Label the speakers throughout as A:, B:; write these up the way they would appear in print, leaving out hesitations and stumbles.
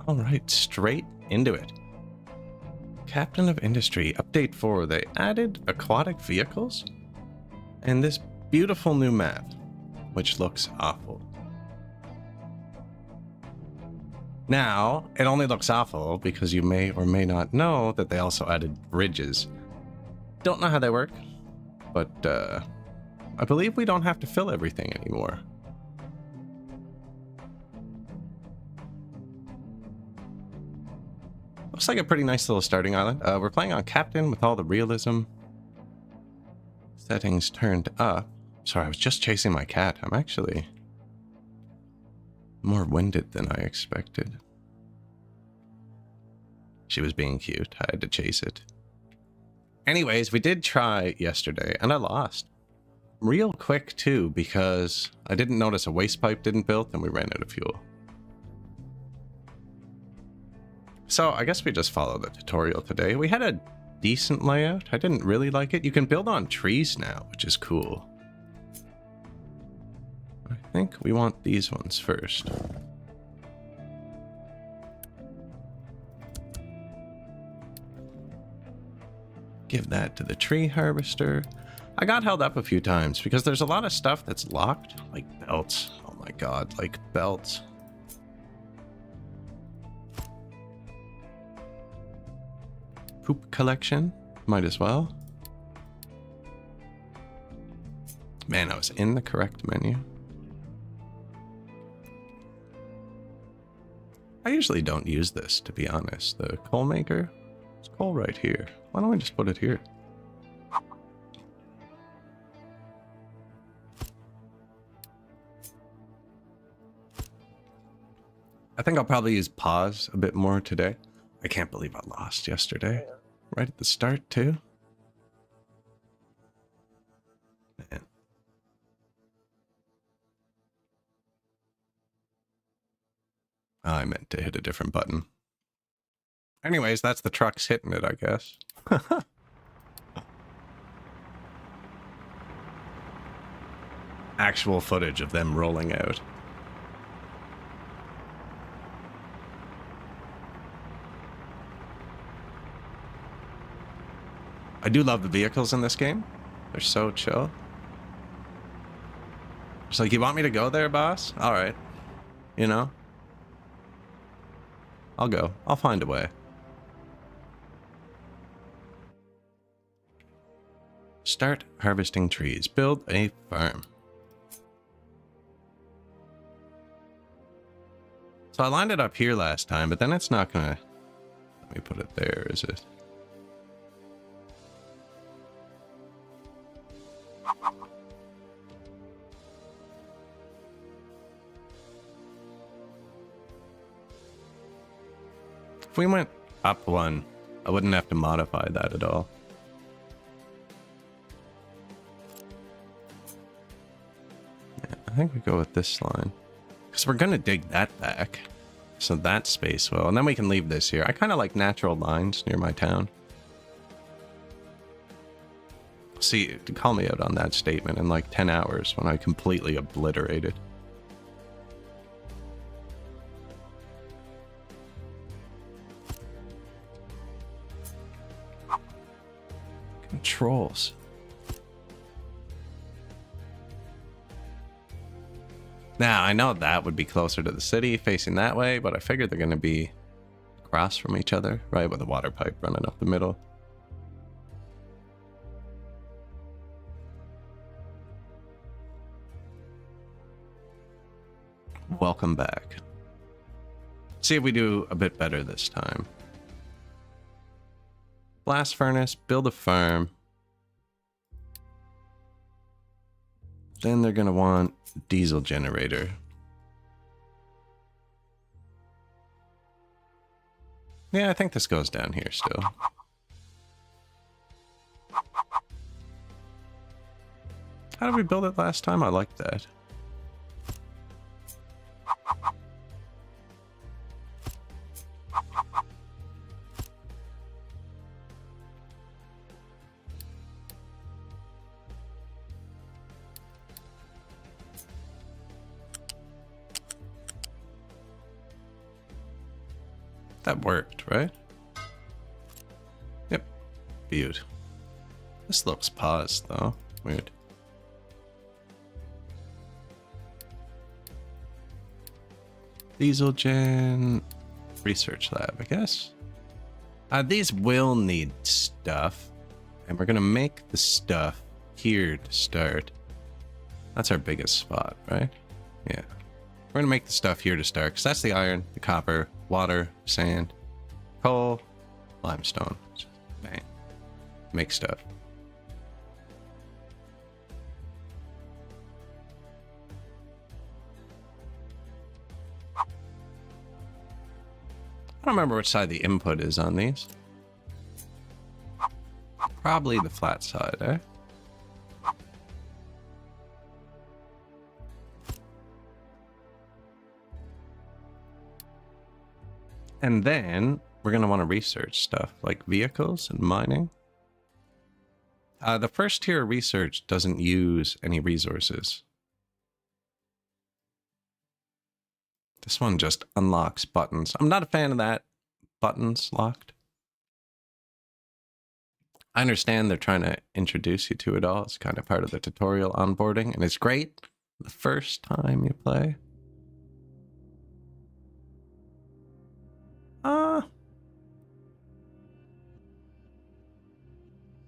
A: All right, straight into it. Captain of Industry, Update 4. They added aquatic vehicles and this beautiful new map, which looks awful. Now, it only looks awful because you may or may not know that they also added bridges. Don't know how they work, but I believe we don't have to fill everything anymore. Looks like a pretty nice little starting island. We're playing on Captain with all the realism settings turned up. Sorry, I was just chasing my cat. I'm actually more winded than I expected. She was being cute. I had to chase it. Anyways, we did try yesterday, and I lost. Real quick, too, because I didn't notice a waste pipe didn't build, and we ran out of fuel. So I guess we just follow the tutorial today. We had a decent layout. I didn't really like it. You can build on trees now, which is cool. I think we want these ones first. Give that to the tree harvester. I got held up a few times because there's a lot of stuff that's locked, like belts. Oh my god, like belts. Poop collection, might as well. Man, I was in the correct menu. I usually don't use this, to be honest. The coal maker, it's coal right here. Why don't we just put it here? I think I'll probably use pause a bit more today. I can't believe I lost yesterday. Right at the start, too. Man. I meant to hit a different button. Anyways, that's the trucks hitting it, I guess. Actual footage of them rolling out. I do love the vehicles in this game. They're so chill. It's like, you want me to go there, boss? All right. You know? I'll go. I'll find a way. Start harvesting trees. Build a farm. So I lined it up here last time, but then it's not gonna... Let me put it there, is it? If we went up one, I wouldn't have to modify that at all. Yeah, I think we go with this line. Because we're going to dig that back. So that space will. And then we can leave this here. I kind of like natural lines near my town. See, call me out on that statement in like 10 hours when I completely obliterate it. Controls. Now, I know that would be closer to the city, facing that way, but I figured they're going to be across from each other, right, with a water pipe running up the middle. Welcome back. See if we do a bit better this time. Blast furnace, build a farm. Then they're going to want diesel generator. Yeah, I think this goes down here still. How did we build it last time? I liked that. That worked, right? Yep. Beaut. This looks paused, though. Weird. Diesel gen research lab, I guess. These will need stuff, and we're gonna make the stuff here to start. That's our biggest spot, right? Yeah. We're gonna make the stuff here to start, because that's the iron, the copper, water, sand, coal, limestone. Just bang. Make stuff. I don't remember which side the input is on these. Probably the flat side, eh? And then we're going to want to research stuff like vehicles and mining. The first tier of research doesn't use any resources. This one just unlocks buttons. I'm not a fan of that. Buttons locked. I understand they're trying to introduce you to it all. It's kind of part of the tutorial onboarding, and it's great the first time you play.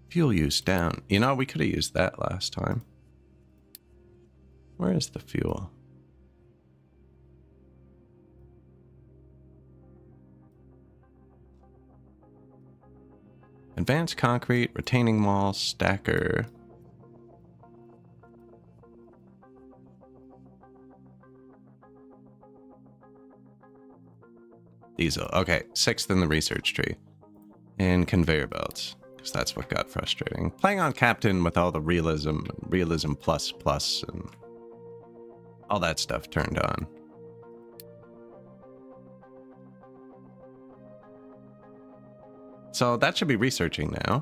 A: Fuel use down. You know, we could have used that last time. Where is the fuel? Advanced concrete, retaining wall, stacker. Diesel. Okay, 6th in the research tree. And conveyor belts, because that's what got frustrating. Playing on Captain with all the realism plus plus, and all that stuff turned on. So that should be researching now.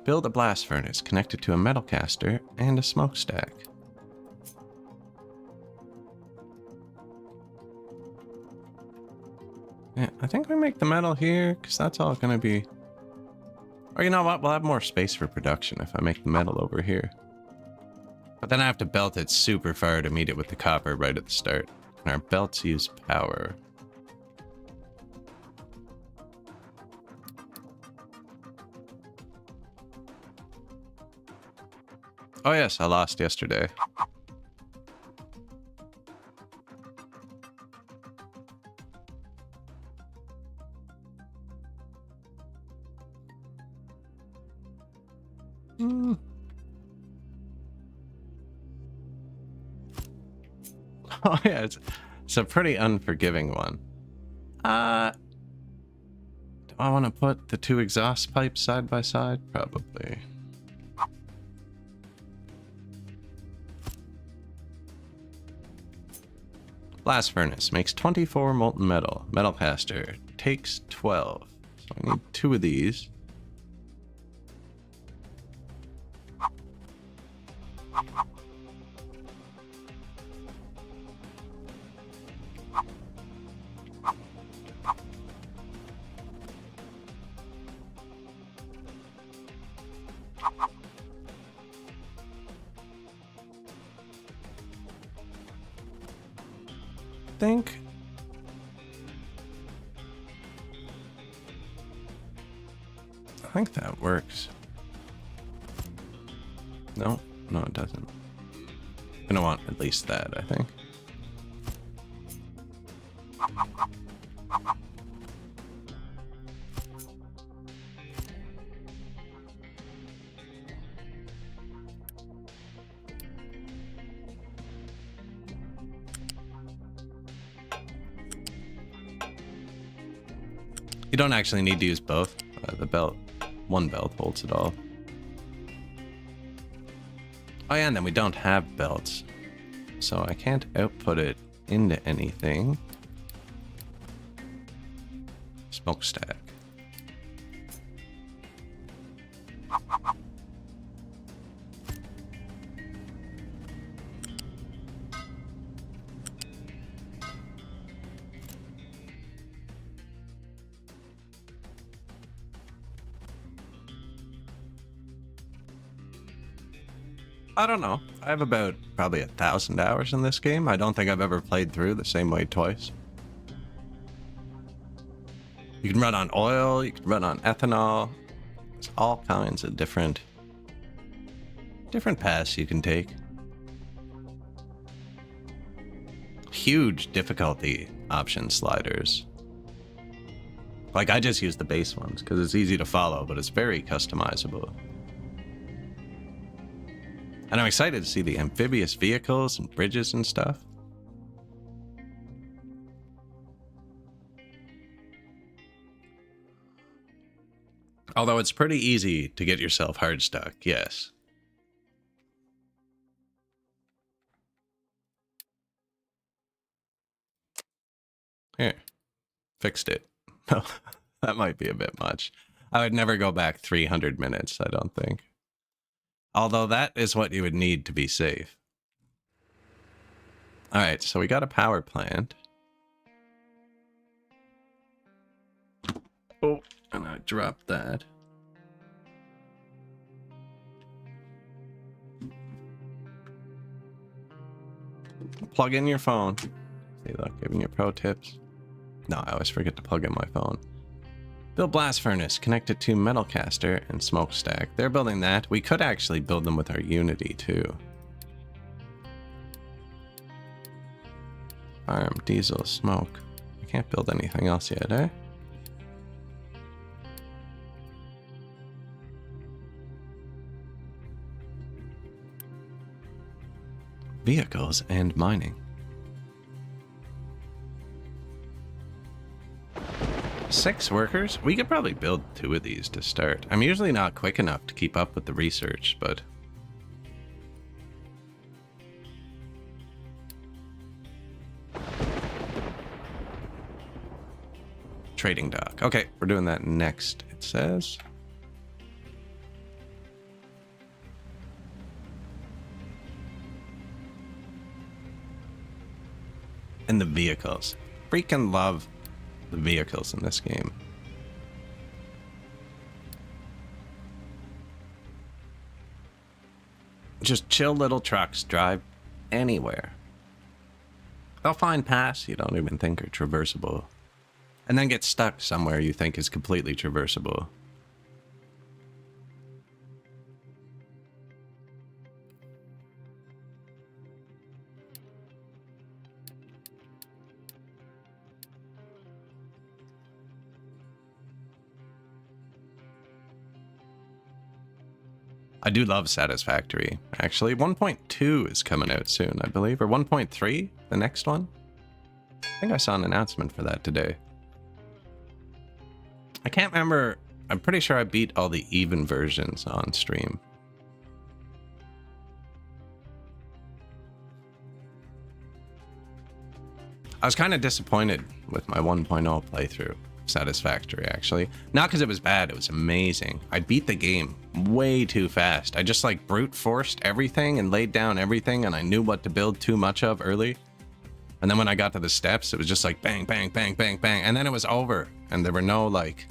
A: Build a blast furnace connected to a metal caster and a smokestack. Yeah, I think we make the metal here, because that's all going to be... Or you know what? We'll have more space for production if I make the metal over here. But then I have to belt it super far to meet it with the copper right at the start. And our belts use power. Oh yes, I lost yesterday. Oh yeah, it's a pretty unforgiving one. Do I want to put the 2 exhaust pipes side by side? Probably. Blast furnace makes 24 molten metal. Metal caster takes 12. So I need 2 of these. I think that works. No, it doesn't. I'm gonna want at least that, I think. You don't actually need to use both. The belt, one belt holds it all. Oh yeah, and then we don't have belts, so I can't output it into anything. Smokestack. I don't know. I have about probably 1,000 hours in this game. I don't think I've ever played through the same way twice. You can run on oil, you can run on ethanol. There's all kinds of different paths you can take. Huge difficulty option sliders. Like, I just use the base ones because it's easy to follow, but it's very customizable. And I'm excited to see the amphibious vehicles and bridges and stuff. Although it's pretty easy to get yourself hard stuck, yes. Here, fixed it. No, that might be a bit much. I would never go back 300 minutes, I don't think. Although that is what you would need to be safe. All right, so we got a power plant. Oh, and I dropped that. Plug in your phone. See, look, giving you pro tips. No, I always forget to plug in my phone. Build blast furnace, connect it to metal caster and smokestack. They're building that. We could actually build them with our Unity too. Farm, diesel, smoke. I can't build anything else yet, eh? Vehicles and mining. 6 workers? We could probably build 2 of these to start. I'm usually not quick enough to keep up with the research, but... Trading dock. Okay, we're doing that next, it says. And the vehicles. Freaking love the vehicles in this game. Just chill little trucks drive anywhere. They'll find paths you don't even think are traversable, and then get stuck somewhere you think is completely traversable. I do love Satisfactory. Actually, 1.2 is coming out soon, I believe. Or 1.3, the next one. I think I saw an announcement for that today. I can't remember. I'm pretty sure I beat all the even versions on stream. I was kind of disappointed with my 1.0 playthrough. Satisfactory, actually. Not because it was bad, it was amazing. I beat the game way too fast. I just like brute forced everything and laid down everything, and I knew what to build too much of early. And then when I got to the steps, it was just like bang, bang, bang, bang, bang, and then it was over. And there were no like...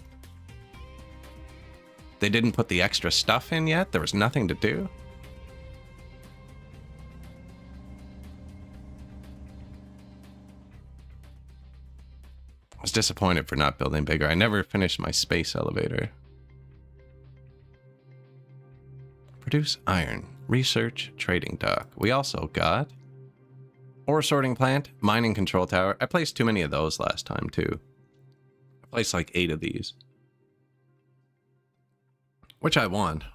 A: They didn't put the extra stuff in yet. There was nothing to do. I was disappointed for not building bigger. I never finished my space elevator. Produce iron. Research trading dock. We also got ore sorting plant, mining control tower. I placed too many of those last time too. I placed like 8 of these. Which I want.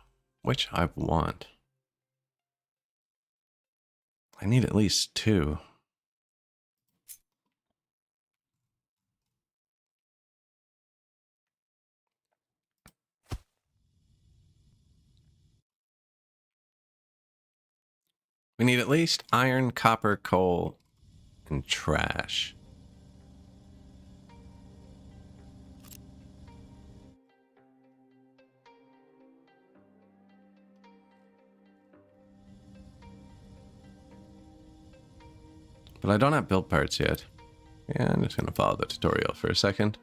A: Which I want. I need at least 2. We need at least iron, copper, coal, and trash. But I don't have build parts yet. Yeah, I'm just going to follow the tutorial for a second.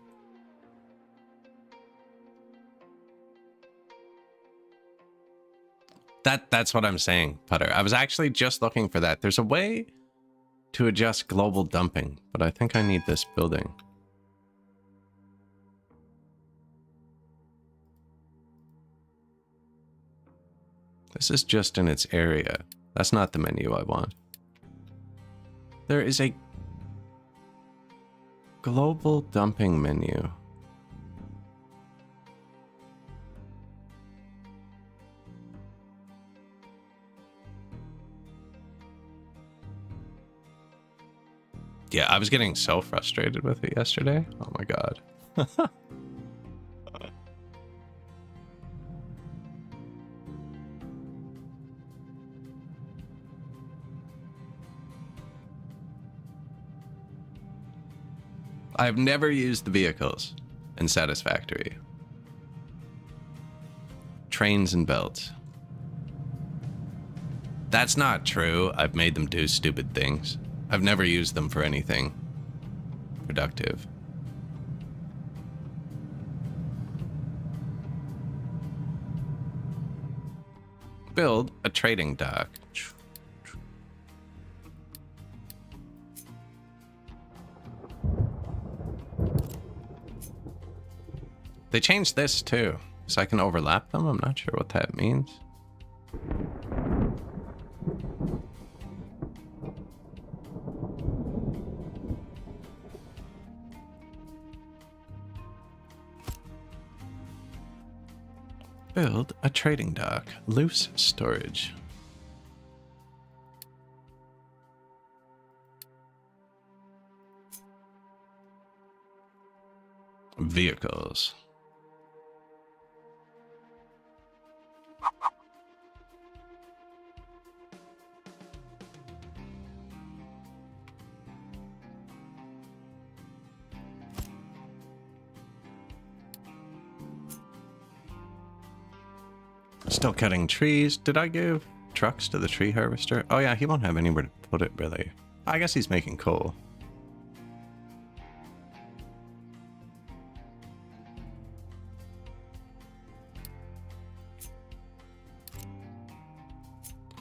A: That's what I'm saying, Putter. I was actually just looking for that. There's a way to adjust global dumping, but I think I need this building. This is just in its area. That's not the menu I want. There is a global dumping menu. Yeah, I was getting so frustrated with it yesterday. Oh my god. I've never used the vehicles in Satisfactory. Trains and belts. That's not true. I've made them do stupid things. I've never used them for anything productive. Build a trading dock. They changed this too, so I can overlap them. I'm not sure what that means. Build a trading dock. Loose storage. Vehicles. Still cutting trees. Did I give trucks to the tree harvester? Oh yeah, he won't have anywhere to put it, really. I guess he's making coal.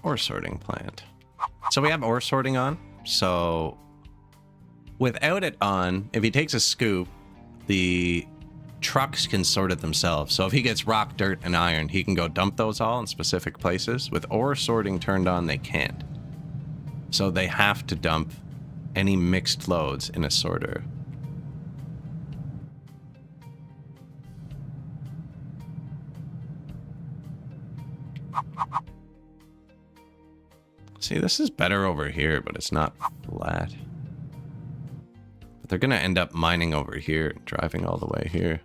A: Ore sorting plant. So we have ore sorting on. So without it on, if he takes a scoop, the trucks can sort it themselves. So if he gets rock, dirt, and iron, he can go dump those all in specific places. With ore sorting turned on, they can't. So they have to dump any mixed loads in a sorter. See, this is better over here, but it's not flat. But they're gonna end up mining over here, driving all the way here.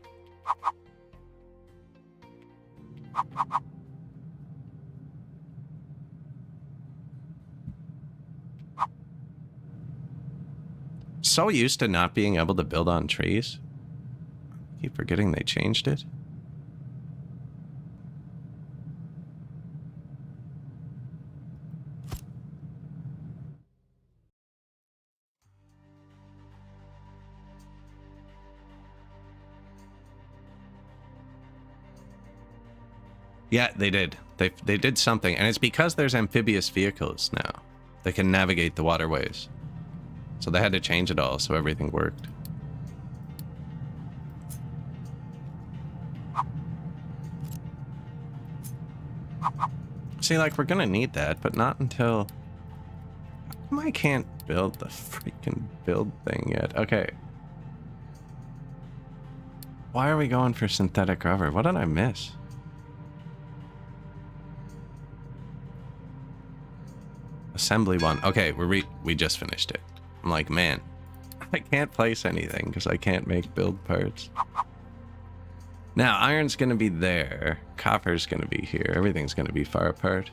A: So used to not being able to build on trees. I keep forgetting they changed it. Yeah, they did. They did something, and it's because there's amphibious vehicles now. They can navigate the waterways. So they had to change it all so everything worked. See, like, we're gonna need that, but not until... How come I can't build the freaking build thing yet? Okay. Why are we going for synthetic rubber? What did I miss? Assembly one. Okay, we just finished it. I'm like, man, I can't place anything because I can't make build parts. Now, iron's gonna be there. Copper's gonna be here. Everything's gonna be far apart.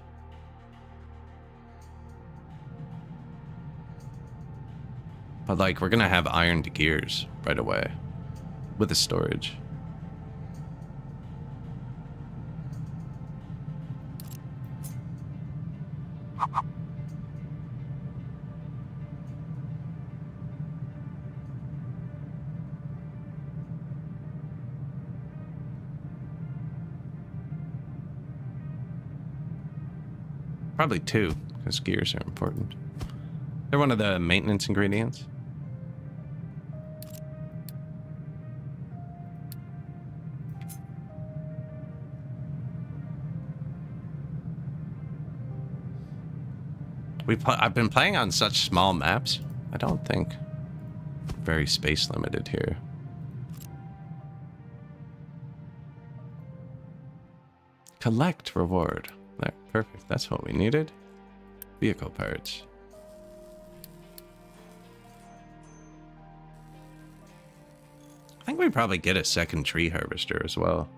A: But like, we're gonna have iron to gears right away with the storage. Probably 2, because gears are important. They're one of the maintenance ingredients. I've been playing on such small maps. I don't think very space limited here. Collect reward. There, perfect. That's what we needed. Vehicle parts. I think we probably get a second tree harvester as well.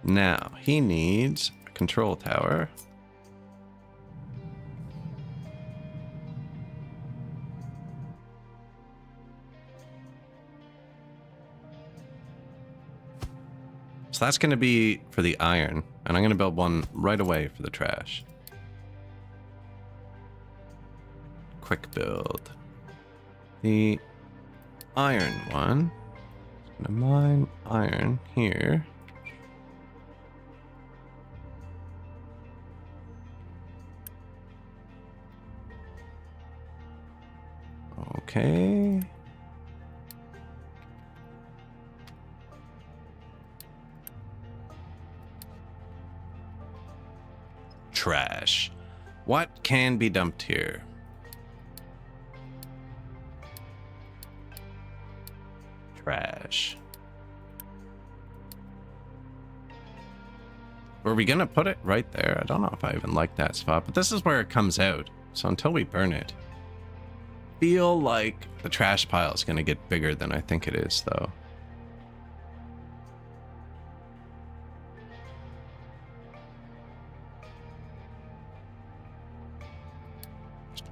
A: Now, he needs a control tower. So that's going to be for the iron, and I'm going to build one right away for the trash. Quick build. The iron one. I'm going to mine iron here. Okay. Trash. What can be dumped here? Trash. Were we gonna put it right there? I don't know if I even like that spot, but this is where it comes out. So until we burn it, feel like the trash pile is gonna get bigger than I think it is, though.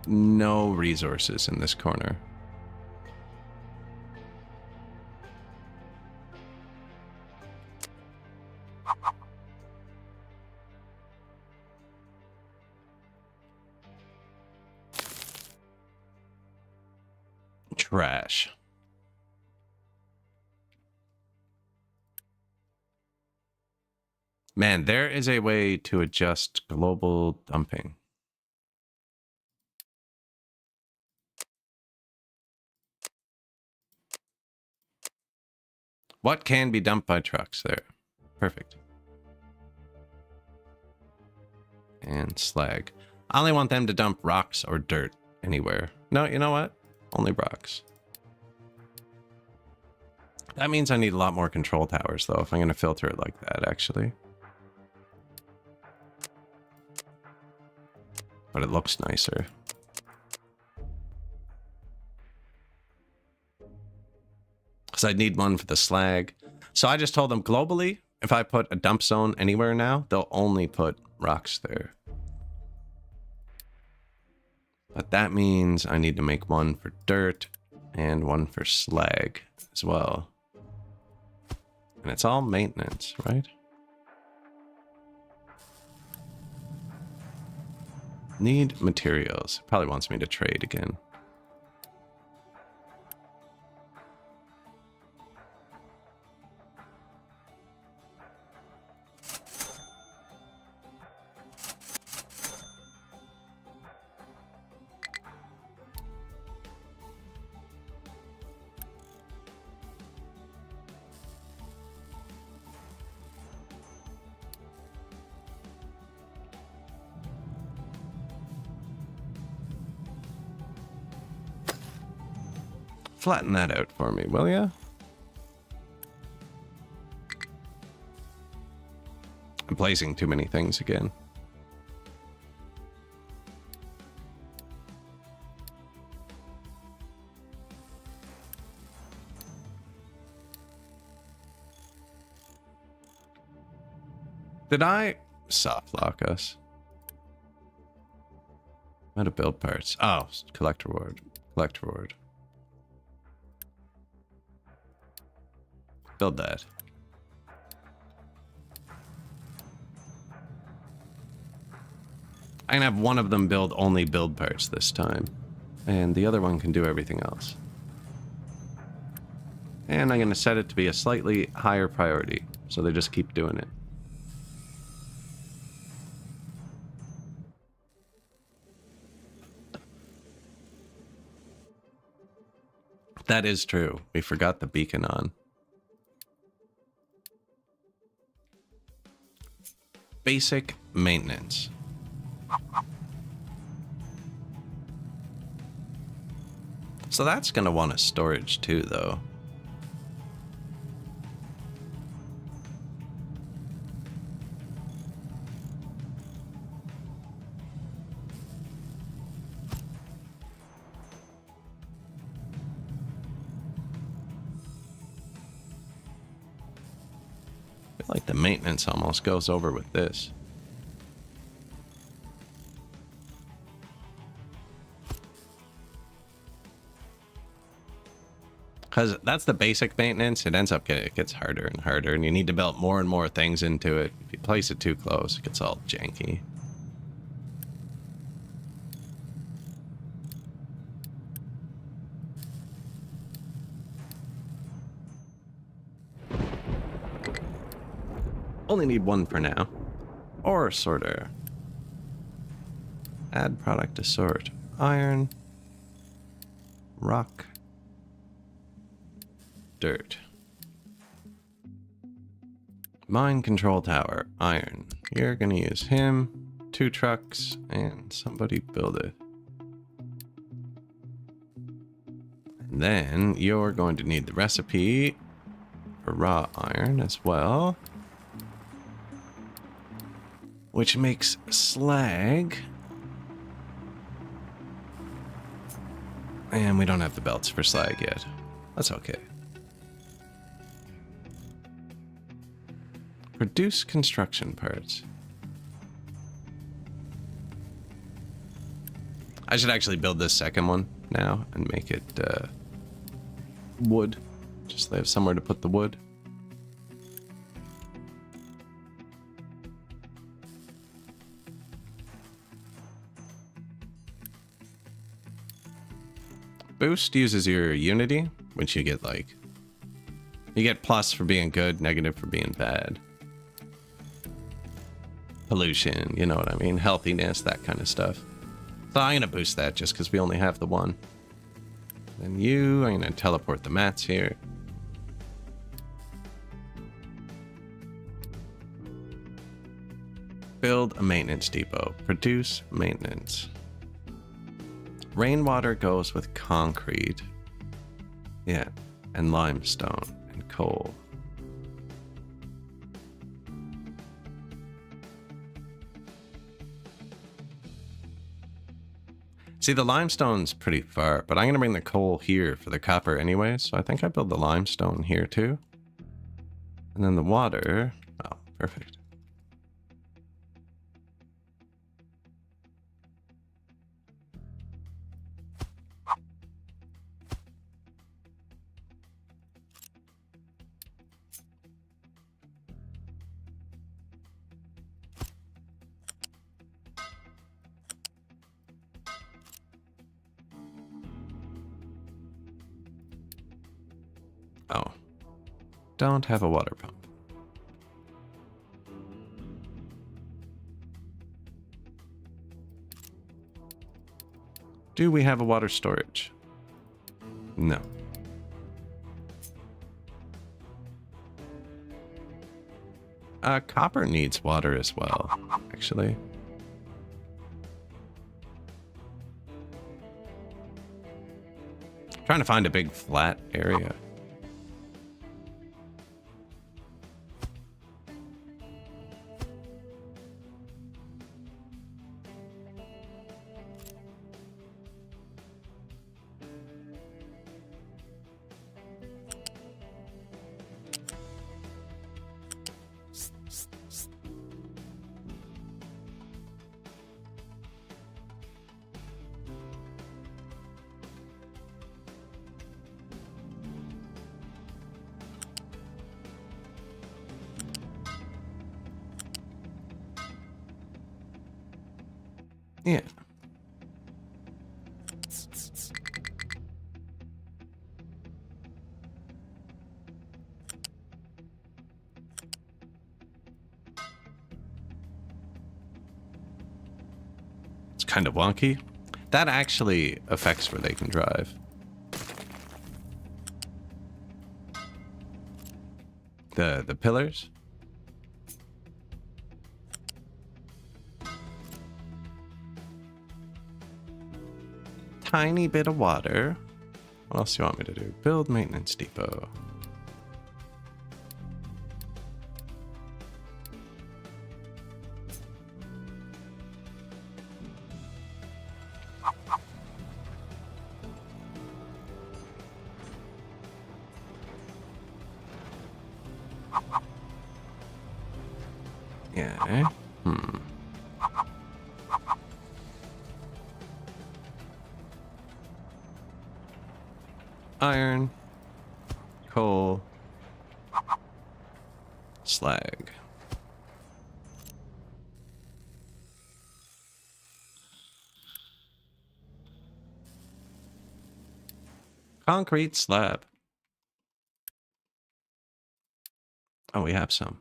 A: No resources in this corner. Trash. Man, there is a way to adjust global dumping. What can be dumped by trucks there? Perfect. And slag. I only want them to dump rocks or dirt anywhere. No, you know what? Only rocks. That means I need a lot more control towers, though, if I'm going to filter it like that, actually. But it looks nicer. Because I need one for the slag. So I just told them globally, if I put a dump zone anywhere now, they'll only put rocks there. But that means I need to make one for dirt and one for slag as well. And it's all maintenance, right? Need materials. Probably wants me to trade again. Flatten that out for me, will ya? I'm placing too many things again. Did I soft lock us? How to build parts? Oh, collect reward. Collect reward. Build that. I'm gonna have one of them build only build parts this time. And the other one can do everything else. And I'm going to set it to be a slightly higher priority, so they just keep doing it. That is true. We forgot the beacon on. Basic maintenance. So that's going to want a storage too, though. I feel like the maintenance almost goes over with this. Because that's the basic maintenance. It ends up it gets harder and harder, and you need to build more and more things into it. If you place it too close, it gets all janky. Only need one for now. Ore sorter. Add product to sort. Iron. Rock. Dirt. Mine control tower. Iron. You're gonna use him. 2 trucks. And somebody build it. And then you're going to need the recipe for raw iron as well. Which makes slag. And we don't have the belts for slag yet. That's okay. Produce construction parts. I should actually build this second one now and make it wood. Just so they have somewhere to put the wood. Boost uses your unity, which you get like... You get plus for being good, negative for being bad. Pollution, you know what I mean? Healthiness, that kind of stuff. So I'm going to boost that just because we only have the one. Then you, I'm going to teleport the mats here. Build a maintenance depot. Produce maintenance. Rainwater goes with concrete. Yeah, and limestone and coal. See, the limestone's pretty far, but I'm going to bring the coal here for the copper anyway, so I think I build the limestone here too. And then the water... Oh, perfect. Oh. Don't have a water pump. Do we have a water storage? No. Copper needs water as well, actually. Trying to find a big flat area. Yeah. It's kind of wonky. That actually affects where they can drive. The pillars. Tiny bit of water. What else do you want me to do? Build maintenance depot. Yeah. Iron, coal, slag. Concrete slab. Oh, we have some.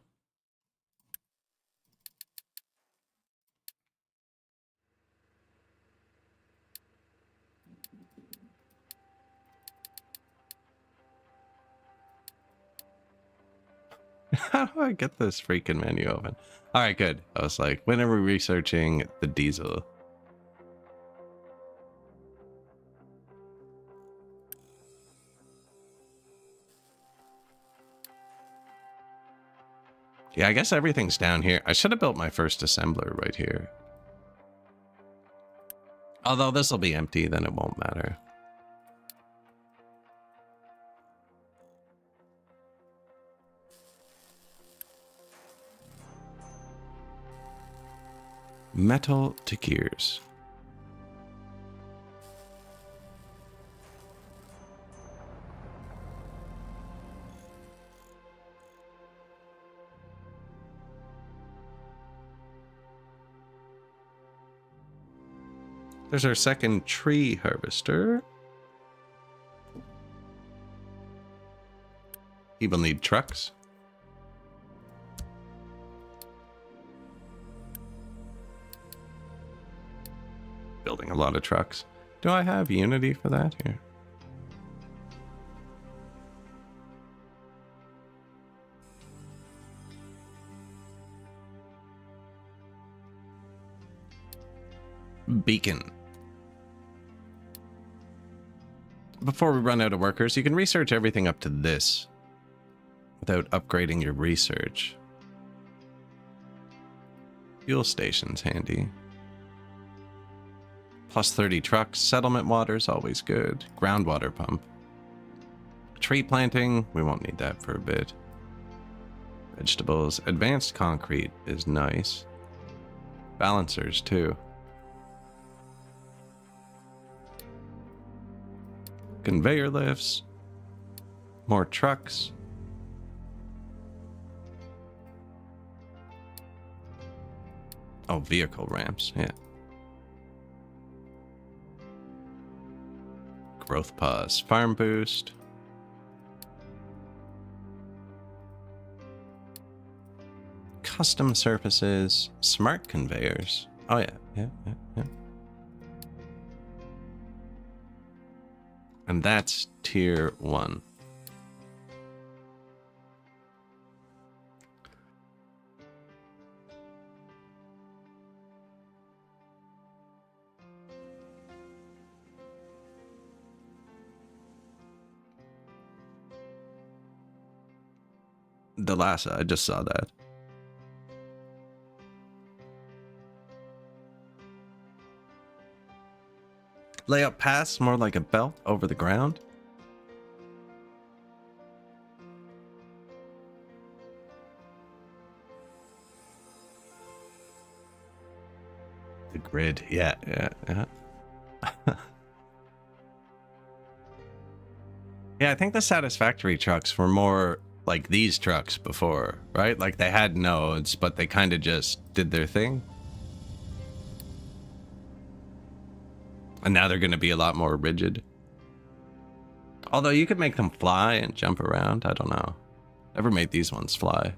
A: How do I get this freaking menu open? All right, good. I was like, when are we researching the diesel? Yeah, I guess everything's down here. I should have built my first assembler right here. Although this will be empty, then it won't matter. Metal to gears. There's our second tree harvester. He will need trucks. Building a lot of trucks. Do I have Unity for that here? Beacon. Before we run out of workers, you can research everything up to this without upgrading your research. Fuel station's handy. Plus 30 trucks. Settlement water's always good. Groundwater pump. Tree planting, we won't need that for a bit. Vegetables. Advanced concrete is nice. Balancers too. Conveyor lifts. More trucks. Oh, vehicle ramps, yeah. Growth pause. Farm boost. Custom surfaces. Smart conveyors. Oh yeah, yeah. And that's tier 1. The last, I just saw that. Layout pass, more like a belt over the ground. The grid, yeah. Yeah, I think the satisfactory trucks were more like these trucks before, right? Like they had nodes, but they kind of just did their thing. And now they're going to be a lot more rigid. Although you could make them fly and jump around. I don't know. Never made these ones fly.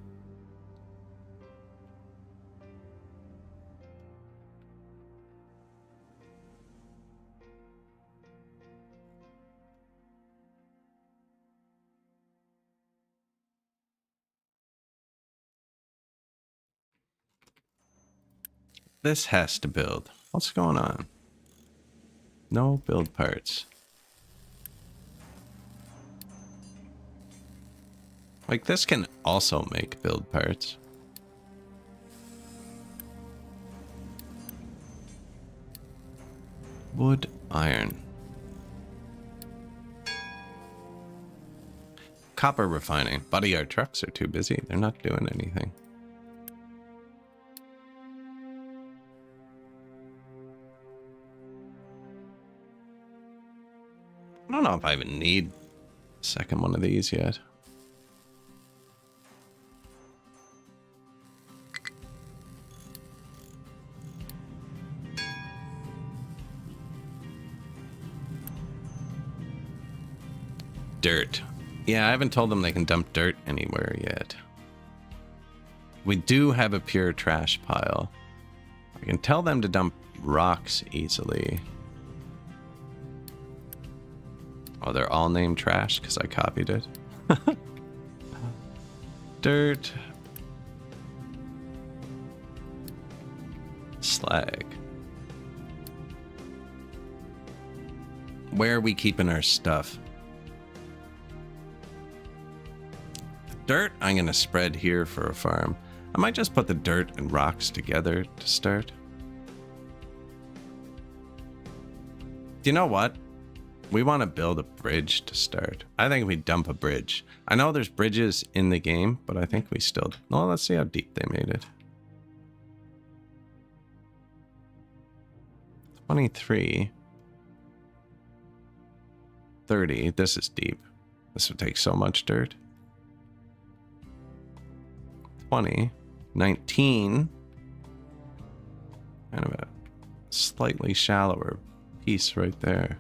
A: This has to build. What's going on? No build parts. Like, this can also make build parts. Wood, iron. Copper refining. Buddy, our trucks are too busy. They're not doing anything. I don't know if I even need a second one of these yet. Dirt. Yeah, I haven't told them they can dump dirt anywhere yet. We do have a pure trash pile. I can tell them to dump rocks easily. Oh, they're all named trash because I copied it. Dirt. Slag. Where are we keeping our stuff? Dirt, I'm going to spread here for a farm. I might just put the dirt and rocks together to start. Do you know what? We want to build a bridge to start. I think we dump a bridge. I know there's bridges in the game, but I think we still... Well, let's see how deep they made it. 23. 30. This is deep. This would take so much dirt. 20, 19, kind of a slightly shallower piece right there.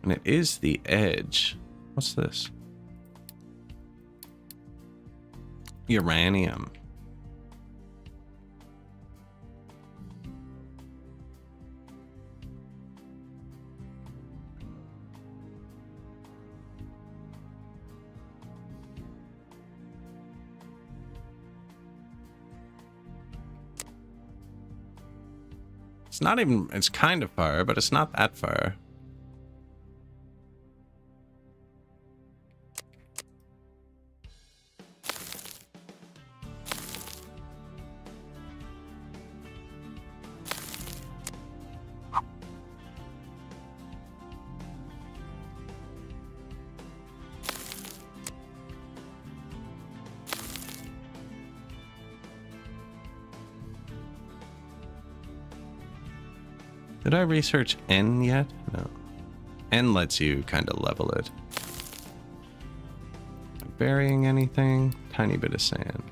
A: And it is the edge. What's this? Uranium. It's not even, it's kind of far, but it's not that far. Did I research N yet? No. N lets you kind of level it. Am I burying anything? Tiny bit of sand.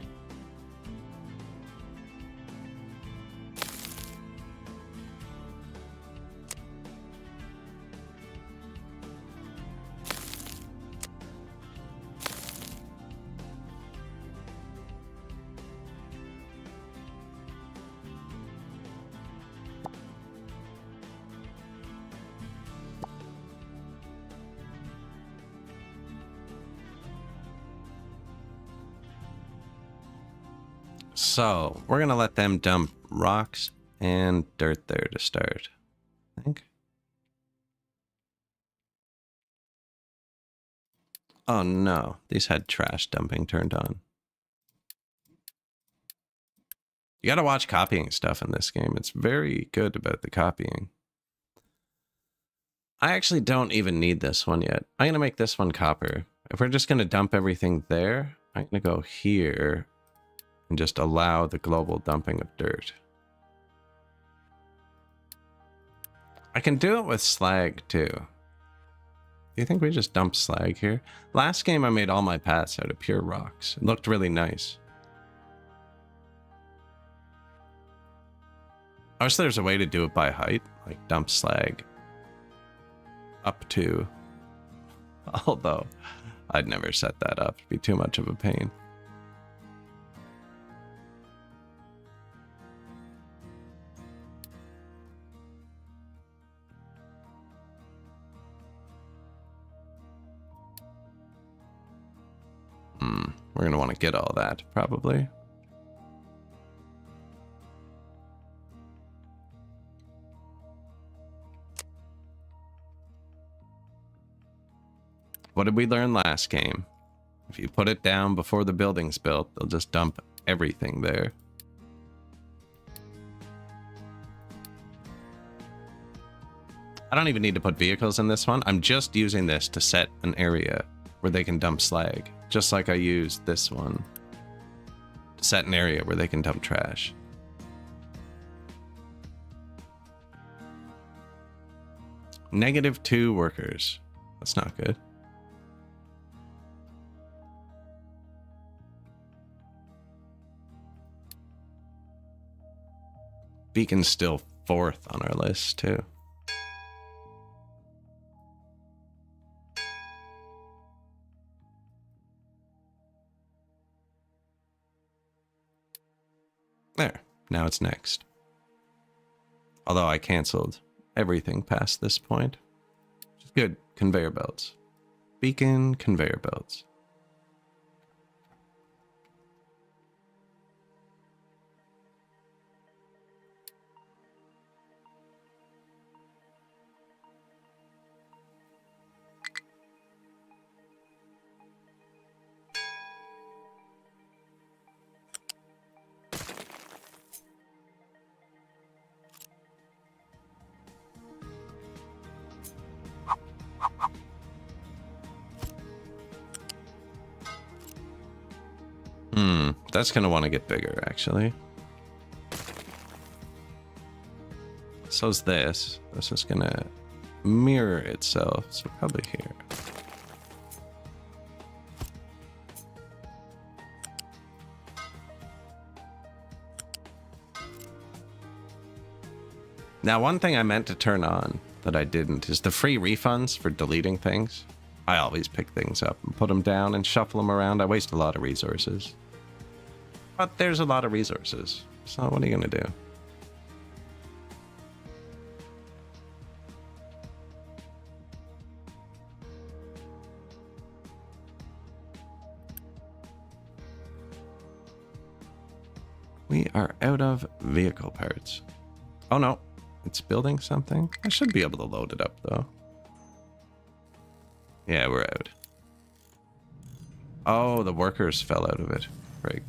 A: So, we're going to let them dump rocks and dirt there to start, I think. Oh no, these had trash dumping turned on. You got to watch copying stuff in this game. It's very good about the copying. I actually don't even need this one yet. I'm going to make this one copper. If we're just going to dump everything there, I'm going to go here and just allow the global dumping of dirt. I can do it with slag too. Do you think we just dump slag here? Last game I made all my paths out of pure rocks. It looked really nice. I wish there's a way to do it by height, like dump slag up to. Although I'd never set that up. It'd be too much of a pain. We're going to want to get all that, probably. What did we learn last game? If you put it down before the building's built, they'll just dump everything there. I don't even need to put vehicles in this one. I'm just using this to set an area where they can dump slag. Just like I used this one to set an area where they can dump trash. -2 workers. That's not good. Beacon's still 4th on our list, too. There. Now it's next. Although I canceled everything past this point. Which is good. Conveyor belts. Beacon, conveyor belts. That's going to want to get bigger, actually. So's this. This is going to mirror itself, so probably here. Now, one thing I meant to turn on that I didn't is the free refunds for deleting things. I always pick things up and put them down and shuffle them around. I waste a lot of resources. But there's a lot of resources. So what are you going to do? We are out of vehicle parts. Oh no, it's building something. I should be able to load it up though. Yeah, we're out. Oh, the workers fell out of it. Right.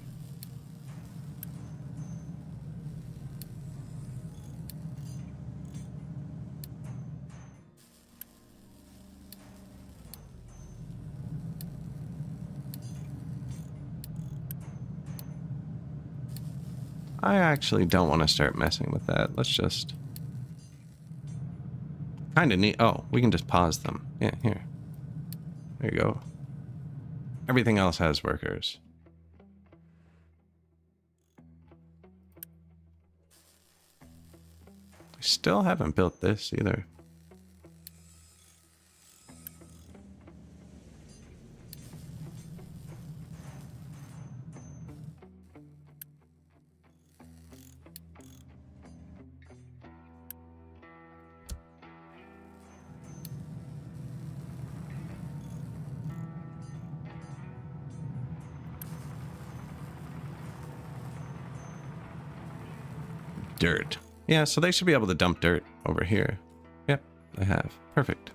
A: I actually don't want to start messing with that. Let's just... kind of neat. Oh, we can just pause them. Yeah, here. There you go. Everything else has workers. I still haven't built this either. Dirt. Yeah, so they should be able to dump dirt over here. Yep, they have. Perfect.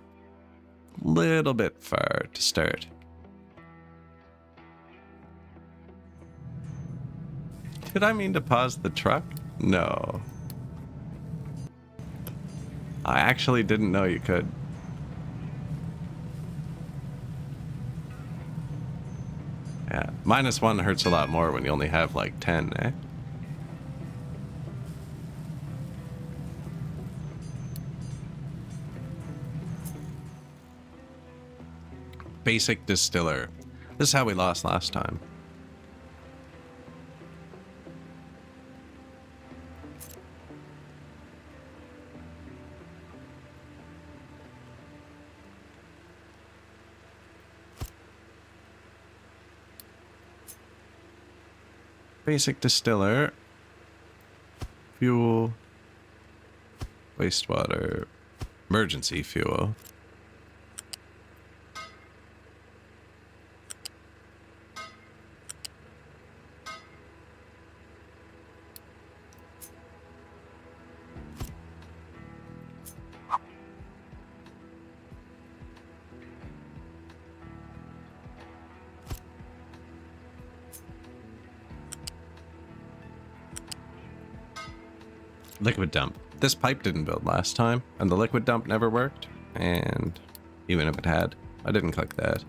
A: Little bit far to start. Did I mean to pause the truck? No. I actually didn't know you could. Yeah, -1 hurts a lot more when you only have like 10, eh? Basic distiller. This is how we lost last time. Basic distiller. Fuel. Wastewater. Emergency fuel. Liquid dump. This pipe didn't build last time, and the liquid dump never worked. And even if it had, I didn't click that.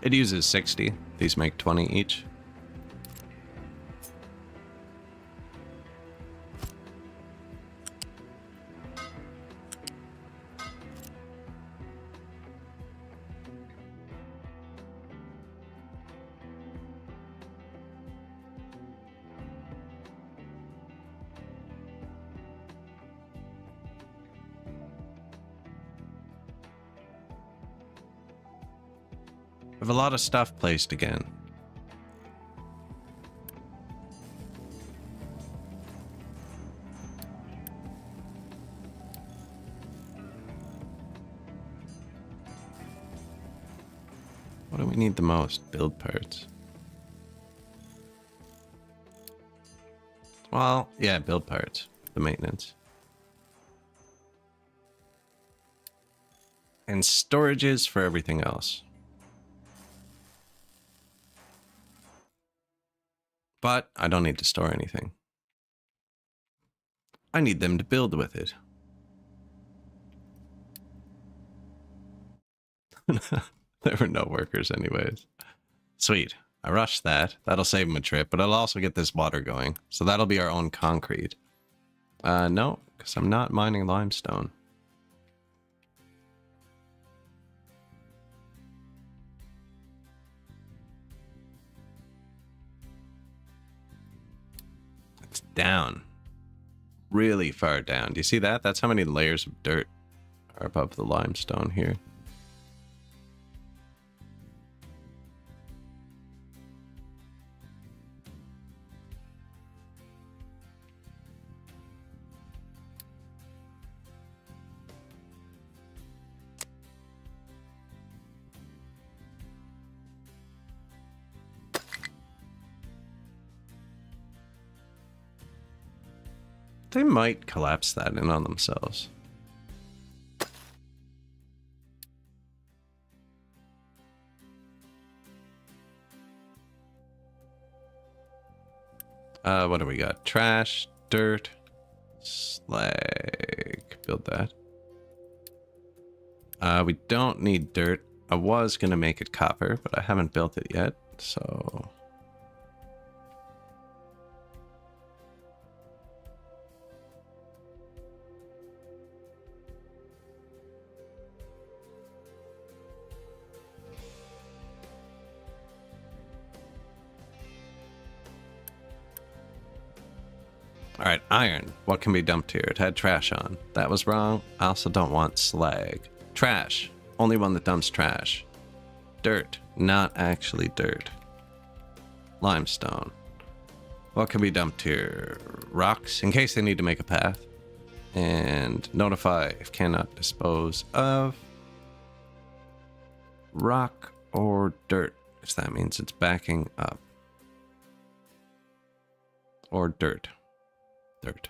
A: It uses 60. These make 20 each. I have a lot of stuff placed again. What do we need the most? Build parts. Well, yeah, build parts. The maintenance. And storages for everything else. But I don't need to store anything. I need them to build with it. There were no workers anyways. Sweet. I rushed that. That'll save them a trip, but I'll also get this water going. So that'll be our own concrete. No, because I'm not mining limestone. It's down. Really far down. Do you see that? That's how many layers of dirt are above the limestone here. They might collapse that in on themselves. What do we got? Trash, dirt, slag. Build that. We don't need dirt. I was gonna make it copper, but I haven't built it yet, so... All right, iron. What can be dumped here? It had trash on. That was wrong. I also don't want slag. Trash. Only one that dumps trash. Dirt. Not actually dirt. Limestone. What can be dumped here? Rocks, in case they need to make a path. And notify if cannot dispose of rock or dirt. If that means it's backing up. Or dirt. Dirt.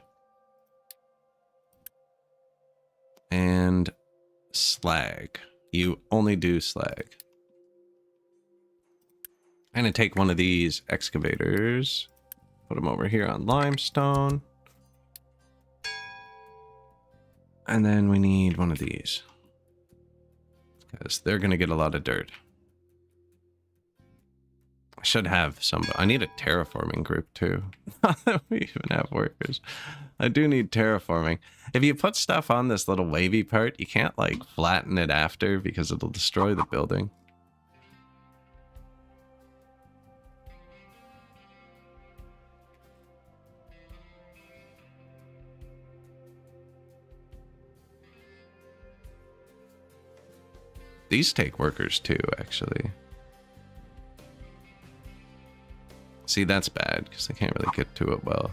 A: And slag. You only do slag. I'm gonna take one of these excavators, put them over here on limestone. And then we need one of these, because they're gonna get a lot of dirt. I should have some. I need a terraforming group too. Not that we even have workers. I do need terraforming. If you put stuff on this little wavy part, you can't like flatten it after because it'll destroy the building. These take workers too, actually. See, that's bad, because I can't really get to it well.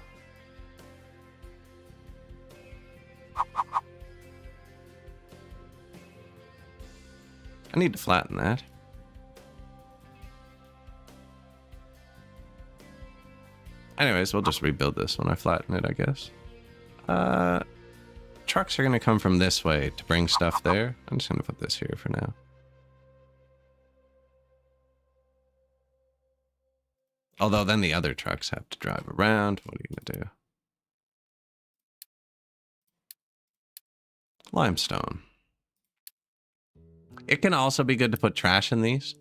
A: I need to flatten that. Anyways, we'll just rebuild this when I flatten it, I guess. Trucks are going to come from this way to bring stuff there. I'm just going to put this here for now. Although then the other trucks have to drive around. What are you going to do? Limestone. It can also be good to put trash in these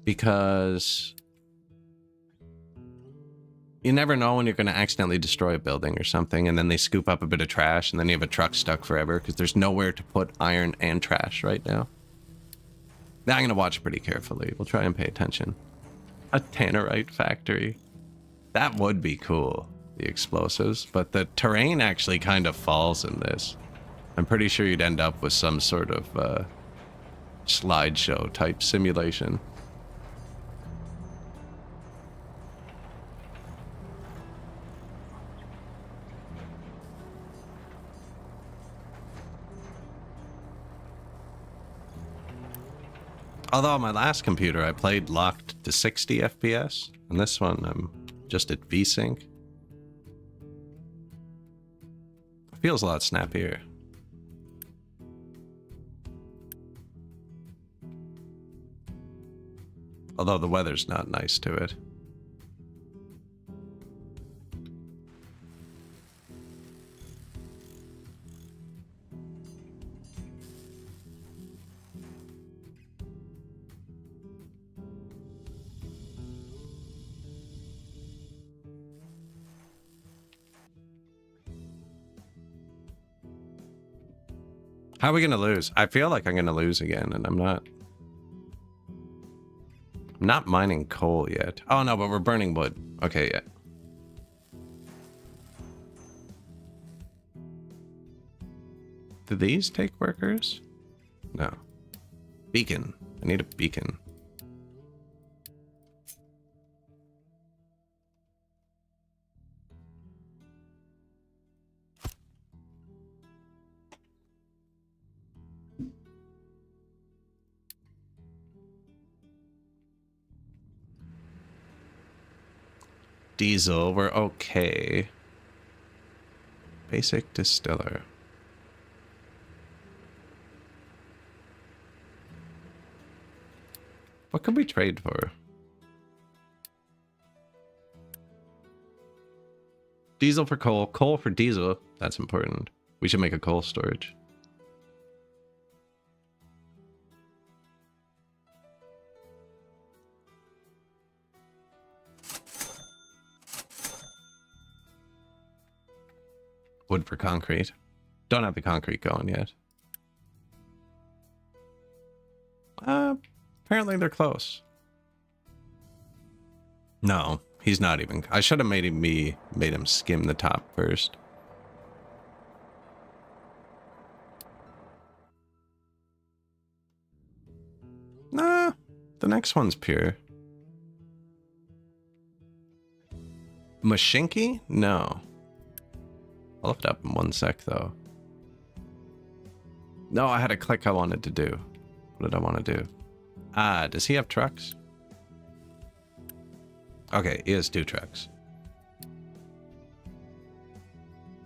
A: because you never know when you're going to accidentally destroy a building or something, and then they scoop up a bit of trash, and then you have a truck stuck forever because there's nowhere to put iron and trash right now. Now I'm going to watch pretty carefully. We'll try and pay attention. A tannerite factory. That would be cool, the explosives, but the terrain actually kind of falls in this. I'm pretty sure you'd end up with some sort of slideshow type simulation. Although my last computer I played locked to 60 FPS, and this one I'm just at VSync. It feels a lot snappier. Although the weather's not nice to it. How are we gonna lose? I feel like I'm gonna lose again, and I'm not. I'm not mining coal yet. Oh no, but we're burning wood. Okay, yeah. Do these take workers? No. Beacon. I need a beacon. Diesel, we're okay. Basic distiller. What could we trade for? Diesel for coal, coal for diesel. That's important. We should make a coal storage. Wood for concrete. Don't have the concrete going yet. Apparently they're close. No, he's not even. I should have made him skim the top first. Nah, the next one's pure. Mashinki? No. I'll look it up in one sec, though. No, I had a click I wanted to do. What did I want to do? Ah, does he have trucks? Okay, he has 2 trucks.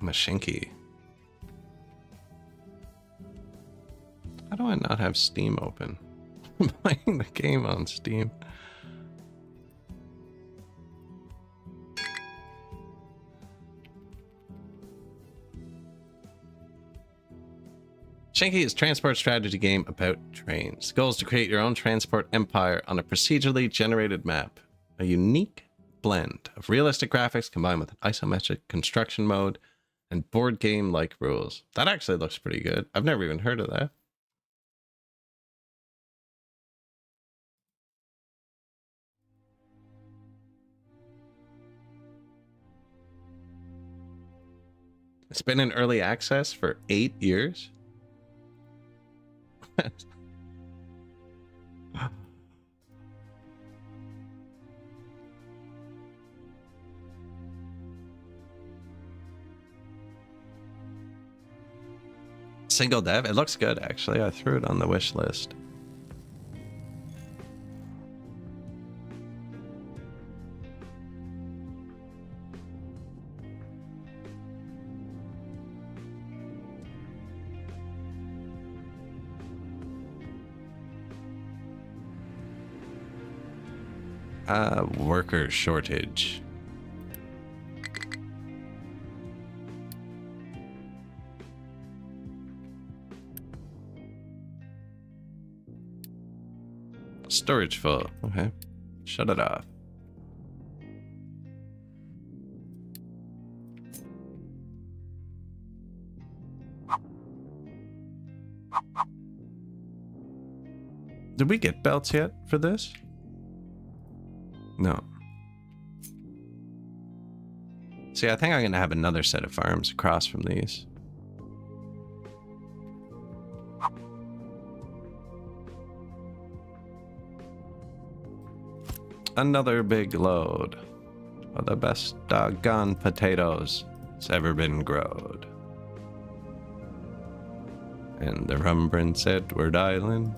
A: Mashinki. How do I not have Steam open? I'm playing the game on Steam. Shanky is a transport strategy game about trains. The goal is to create your own transport empire on a procedurally generated map. A unique blend of realistic graphics combined with an isometric construction mode and board game-like rules. That actually looks pretty good. I've never even heard of that. It's been in early access for 8 years. Single dev? It looks good, actually. I threw it on the wish list. Worker shortage. Storage full. Okay. Shut it off. Did we get belts yet for this? No. See, I think I'm gonna have another set of farms across from these. Another big load of the best doggone potatoes that's ever been growed. And the rum Prince Edward Island.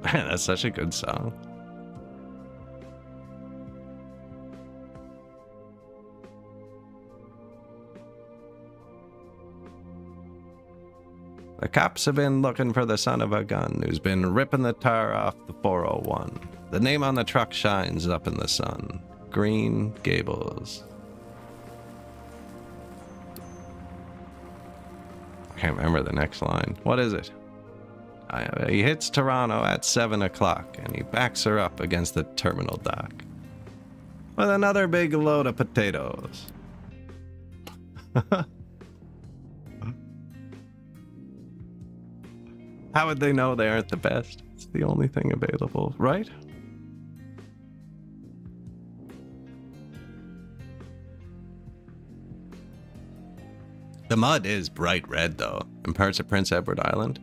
A: That's such a good song. The cops have been looking for the son of a gun who's been ripping the tar off the 401. The name on the truck shines up in the sun. Green Gables. I can't remember the next line. What is it? He hits Toronto at 7 o'clock and he backs her up against the terminal dock with another big load of potatoes. How would they know they aren't the best? It's the only thing available, right? The mud is bright red, though, in parts of Prince Edward Island.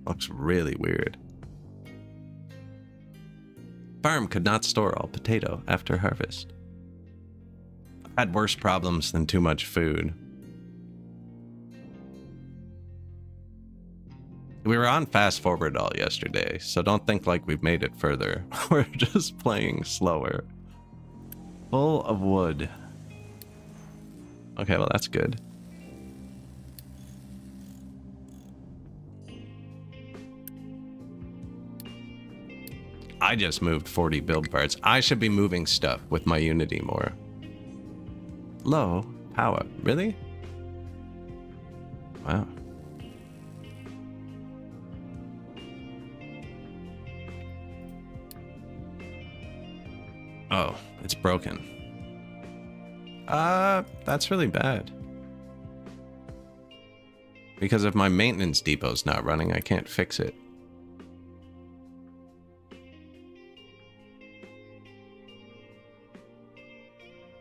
A: Looks really weird. Farm could not store all potato after harvest. Had worse problems than too much food. We were on fast forward all yesterday, so don't think like we've made it further. We're just playing slower. Full of wood. Okay, well that's good. I just moved 40 build parts. I should be moving stuff with my Unity more. Low power. Really? Wow. Oh, it's broken. That's really bad. Because if my maintenance depot's not running, I can't fix it.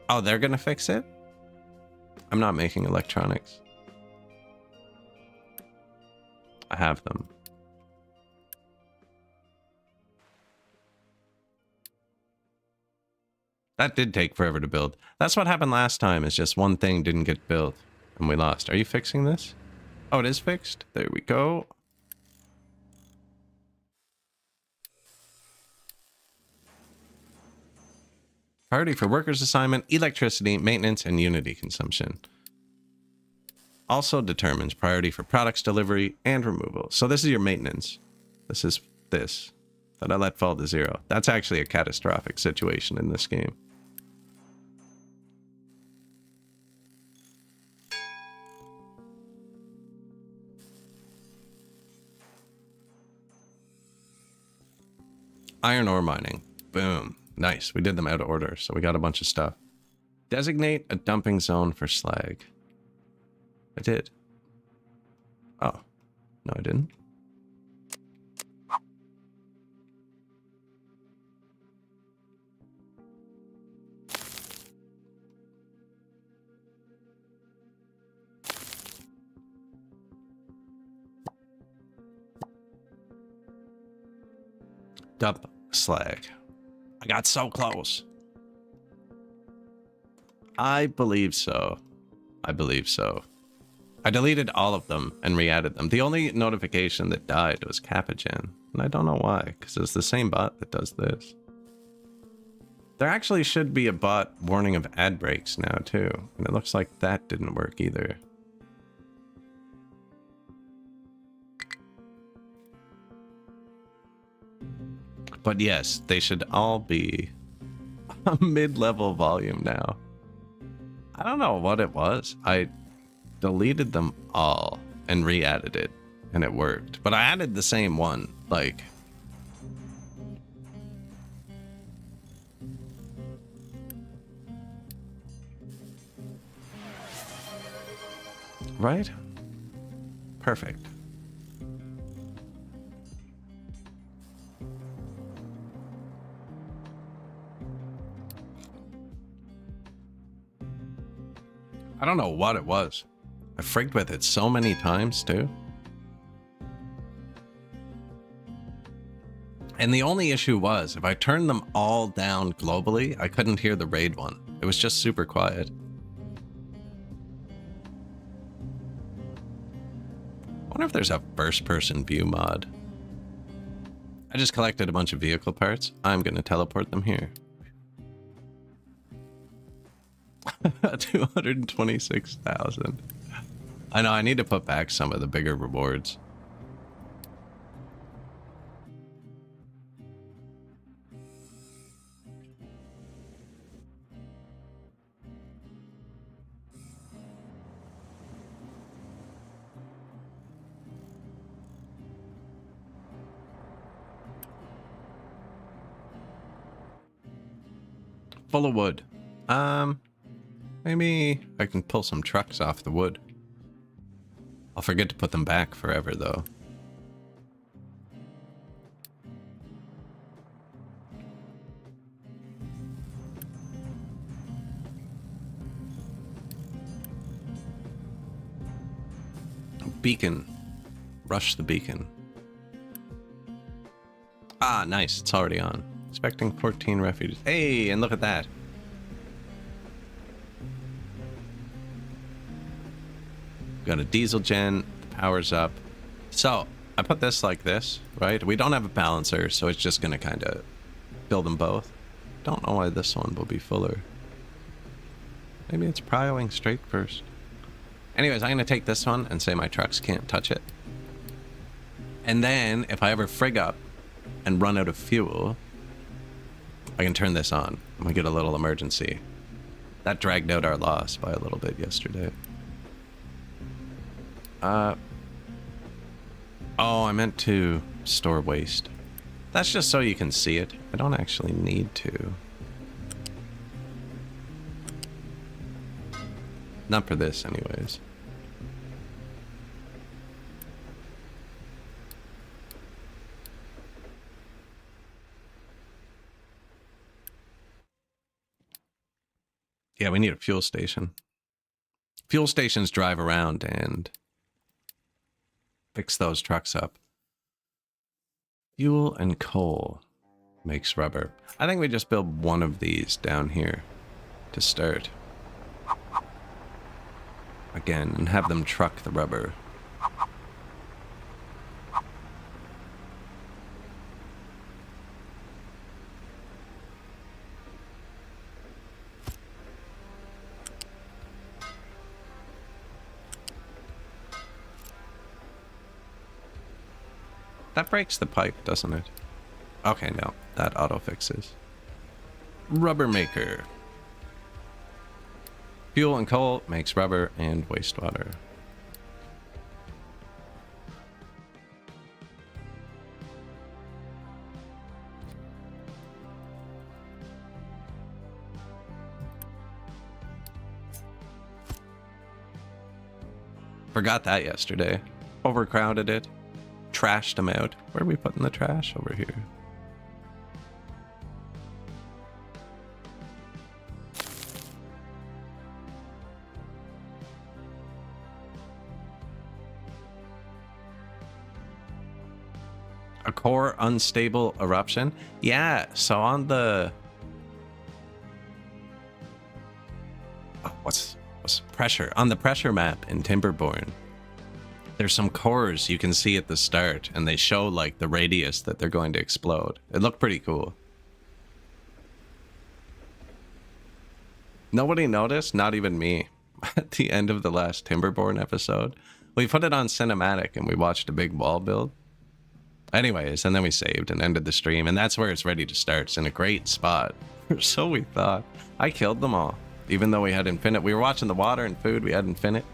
A: Oh, they're gonna fix it? I'm not making electronics. I have them. That did take forever to build. That's what happened last time, is just one thing didn't get built and we lost. Are you fixing this? Oh, it is fixed? There we go. Priority for workers assignment, electricity, maintenance, and Unity consumption. Also determines priority for products delivery and removal. So this is your maintenance. This is this that I let fall to 0. That's actually a catastrophic situation in this game. Iron ore mining. Boom. Nice. We did them out of order, so we got a bunch of stuff. Designate a dumping zone for slag. I did. Oh. No, I didn't. Dump slag. I got so close. I believe so. I believe so. I deleted all of them and re-added them. The only notification that died was Capagen. And I don't know why, because it's the same bot that does this. There actually should be a bot warning of ad breaks now, too. And it looks like that didn't work either. But yes, they should all be a mid-level volume now. I don't know what it was. I deleted them all and re-added it, and it worked. But I added the same one, like... Right? Perfect. I don't know what it was. I frigged with it so many times, too. And the only issue was, if I turned them all down globally, I couldn't hear the raid one. It was just super quiet. I wonder if there's a first-person view mod. I just collected a bunch of vehicle parts. I'm going to teleport them here. 226,000. I know, I need to put back some of the bigger rewards. Full of wood. Maybe I can pull some trucks off the wood. I'll forget to put them back forever, though. Beacon. Rush the beacon. Ah, nice. It's already on. Expecting 14 refugees. Hey, and look at that. Got a diesel gen, power's up. So, I put this like this, right? We don't have a balancer, so it's just gonna kind of build them both. Don't know why this one will be fuller. Maybe it's prioing straight first. Anyways, I'm gonna take this one and say my trucks can't touch it. And then, if I ever frig up and run out of fuel, I can turn this on. I'm gonna get a little emergency. That dragged out our loss by a little bit yesterday. Oh, I meant to store waste. That's just so you can see it. I don't actually need to. Not for this, anyways. Yeah, we need a fuel station. Fuel stations drive around and fix those trucks up. Fuel and coal makes rubber. I think we just build one of these down here to start. Again, and have them truck the rubber. That breaks the pipe, doesn't it? Okay, no. That auto fixes. Rubber maker. Fuel and coal makes rubber and wastewater. Forgot that yesterday. Overcrowded it. Trashed them out. Where are we putting the trash? Over here. A core unstable eruption? Yeah, so on the... Oh, what's pressure? On the pressure map in Timberborn, there's some cores you can see at the start, and they show like the radius that they're going to explode. It looked pretty cool. Nobody noticed, not even me. At the end of the last Timberborn episode, we put it on cinematic and we watched a big wall build. Anyways, and then we saved and ended the stream, and that's where it's ready to start. It's in a great spot. So we thought. I killed them all, even though we had infinite. We were watching the water and food. We had infinite.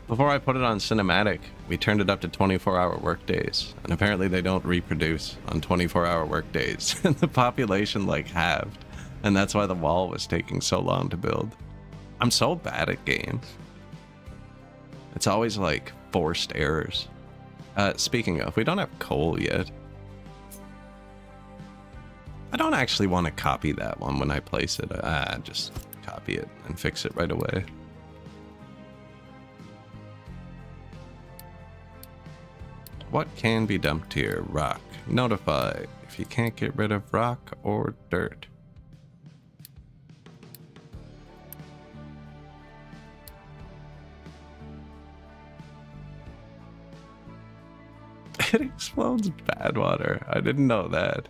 A: Before I put it on cinematic, we turned it up to 24-hour workdays, and apparently they don't reproduce on 24-hour workdays, and the population like halved, and that's why the wall was taking so long to build. I'm so bad at games. It's always like forced errors. Speaking of, we don't have coal yet. I don't actually want to copy that one when I place it. Just copy it and fix it right away. What can be dumped here? Rock. Notify if you can't get rid of rock or dirt. It explodes bad water. I didn't know that.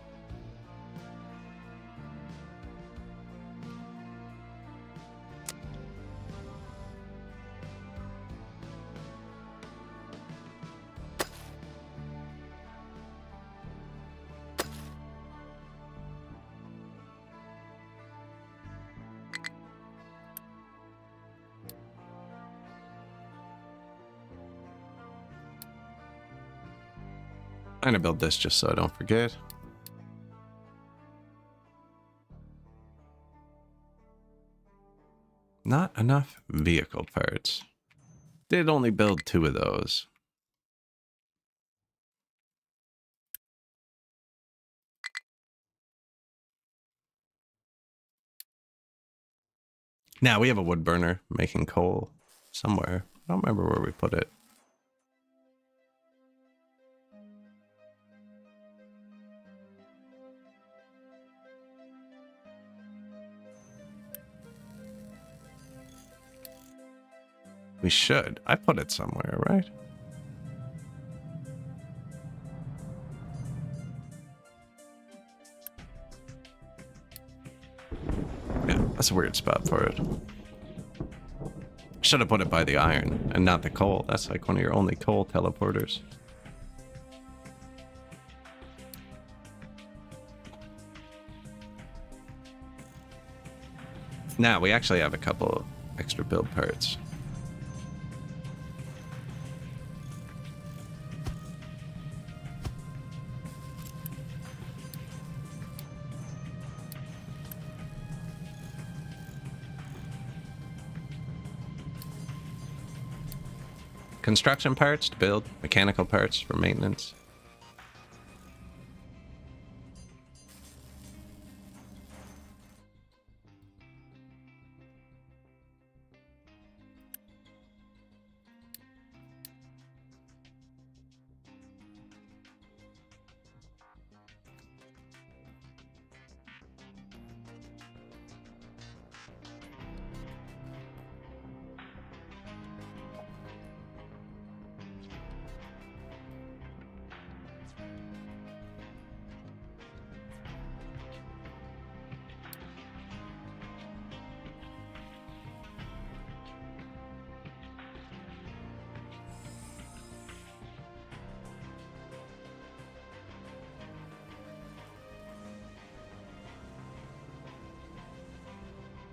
A: I'm gonna build this just so I don't forget. Not enough vehicle parts. Did only build 2 of those. Now we have a wood burner making coal somewhere. I don't remember where we put it. We should. I put it somewhere, right? Yeah, that's a weird spot for it. Should have put it by the iron and not the coal. That's like one of your only coal teleporters. Now we actually have a couple extra build parts. Construction parts to build, mechanical parts for maintenance.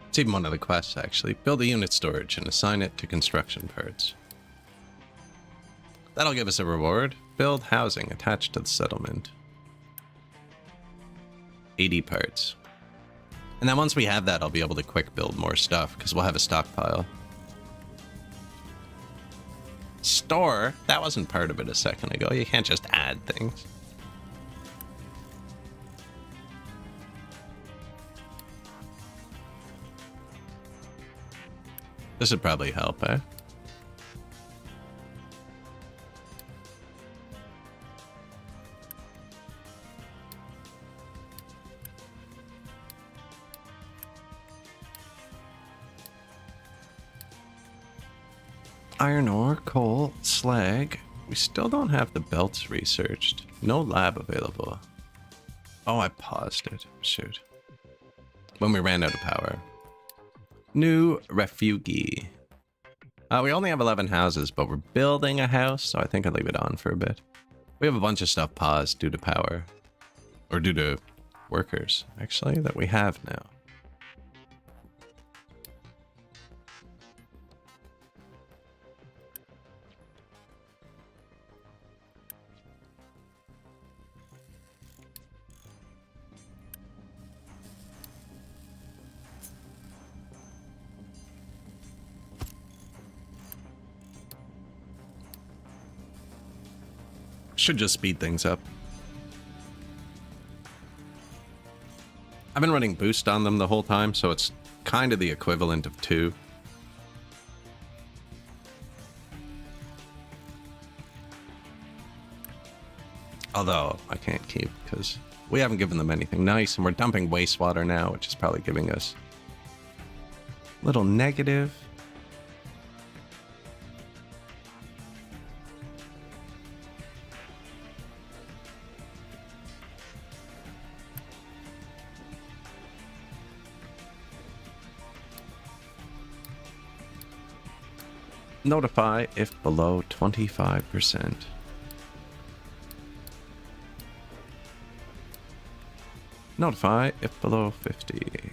A: It's even one of the quests, actually. Build a unit storage and assign it to construction parts. That'll give us a reward. Build housing attached to the settlement. 80 parts. And then once we have that, I'll be able to quick build more stuff, because we'll have a stockpile. Store? That wasn't part of it a second ago. You can't just add things. This would probably help, eh? Iron ore, coal, slag. We still don't have the belts researched. No lab available. Oh, I paused it. Shoot. When we ran out of power. New refugee. We only have 11 houses, but we're building a house, so I think I'll leave it on for a bit. We have a bunch of stuff paused due to power. Or due to workers, actually, that we have now. Should just speed things up. I've been running boost on them the whole time, so it's kind of the equivalent of 2. Although, I can't keep, because we haven't given them anything nice, and we're dumping wastewater now, which is probably giving us a little negative. Notify if below 25%. Notify if below 50.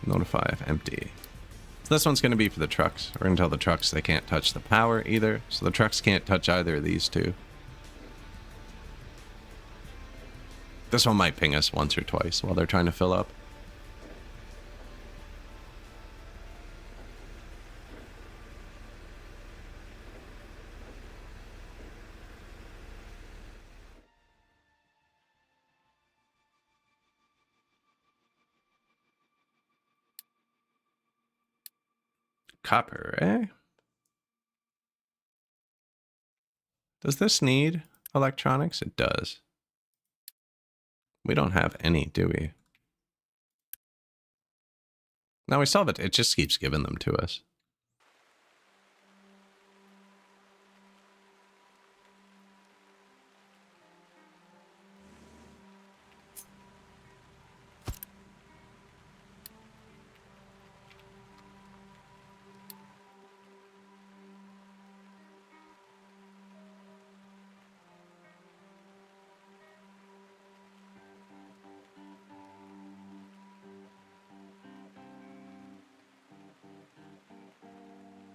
A: Notify if empty. So this one's going to be for the trucks. We're going to tell the trucks they can't touch the power either. So the trucks can't touch either of these two. This one might ping us once or twice while they're trying to fill up. Copper, eh? Does this need electronics? It does. We don't have any, do we? No, we solve it. It just keeps giving them to us.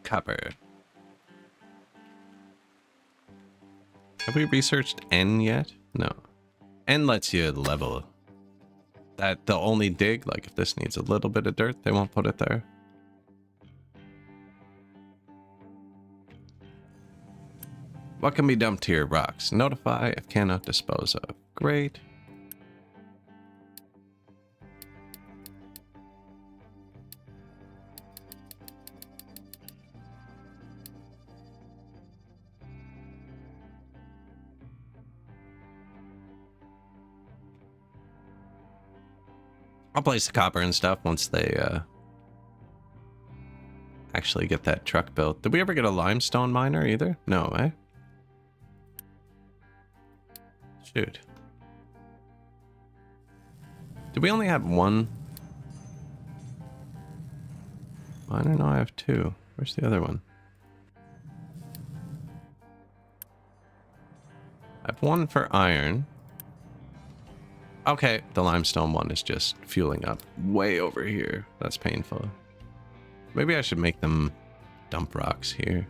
A: Copper. Have we researched N yet? No. N lets you level. That they'll only dig, like if this needs a little bit of dirt, they won't put it there. What can be dumped here? Rocks. Notify if cannot dispose of. Great. I'll place the copper and stuff once they actually get that truck built. Did we ever get a limestone miner either? No, eh? Shoot. Did we only have one miner? No, I have 2. Where's the other one? I have 1 for iron. Okay, the limestone one is just fueling up way over here. That's painful. Maybe I should make them dump rocks here.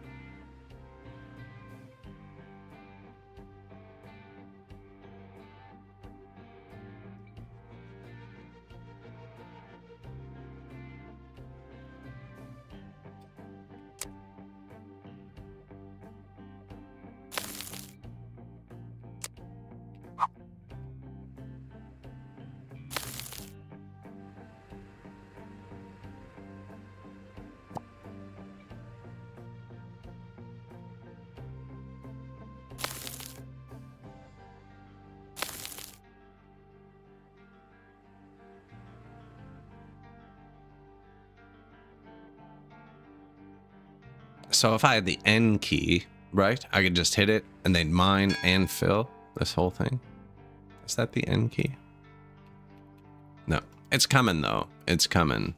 A: So if I had the N key, right, I could just hit it and they'd mine and fill this whole thing. Is that the N key? No, it's coming though. It's coming.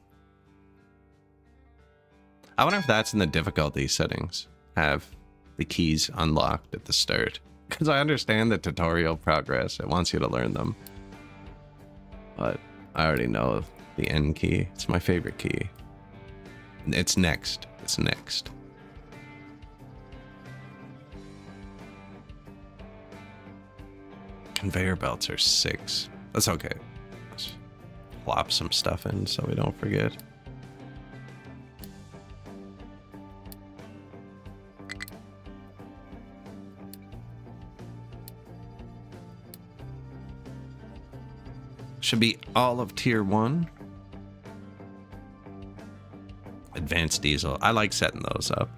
A: I wonder if that's in the difficulty settings. Have the keys unlocked at the start. Because I understand the tutorial progress. It wants you to learn them. But I already know the N key. It's my favorite key. It's next. It's next. Conveyor belts are 6. That's okay. Let's plop some stuff in so we don't forget. Should be all of tier 1. Advanced diesel. I like setting those up.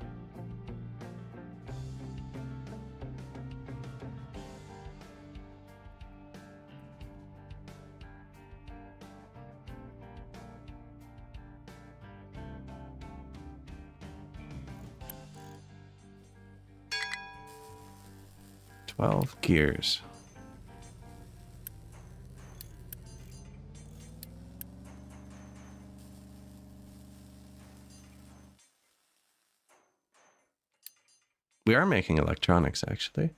A: Gears. We are making electronics, actually.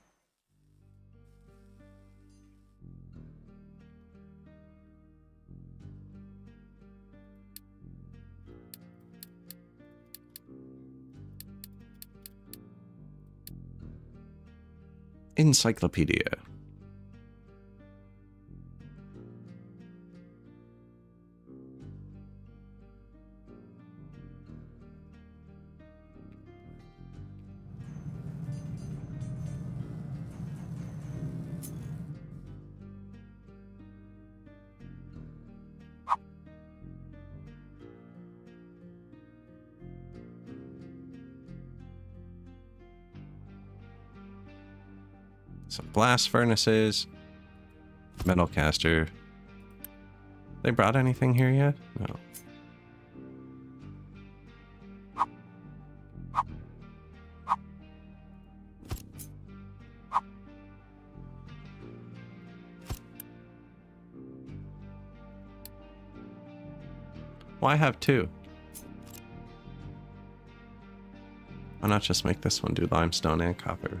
A: Encyclopedia. Some blast furnaces. Metal caster. They brought anything here yet? No. Why have 2? Why not just make this one do limestone and copper?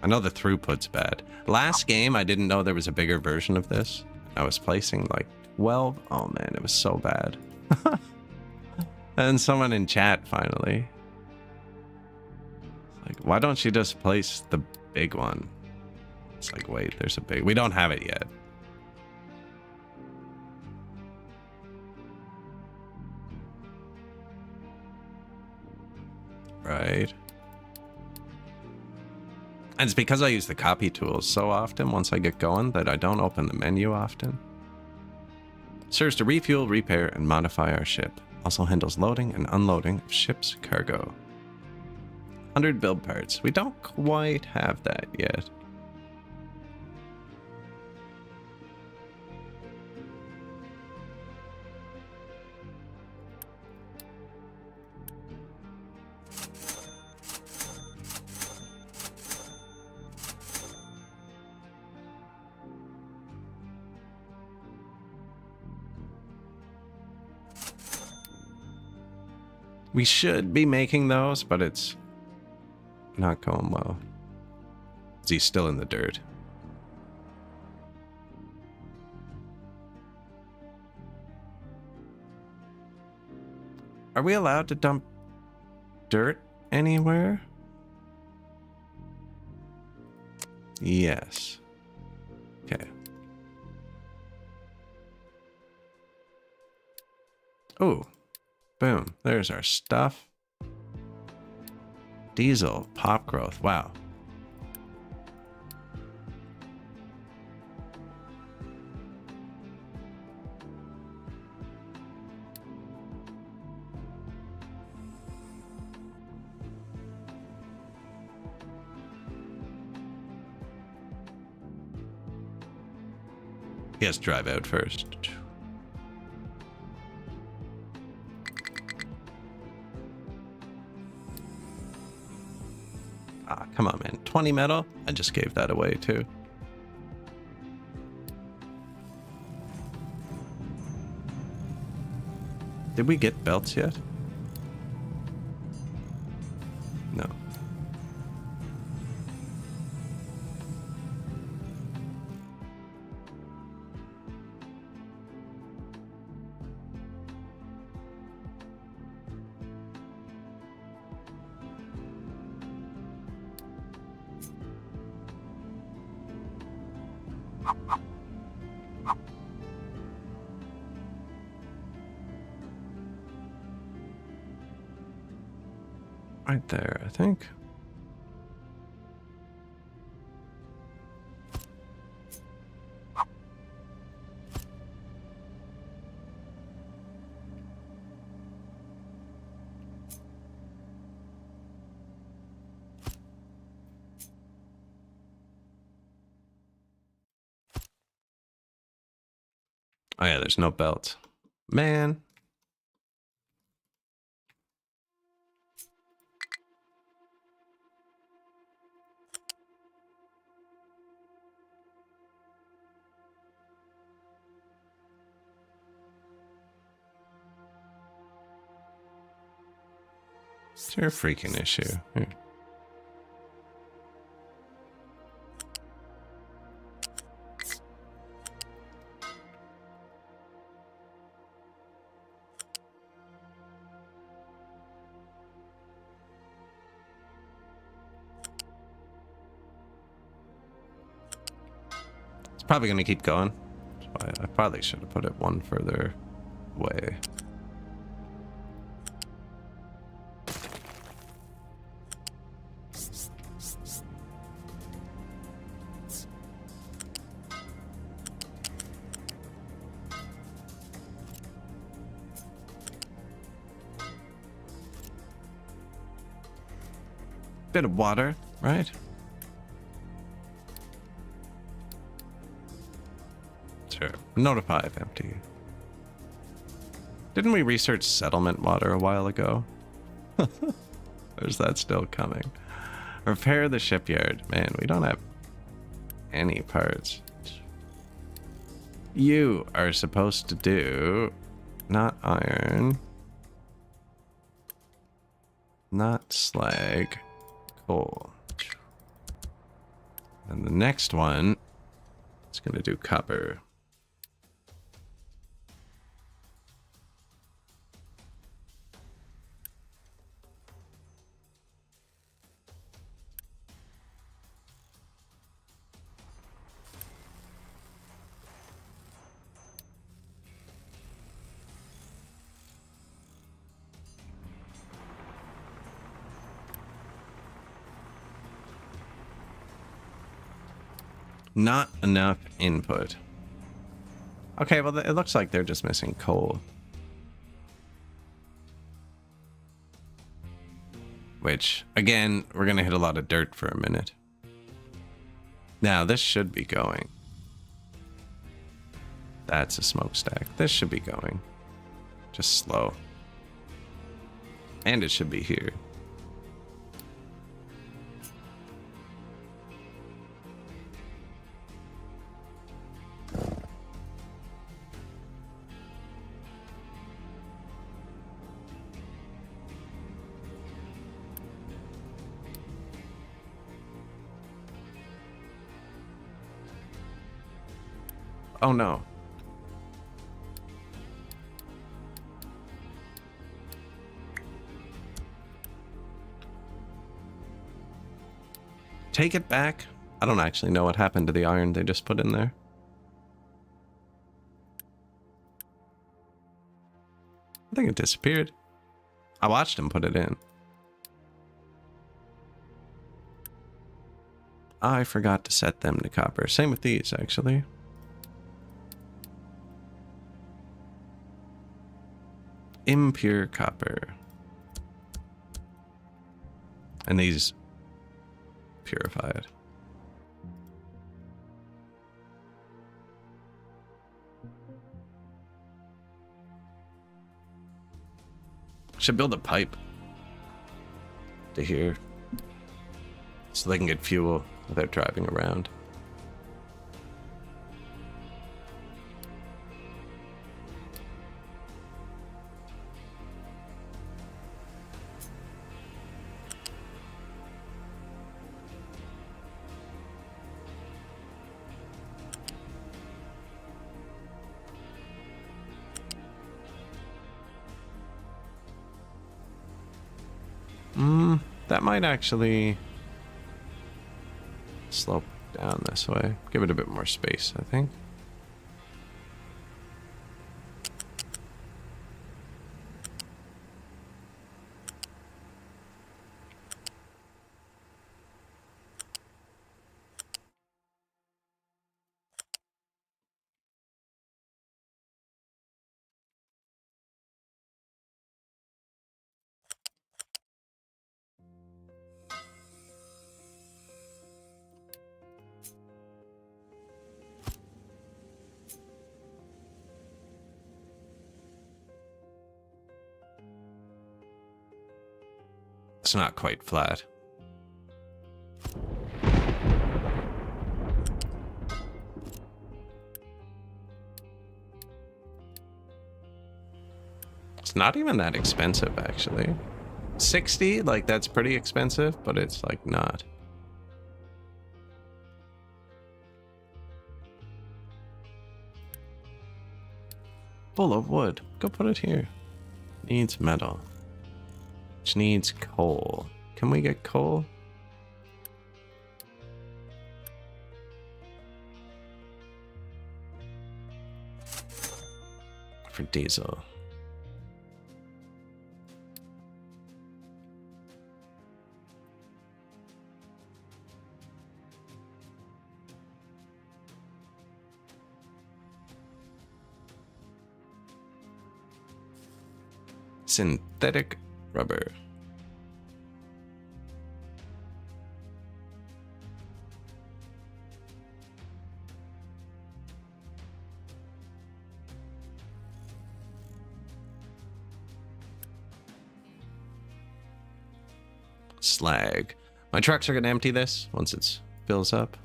A: I know the throughput's bad. Last game, I didn't know there was a bigger version of this. I was placing like 12. Oh man, it was so bad. And someone in chat finally. Like, why don't you just place the big one? It's like, wait, there's a big... We don't have it yet. Right. And it's because I use the copy tools so often once I get going that I don't open the menu often. Serves to refuel, repair, and modify our ship. Also handles loading and unloading of ship's cargo. 100 build parts. We don't quite have that yet. We should be making those, but it's not going well. He's still in the dirt. Are we allowed to dump dirt anywhere? Yes. Okay. Oh. Boom. There's our stuff. Diesel. Pop growth. Wow. He has to drive out first. Ah, come on, man. 20 metal? I just gave that away, too. Did we get belts yet? No. Right there, I think. Oh yeah, there's no belt. Man. It's your freaking issue. Here. It's probably going to keep going. I probably should have put it one further away. Bit of water, right? Sure. Notify if empty. Didn't we research settlement water a while ago? Or is that still coming? Repair the shipyard. Man, we don't have any parts. You are supposed to do not iron, not slag, coal. And the next one is going to do copper. Not enough input. Okay, well, it looks like they're just missing coal. Which, again, we're going to hit a lot of dirt for a minute. Now, this should be going. That's a smokestack. This should be going. Just slow. And it should be here. Oh no. Take it back. I don't actually know what happened to the iron they just put in there. I think it disappeared. I watched him put it in. I forgot to set them to copper. Same with these, actually. Impure copper. And these purified. Should build a pipe to here so they can get fuel without driving around. That might actually slow down this way. Give it a bit more space, I think. It's not quite flat. It's not even that expensive, actually. 60, like, that's pretty expensive, but it's, like, not. Full of wood. Go put it here. Needs metal. Which needs coal. Can we get coal? For diesel. Synthetic rubber. Slag. My trucks are gonna empty this once it fills up.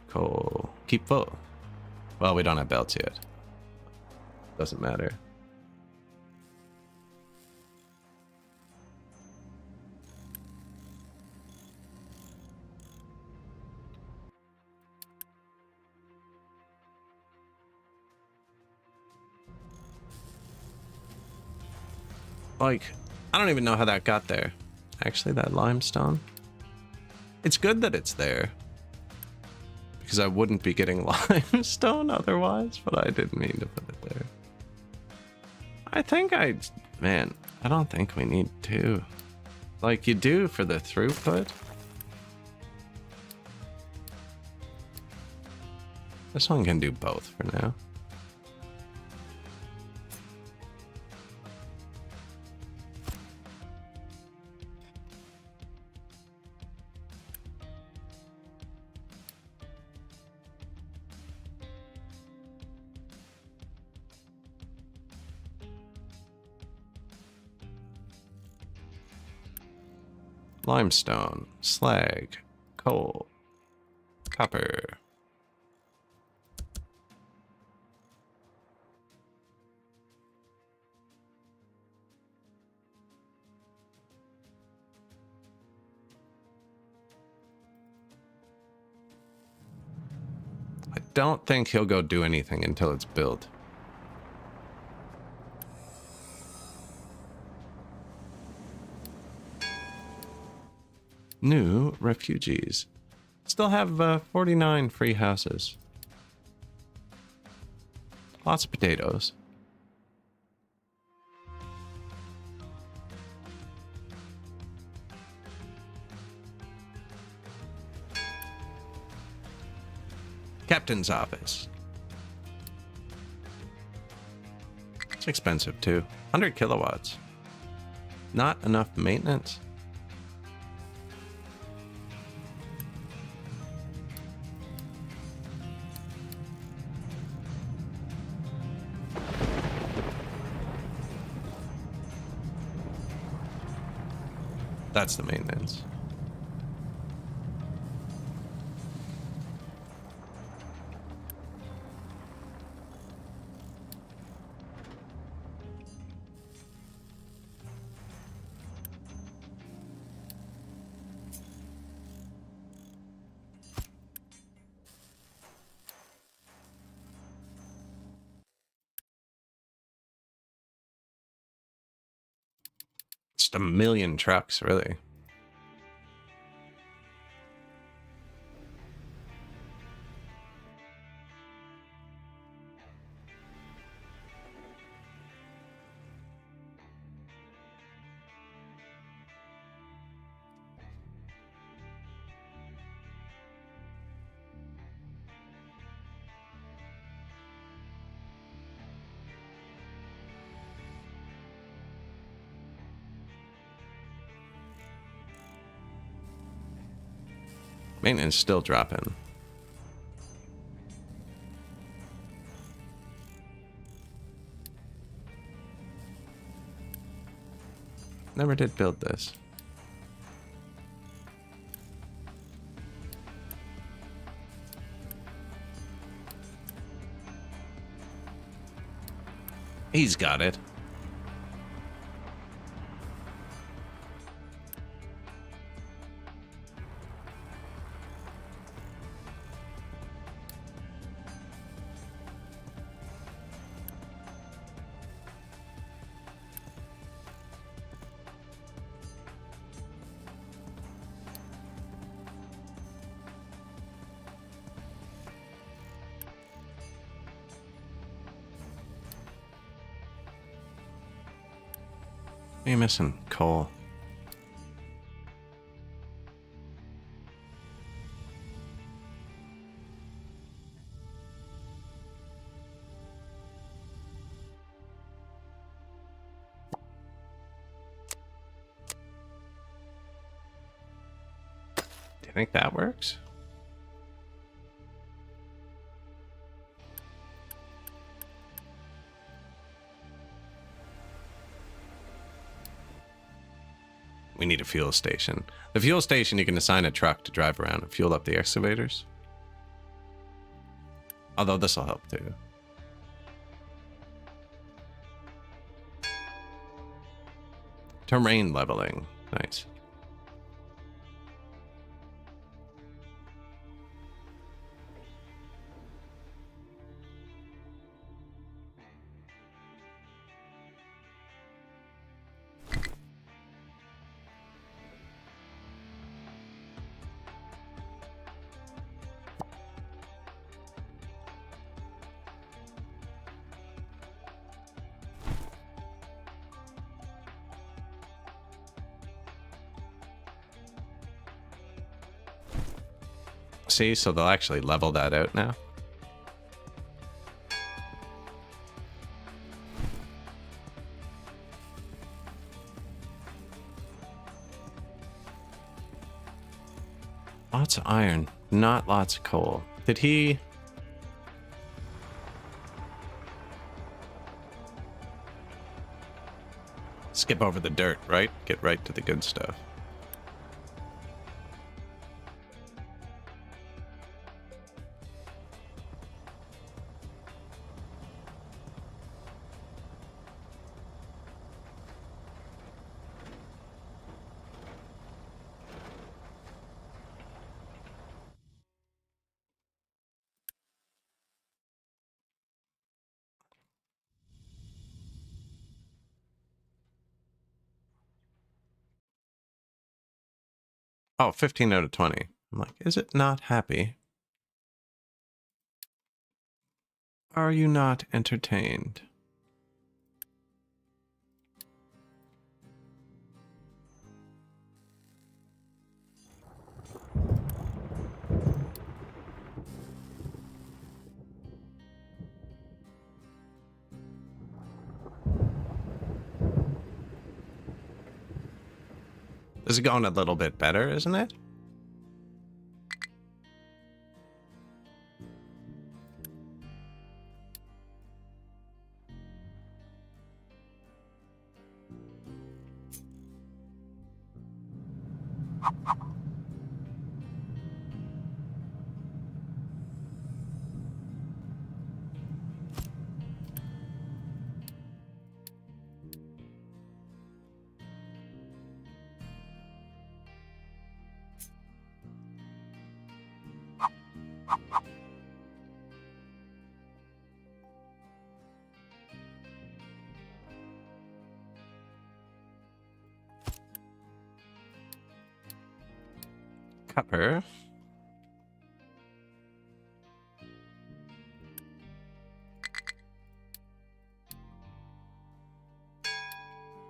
A: Coal. Keep full. Well, we don't have belts yet. Doesn't matter. Like, I don't even know how that got there. Actually, that limestone. It's good that it's there. Because I wouldn't be getting limestone otherwise, but I didn't mean to put it there. I think man, I don't think we need two. Like you do for the throughput. This one can do both for now. Limestone, slag, coal, copper. I don't think he'll go do anything until it's built. New refugees. Still have 49 free houses. Lots of potatoes. Captain's office. It's expensive too. 100 kilowatts. Not enough maintenance. That's the maintenance. Just a million trucks, really. Maintenance still dropping. Never did build this. He's got it. What are you missing? Coal. Do you think that works? We need a fuel station. The fuel station, you can assign a truck to drive around and fuel up the excavators. Although this will help too. Terrain leveling. Nice. See, so they'll actually level that out now. Lots of iron, not lots of coal. Did he... skip over the dirt, right? Get right to the good stuff. Oh, 15 out of 20. I'm like, is it not happy? Are you not entertained? This is going a little bit better, isn't it? Copper.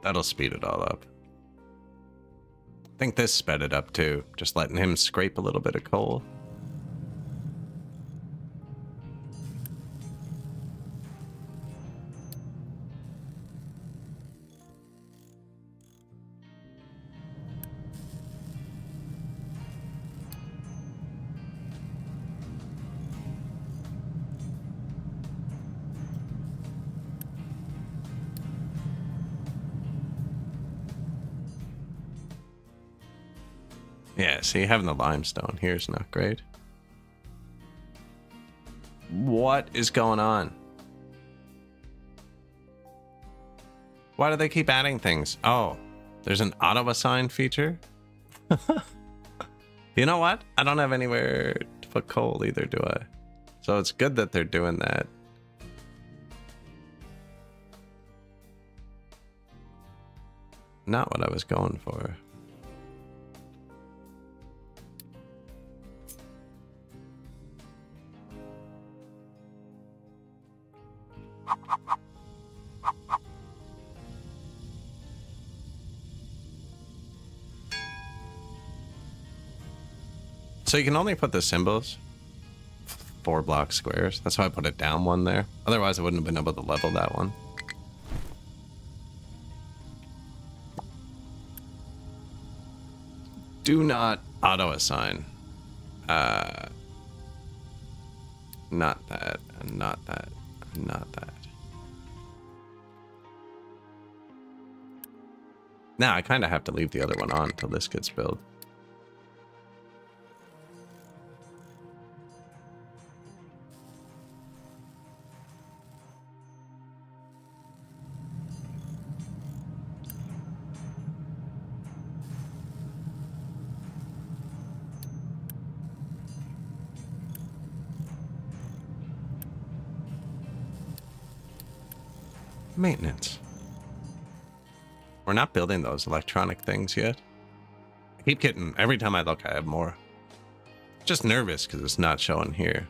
A: That'll speed it all up. I think this sped it up too, just letting him scrape a little bit of coal. Yeah, see, having the limestone here is not great. What is going on? Why do they keep adding things? Oh, there's an auto-assign feature? You know what? I don't have anywhere to put coal either, do I? So it's good that they're doing that. Not what I was going for. So you can only put the symbols 4 block squares. That's why I put it down one there. Otherwise I wouldn't have been able to level that one. Do not auto assign. Not that, and not that, and not that. Now I kind of have to leave the other one on until this gets built. Maintenance. We're not building those electronic things yet. I keep getting, every time I look, I have more. Just nervous because it's not showing here.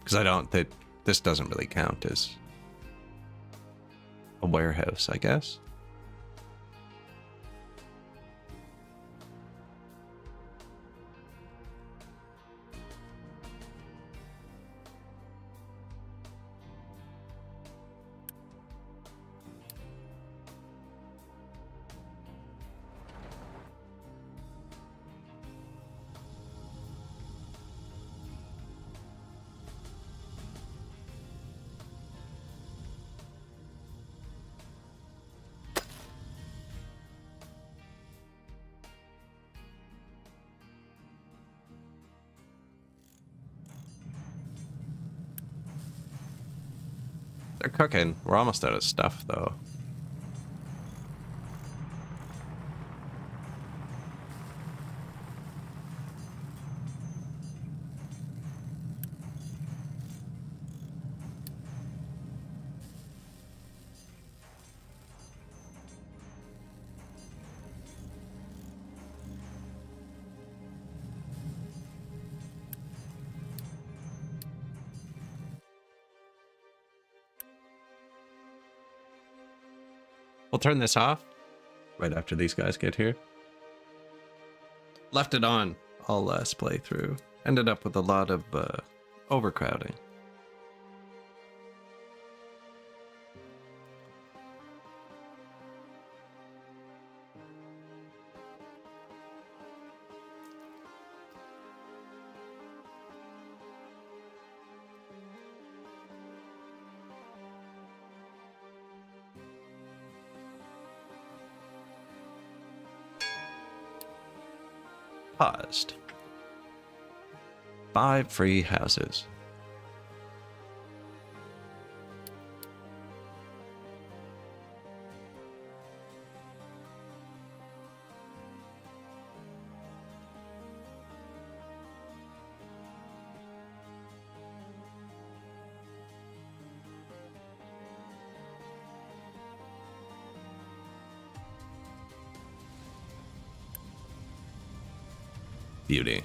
A: Because I don't, this doesn't really count as a warehouse, I guess. They're cooking. We're almost out of stuff, though. We'll turn this off right after these guys get here. Left it on all last playthrough. Ended up with a lot of overcrowding. Paused. 5 free houses. Beauty.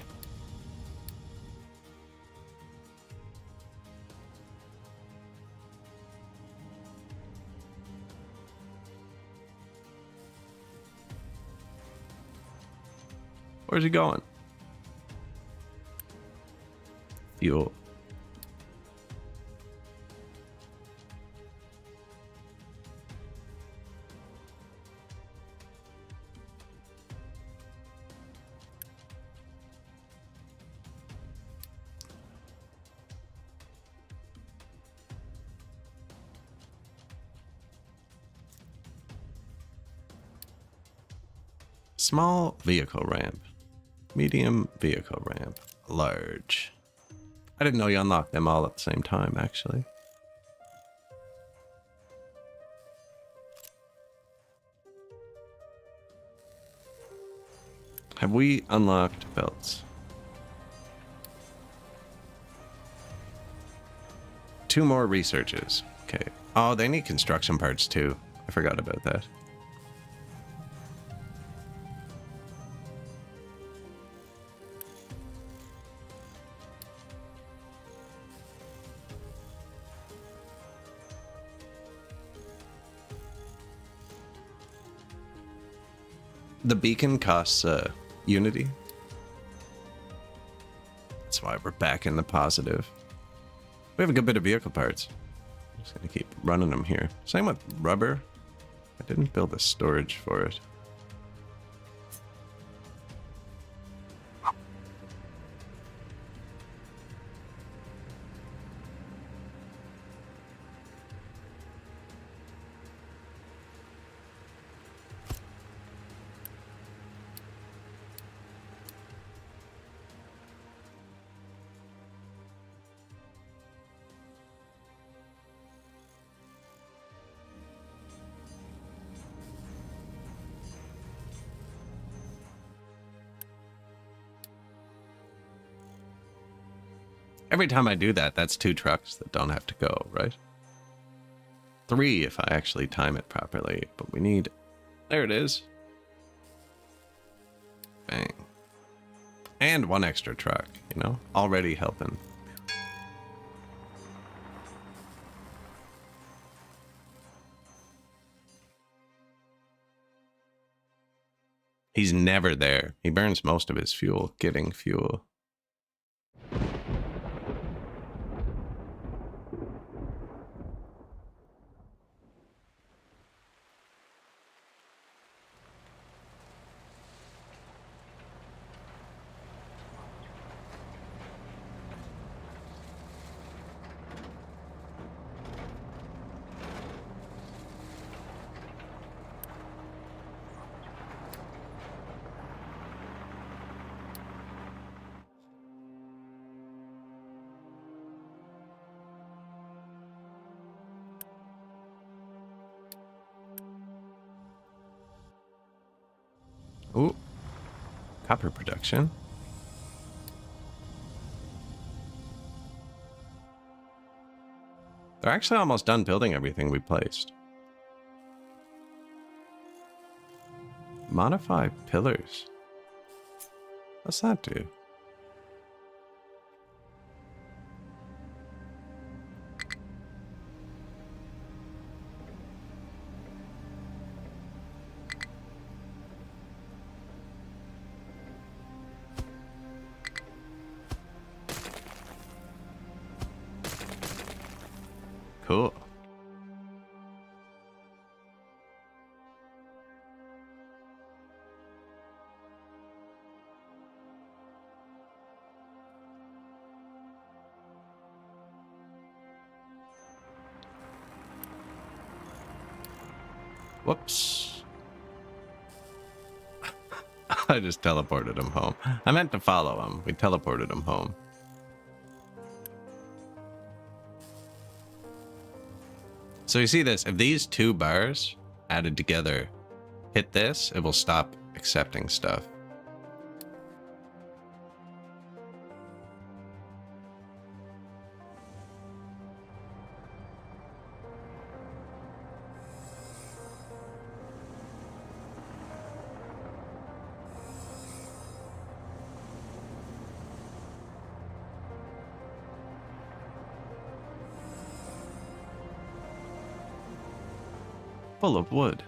A: Where's he going? Fuel. Small vehicle ramp. Medium vehicle ramp. Large. I didn't know you unlocked them all at the same time, actually. Have we unlocked belts? 2 more researches. Okay. Oh, they need construction parts too. I forgot about that. The beacon costs unity. That's why we're back in the positive. We have a good bit of vehicle parts. I'm just gonna keep running them here. Same with rubber. I didn't build a storage for it. Every time I do that, that's 2 trucks that don't have to go, right? 3 if I actually time it properly, but we need... There it is. Bang. And 1 extra truck, you know? Already helping. He's never there. He burns most of his fuel getting fuel. Ooh, copper production. They're actually almost done building everything we placed. Modify pillars. What's that do? Cool. Whoops. I just teleported him home. I meant to follow him. We teleported him home. So you see this, if these 2 bars added together hit this, it will stop accepting stuff. Full of wood.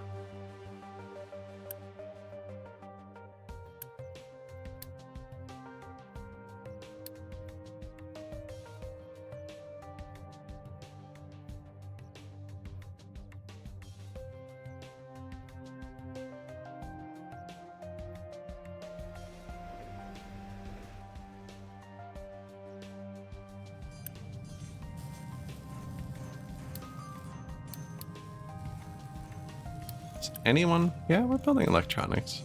A: Anyone? Yeah, we're building electronics.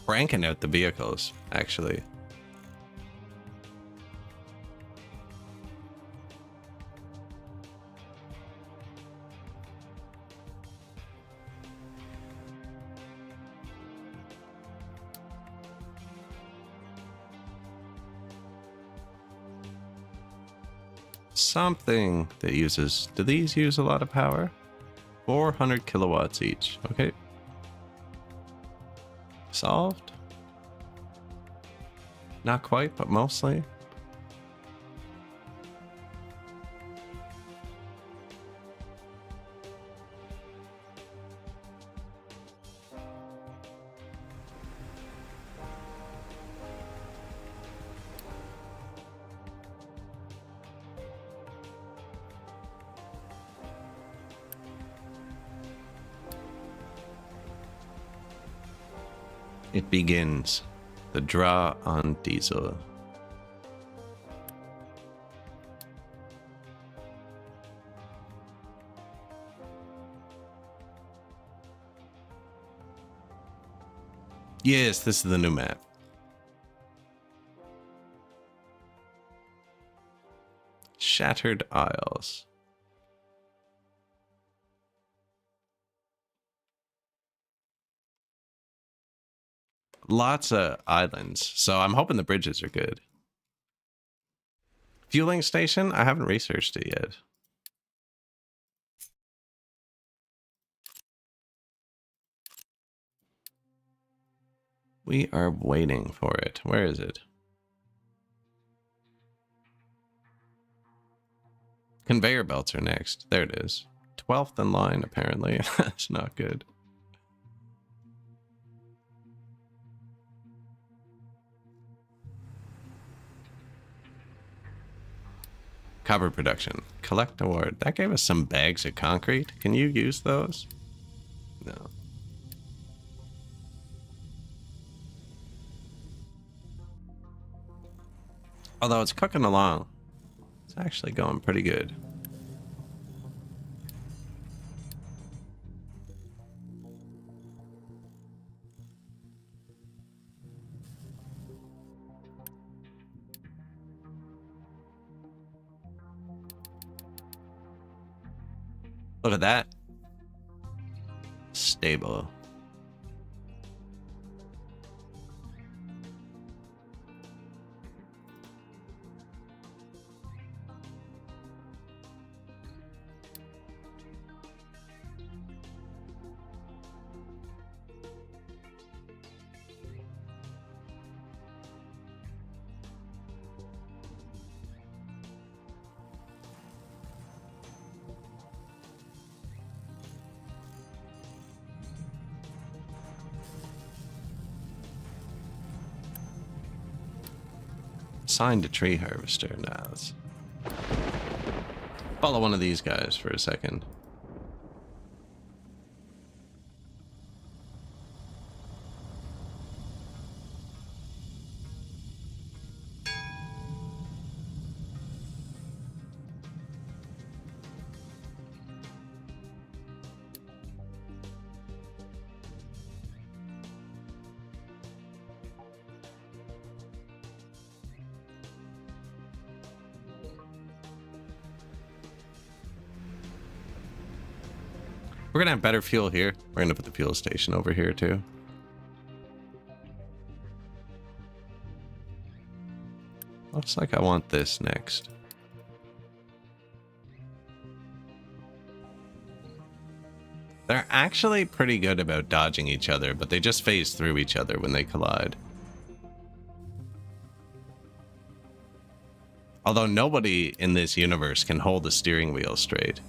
A: cranking out the vehicles, actually. Something that uses... Do these use a lot of power? 400 kilowatts each. Okay. Solved? Not quite, but mostly. It begins. The draw on diesel. Yes, this is the new map. Shattered Isles. Lots of islands, so I'm hoping the bridges are good. Fueling station? I haven't researched it yet. We are waiting for it. Where is it? Conveyor belts are next. There it is. 12th in line, apparently. That's not good. Copper production. Collect award. That gave us some bags of concrete. Can you use those? No. Although it's cooking along. It's actually going pretty good. Look at that. Stable. Assigned a tree harvester. Now let's follow one of these guys for a second. We're gonna have better fuel here. We're gonna put the fuel station over here too. Looks like I want this next. They're actually pretty good about dodging each other, but they just phase through each other when they collide. Although nobody in this universe can hold the steering wheel straight.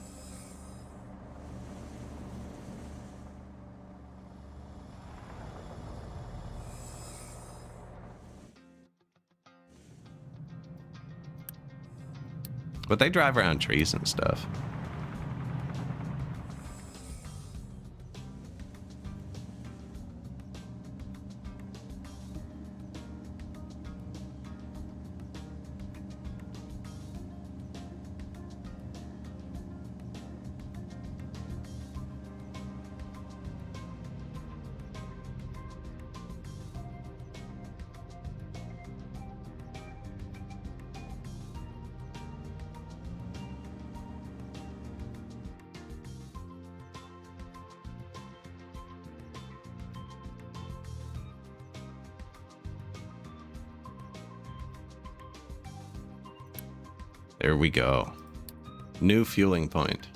A: But they drive around trees and stuff. There we go. New fueling point.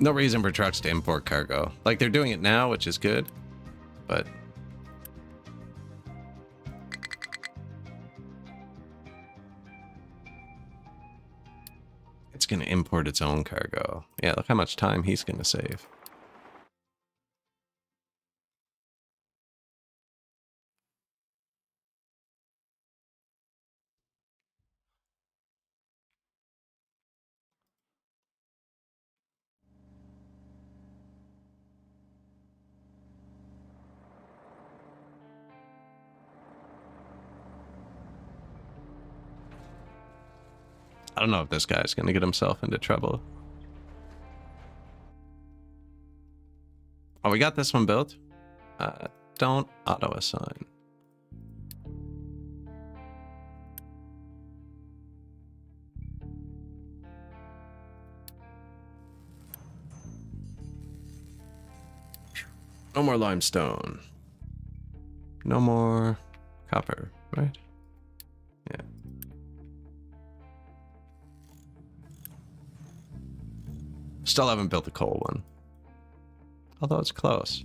A: No reason for trucks to import cargo. Like, they're doing it now, which is good, but... it's going to import its own cargo. Yeah, look how much time he's going to save. I don't know if this guy's going to get himself into trouble. Oh, we got this one built. Don't auto-assign. No more limestone. No more copper, right? Yeah. Still haven't built the coal one. Although it's close.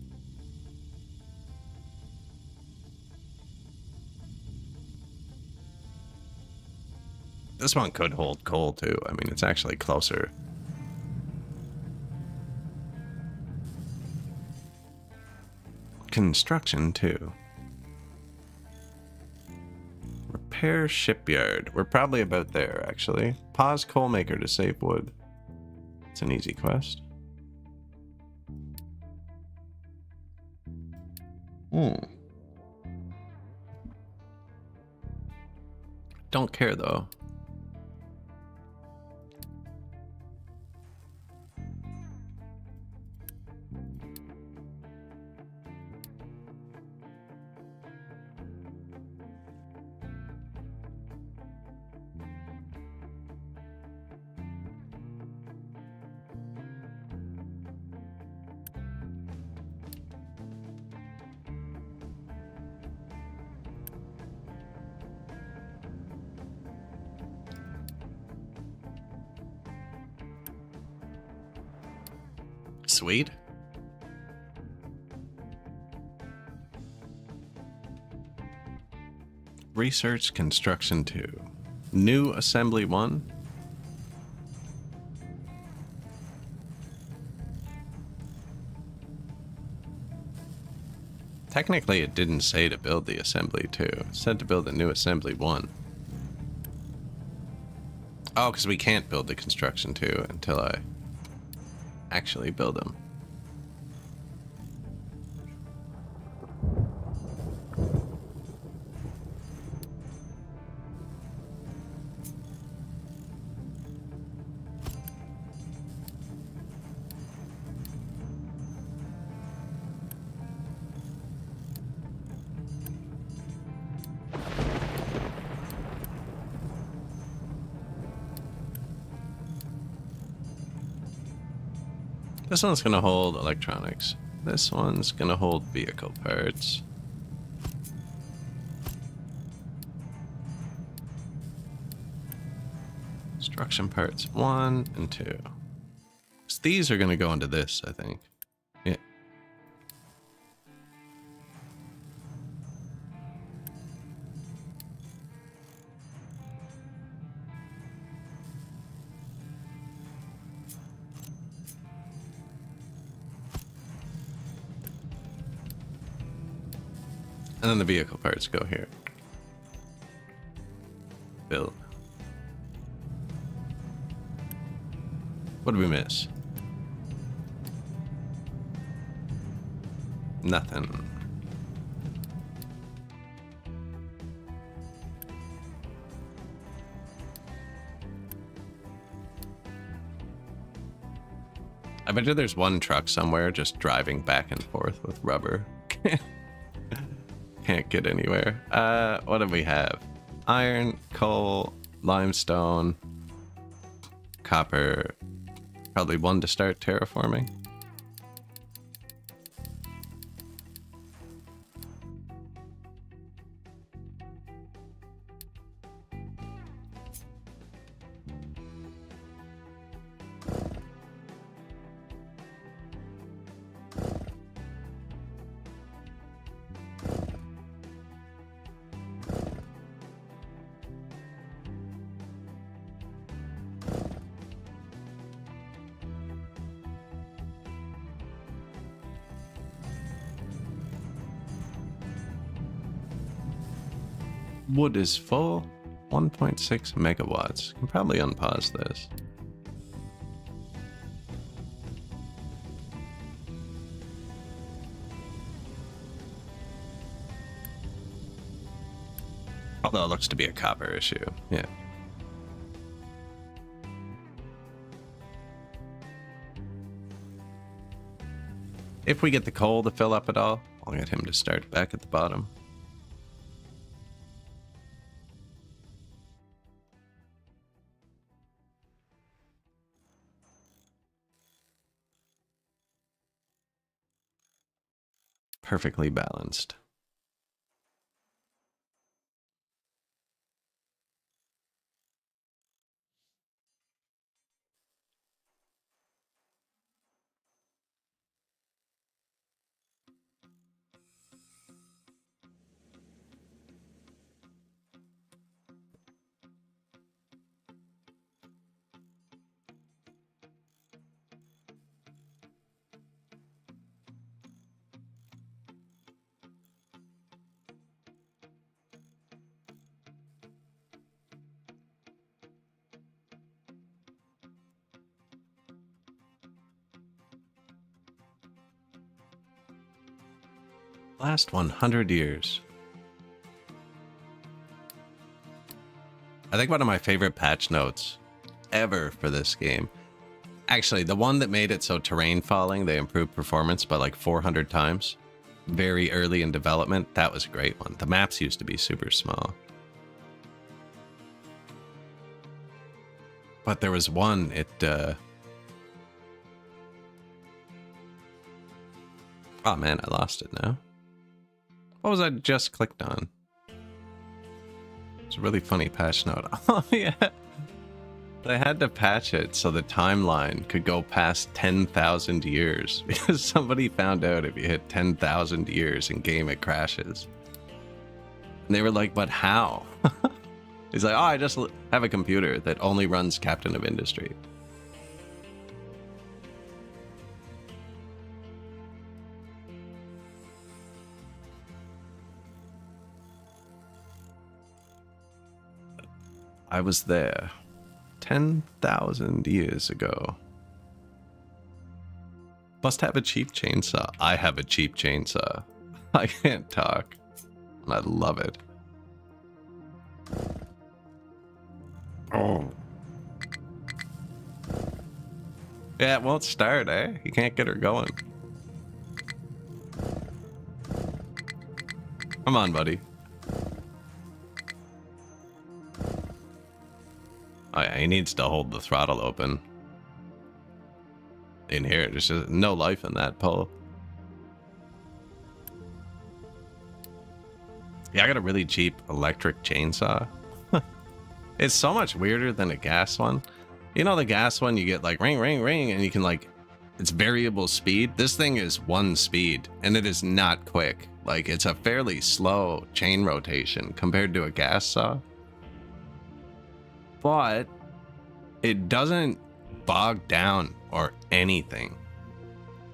A: This one could hold coal too. I mean, it's actually closer. Construction too. Repair shipyard. We're probably about there, actually. Pause coal maker to save wood. It's an easy quest. Don't care though. Sweet. Research construction 2. New assembly 1. Technically, it didn't say to build the assembly 2. It said to build a new assembly 1. Oh, because we can't build the construction 2 until I actually build them. This one's gonna hold electronics. This one's gonna hold vehicle parts. Construction parts 1 and 2. So these are gonna go into this, I think. Yeah. And then the vehicle parts go here. Build. What did we miss? Nothing. I bet you there's one truck somewhere just driving back and forth with rubber. Can't get anywhere. What do we have? Iron, coal, limestone, copper. Probably one to start terraforming. Wood is full. 1.6 megawatts. Can probably unpause this. Although it looks to be a copper issue. Yeah. If we get the coal to fill up at all, I'll get him to start back at the bottom. Perfectly balanced. Last 100 years. I think one of my favorite patch notes ever for this game. Actually, the one that made it so terrain falling, they improved performance by like 400 times. Very early in development. That was a great one. The maps used to be super small. But there was one, oh man, I lost it now. What was I just clicked on? It's a really funny patch note. Oh yeah. They had to patch it so the timeline could go past 10,000 years because somebody found out if you hit 10,000 years in game it crashes. And they were like, but how? He's like, oh, I just have a computer that only runs Captain of Industry. I was there 10,000 years ago. Must have a cheap chainsaw. I have a cheap chainsaw. I can't talk. I love it. Oh. Yeah, it won't start, eh? You can't get her going. Come on, buddy. Oh yeah, he needs to hold the throttle open. In here, there's just no life in that pull. Yeah, I got a really cheap electric chainsaw. It's so much weirder than a gas one. You know the gas one, you get like ring, ring, ring, and you can like, it's variable speed. This thing is one speed, and it is not quick. Like, it's a fairly slow chain rotation compared to a gas saw. But it doesn't bog down or anything.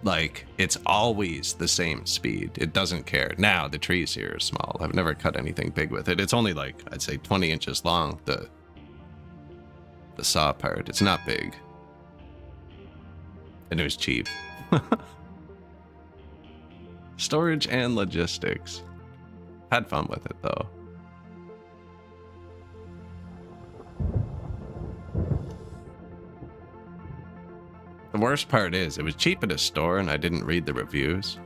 A: Like, it's always the same speed. It doesn't care. Now, the trees here are small. I've never cut anything big with it. It's only like, I'd say 20 inches long, the saw part. It's not big. And it was cheap. Storage and logistics. Had fun with it, though. The worst part is, it was cheap at a store and I didn't read the reviews.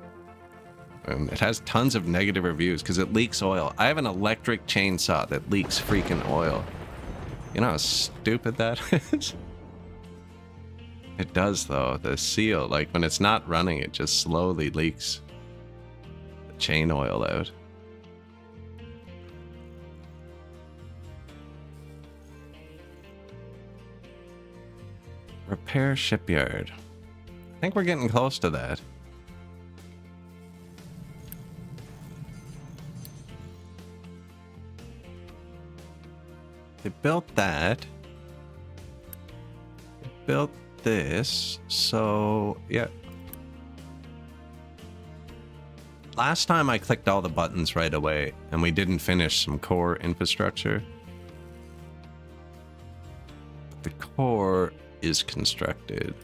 A: And it has tons of negative reviews because it leaks oil. I have an electric chainsaw that leaks freaking oil. You know how stupid that is? It does though. The seal, like when it's not running, it just slowly leaks the chain oil out. Repair shipyard. I think we're getting close to that. They built that. They built this. So, yeah. Last time I clicked all the buttons right away, and we didn't finish some core infrastructure. The core is constructed.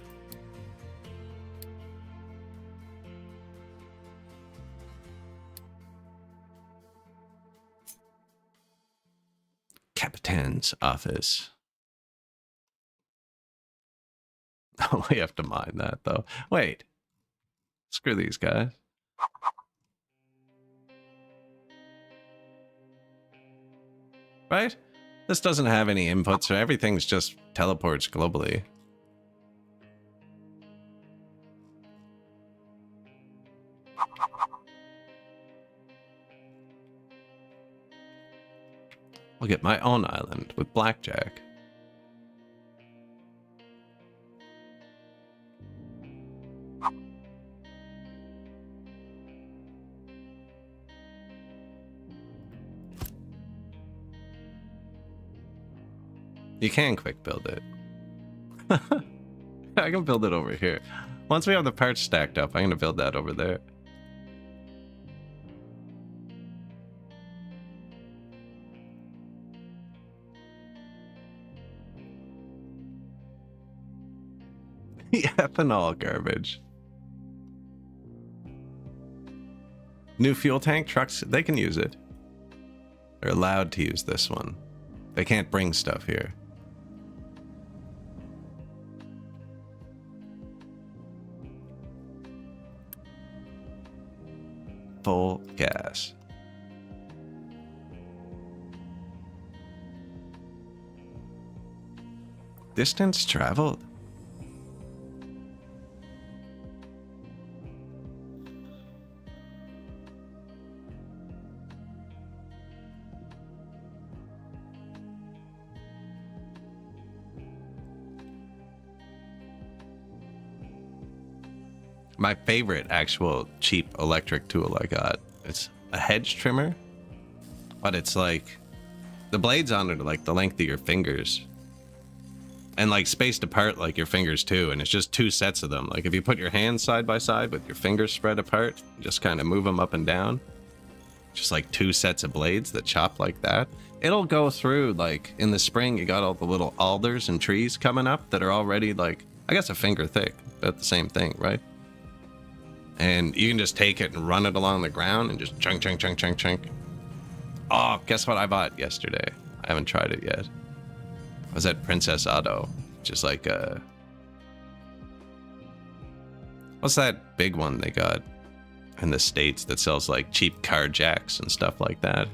A: Capitan's office. Oh, we have to mine that, though. Wait. Screw these guys. Right? This doesn't have any inputs, so everything's just teleports globally. I'll get my own island with blackjack. You can quick build it. I can build it over here. Once we have the parts stacked up, I'm going to build that over there. The ethanol garbage. New fuel tank trucks, they can use it. They're allowed to use this one. They can't bring stuff here. Full gas. Distance traveled. My favorite actual cheap electric tool I got. It's a hedge trimmer, but it's like the blades on it are like the length of your fingers and like spaced apart like your fingers too. And it's just two sets of them. Like if you put your hands side by side with your fingers spread apart, just kind of move them up and down, just like two sets of blades that chop like that. It'll go through, like in the spring, you got all the little alders and trees coming up that are already like, I guess a finger thick, but the same thing, right? And you can just take it and run it along the ground and just chunk, chunk, chunk, chunk, chunk. Oh, guess what I bought yesterday? I haven't tried it yet. I was at Princess Auto, just like what's that big one they got in the States that sells like cheap car jacks and stuff like that?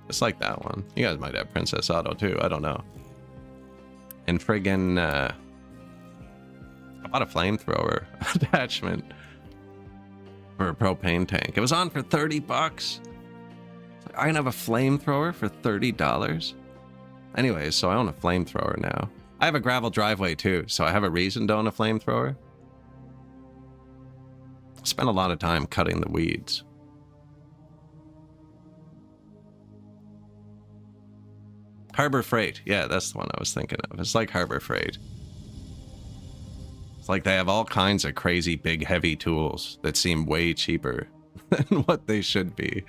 A: It's like that one. You guys might have Princess Auto too, I don't know. And friggin' I bought a flamethrower attachment for a propane tank. It was on for 30 bucks. I can have a flamethrower for $30. Anyways, so I own a flamethrower now. I have a gravel driveway too, so I have a reason to own a flamethrower. I spent a lot of time cutting the weeds. Harbor Freight. Yeah, that's the one I was thinking of. It's like Harbor Freight. It's like they have all kinds of crazy big heavy tools that seem way cheaper than what they should be.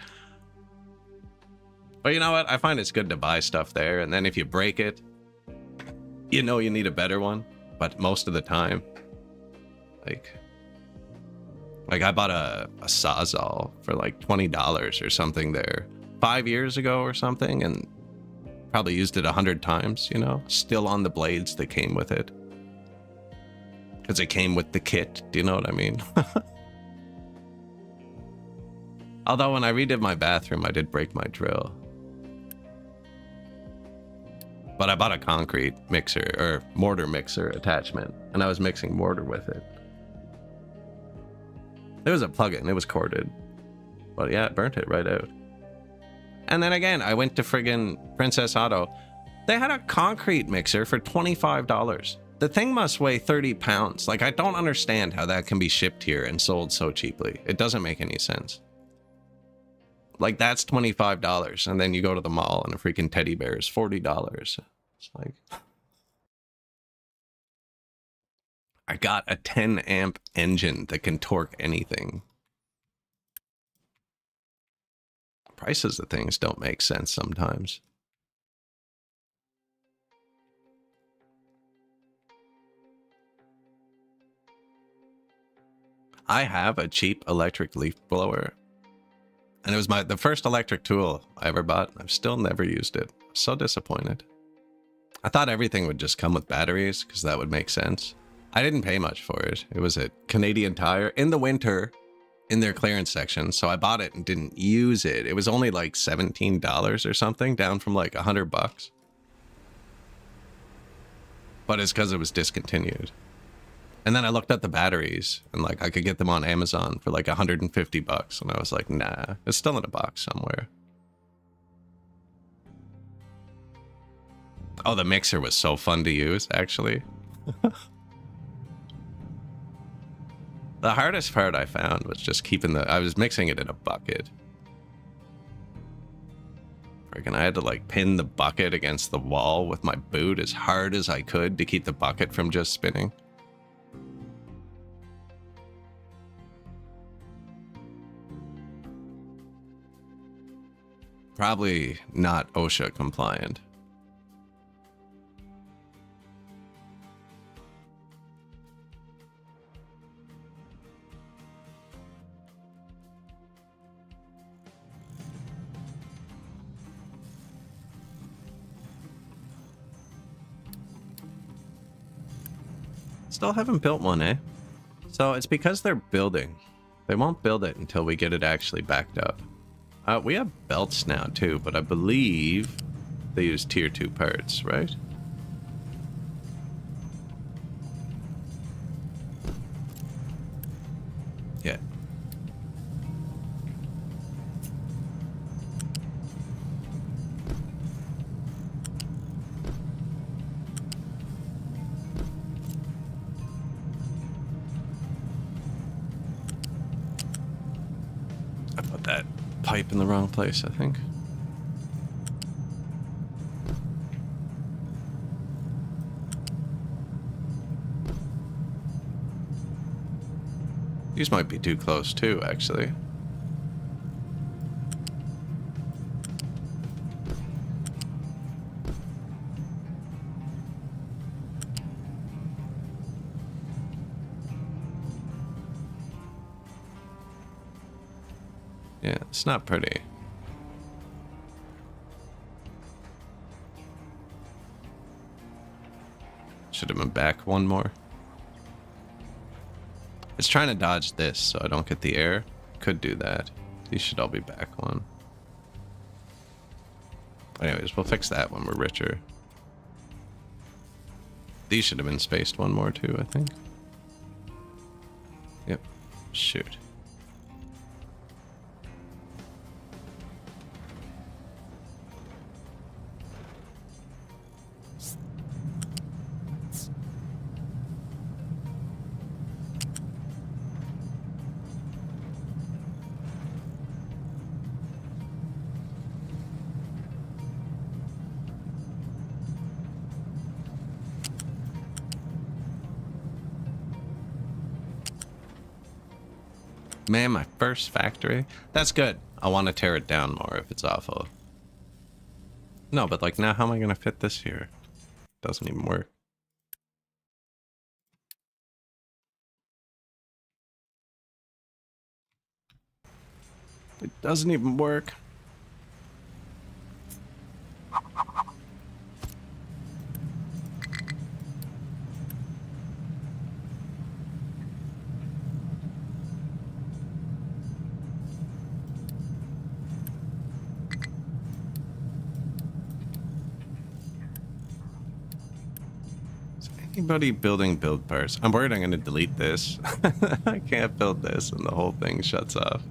A: But you know what? I find it's good to buy stuff there, and then if you break it, you know you need a better one. But most of the time, like I bought a Sawzall for like $20 or something there 5 years ago or something, and probably used it 100 times, you know, still on the blades that came with it. Because it came with the kit, do you know what I mean? Although when I redid my bathroom, I did break my drill. But I bought a concrete mixer, or mortar mixer attachment, and I was mixing mortar with it. There was a plug-in, it was corded. But yeah, it burnt it right out. And then again, I went to friggin' Princess Auto. They had a concrete mixer for $25. The thing must weigh 30 pounds. Like, I don't understand how that can be shipped here and sold so cheaply. It doesn't make any sense. Like, that's $25, and then you go to the mall and a freaking teddy bear is $40. It's like... I got a 10 amp engine that can torque anything. prices of things don't make sense sometimes. I have a cheap electric leaf blower, and it was the first electric tool I ever bought. I've still never used it. I'm so disappointed. I thought everything would just come with batteries because that would make sense. I didn't pay much for it. It was at Canadian Tire in the winter in their clearance section, so I bought it and didn't use it. It was only like $17 or something, down from like $100. But it's because it was discontinued. And then I looked at the batteries, and like I could get them on Amazon for like $150, and I was like, nah, it's still in a box somewhere. Oh, the mixer was so fun to use, actually. The hardest part I found was just keeping I was mixing it in a bucket. Freaking, I had to like pin the bucket against the wall with my boot as hard as I could to keep the bucket from just spinning. Probably not OSHA compliant. Still haven't built one, eh? So it's because they're building. They won't build it until we get it actually backed up. We have belts now too, but I believe they use tier 2 parts, right? Yeah. I put that pipe in the wrong place, I think. These might be too close too, actually. Yeah, it's not pretty. Should have been back one more. It's trying to dodge this so I don't get the air. Could do that. These should all be back one. Anyways, we'll fix that when we're richer. These should have been spaced one more too, I think. Yep. Shoot. Man, my first factory? That's good. I want to tear it down more if it's awful. No, but like now how am I going to fit this here? Doesn't even work. It doesn't even work. Anybody building build parts? I'm worried I'm going to delete this. I can't build this and the whole thing shuts off.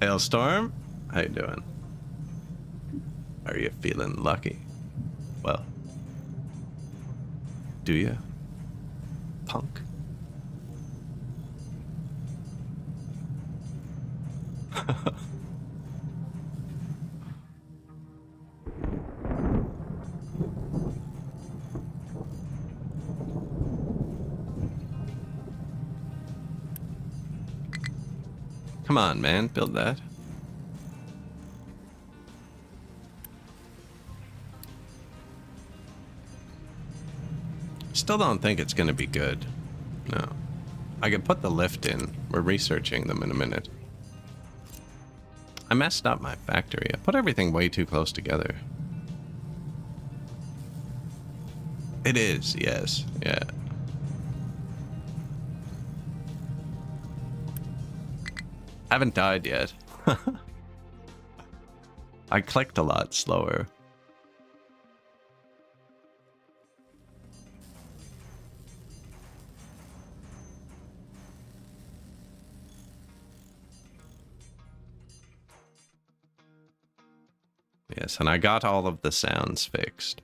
A: Hailstorm? How you doing? Are you feeling lucky? Well, do you? Punk. Come on, man. Build that. Still don't think it's going to be good. No. I could put the lift in. We're researching them in a minute. I messed up my factory. I put everything way too close together. It is, yes. Yeah. Haven't died yet. I clicked a lot slower. Yes, and I got all of the sounds fixed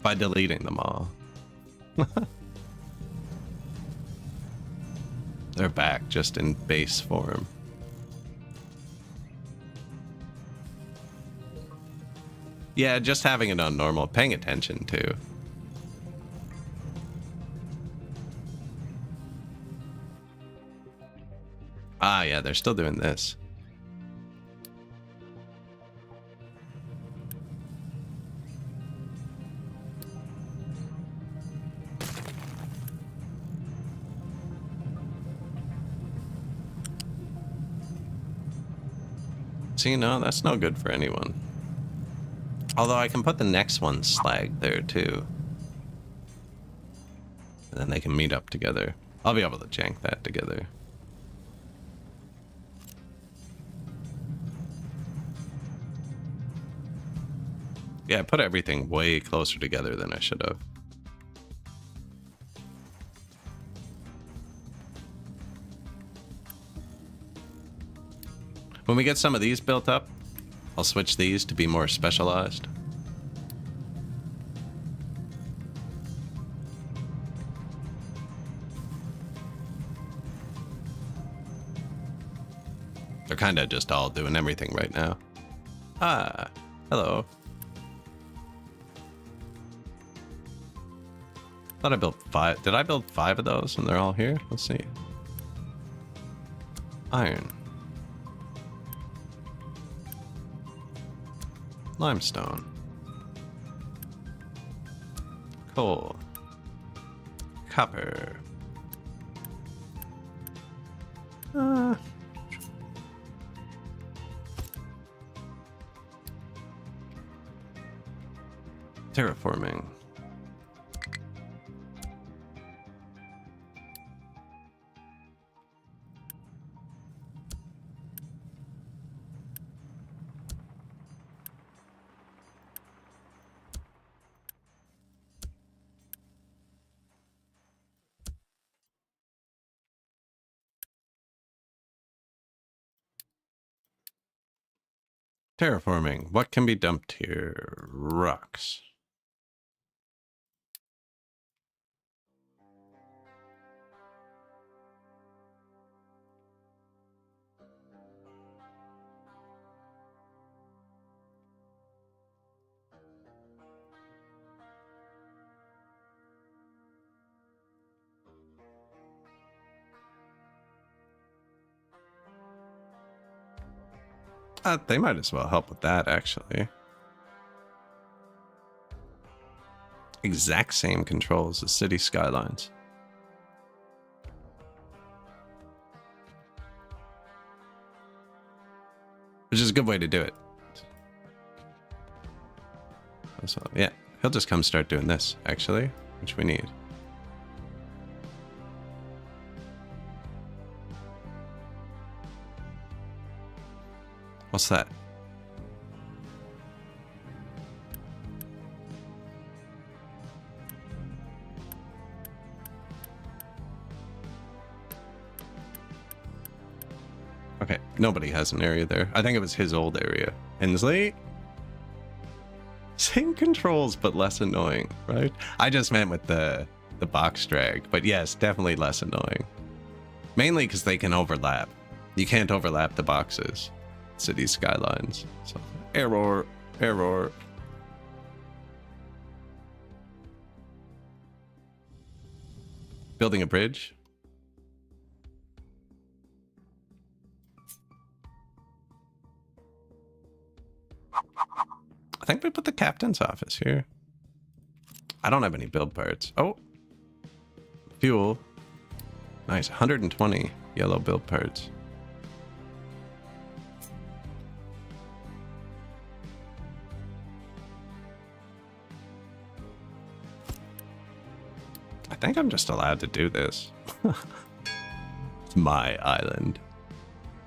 A: by deleting them all. They're back just in base form. Yeah, just having it on normal, paying attention too. Ah, yeah, they're still doing this. See, no, that's no good for anyone. Although I can put the next one slag there too. And then they can meet up together. I'll be able to jank that together. Yeah, I put everything way closer together than I should have. When we get some of these built up, I'll switch these to be more specialized. They're kind of just all doing everything right now. Ah, hello. Thought I built 5. Did I build 5 of those and they're all here? Let's see. Iron. Limestone. Coal. Copper. Terraforming. Terraforming. What can be dumped here? Rocks. They might as well help with that, actually. Exact same controls as city skylines. Which is a good way to do it. So, yeah, he'll just come start doing this, actually, which we need. What's that? Okay, nobody has an area there. I think it was his old area. Hensley? Same controls, but less annoying, right? I just meant with the box drag, but yes, definitely less annoying. Mainly because they can overlap. You can't overlap the boxes. City skylines. So, error, error. Building a bridge. think we put the captain's office here. I don't have any build parts. Oh, fuel. Nice, 120 yellow build parts. I think I'm just allowed to do this. It's my island.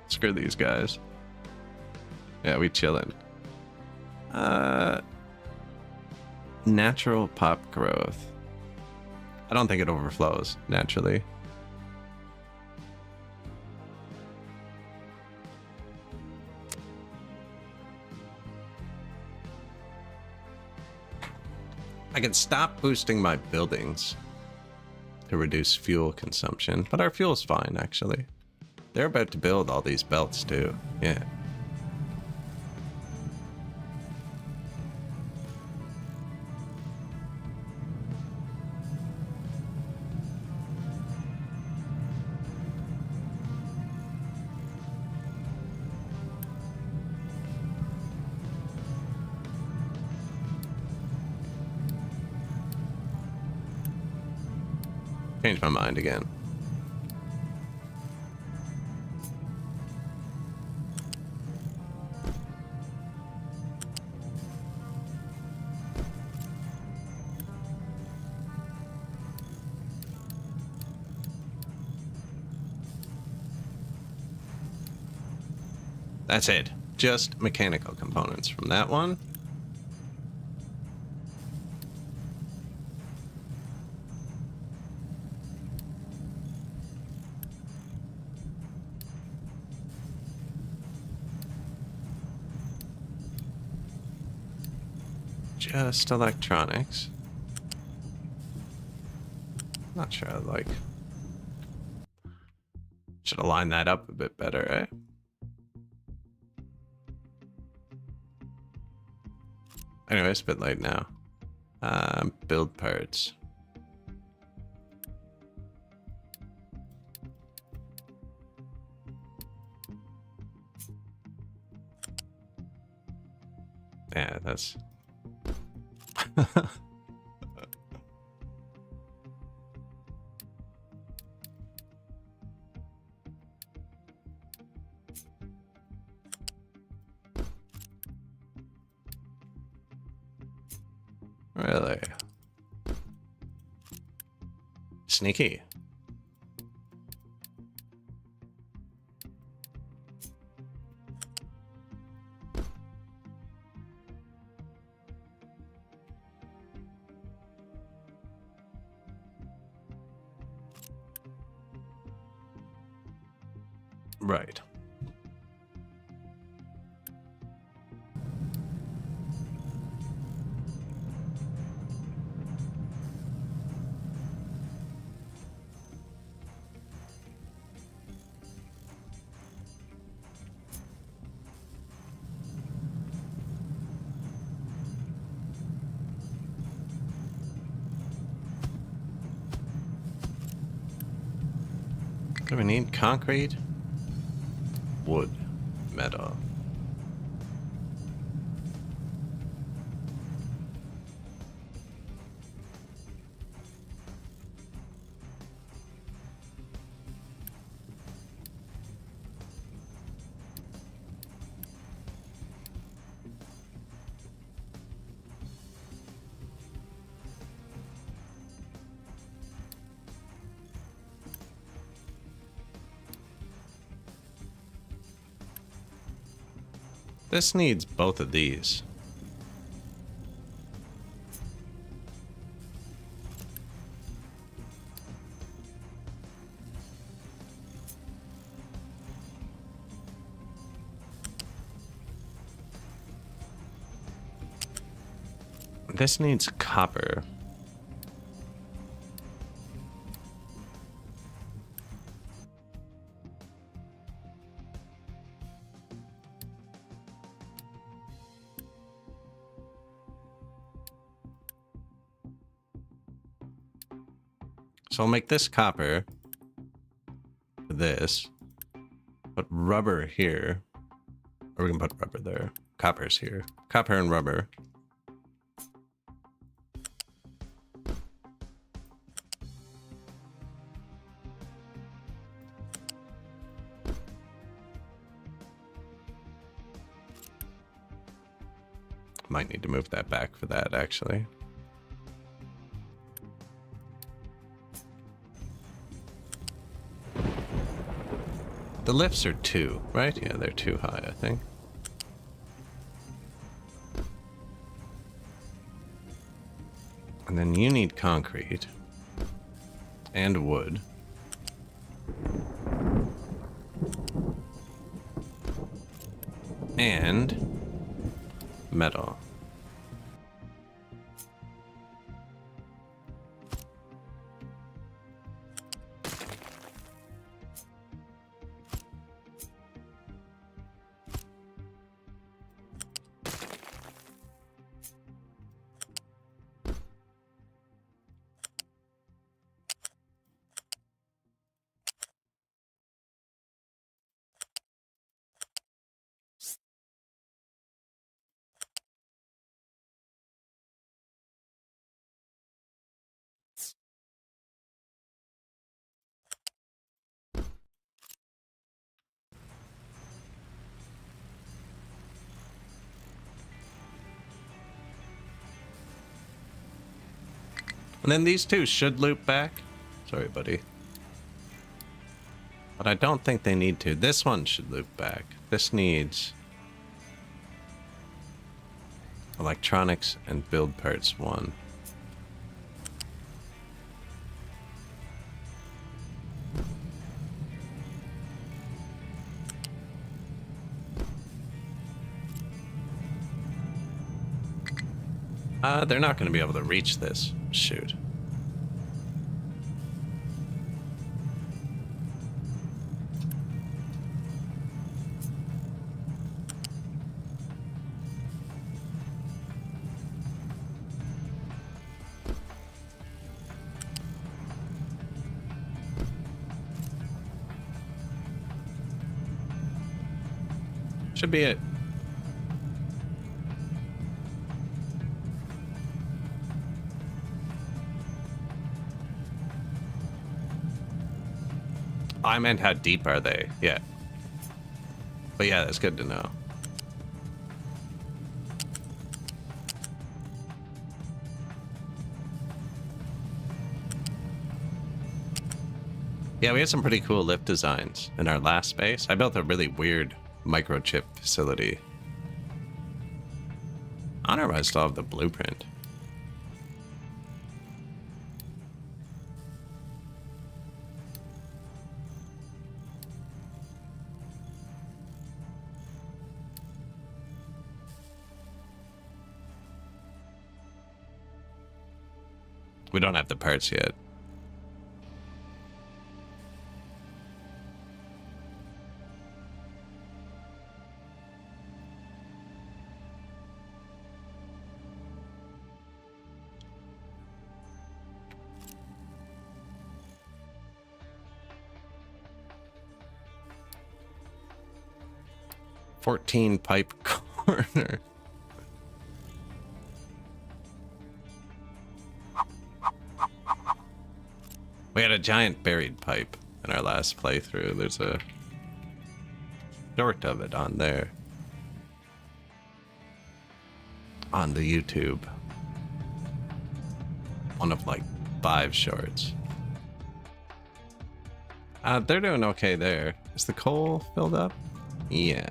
A: Screw these guys. Yeah, we chillin'. Natural pop growth. I don't think it overflows naturally. I can stop boosting my buildings to reduce fuel consumption, but our fuel's fine, actually. They're about to build all these belts, too. Yeah. Changed my mind again. That's it. Just mechanical components from that one. Just electronics. Not sure I like. Should align that up a bit better, eh? Anyway, it's a bit late now. Build parts. Yeah, that's... Really? Sneaky. Right. Do we need concrete? Wood. Metal. This needs both of these. This needs copper. So I'll make this copper, this, put rubber here, or we can put rubber there. Copper's here. Copper and rubber. Might need to move that back for that, actually. The lifts are 2, right? Yeah, they're too high, I think. And then you need concrete. And wood. And metal. And then these two should loop back. Sorry, buddy. But I don't think they need to. This one should loop back. This needs electronics and build parts 1. They're not going to be able to reach this. Shoot. Should be it. I meant how deep are they? Yeah. But yeah, that's good to know. Yeah, we had some pretty cool lift designs in our last space. I built a really weird microchip facility. I don't know if I still have the blueprint. We don't have the parts yet. $14 pipe corner. We had a giant buried pipe in our last playthrough. There's a short of it on there. On the YouTube. One of like 5 shorts. They're doing okay there. Is the coal filled up? Yeah.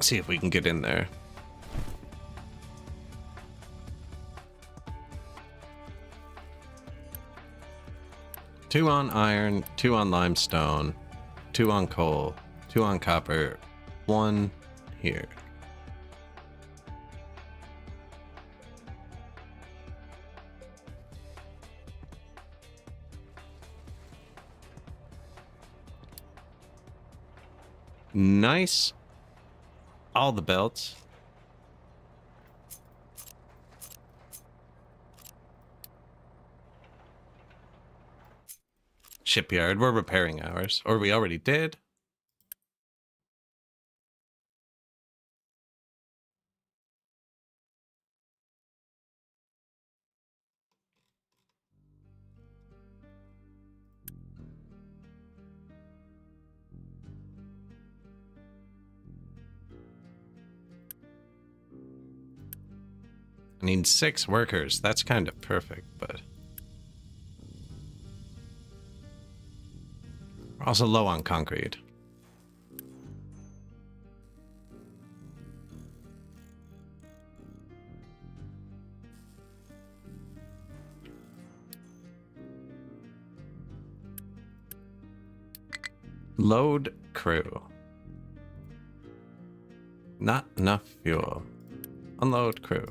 A: See if we can get in there. Two on iron, 2 on limestone, 2 on coal, 2 on copper, 1 here. Nice. All the belts. Shipyard. We're repairing ours. Or we already did. I need 6 workers. That's kind of perfect, but we're also low on concrete. Load crew. Not enough fuel. Unload crew.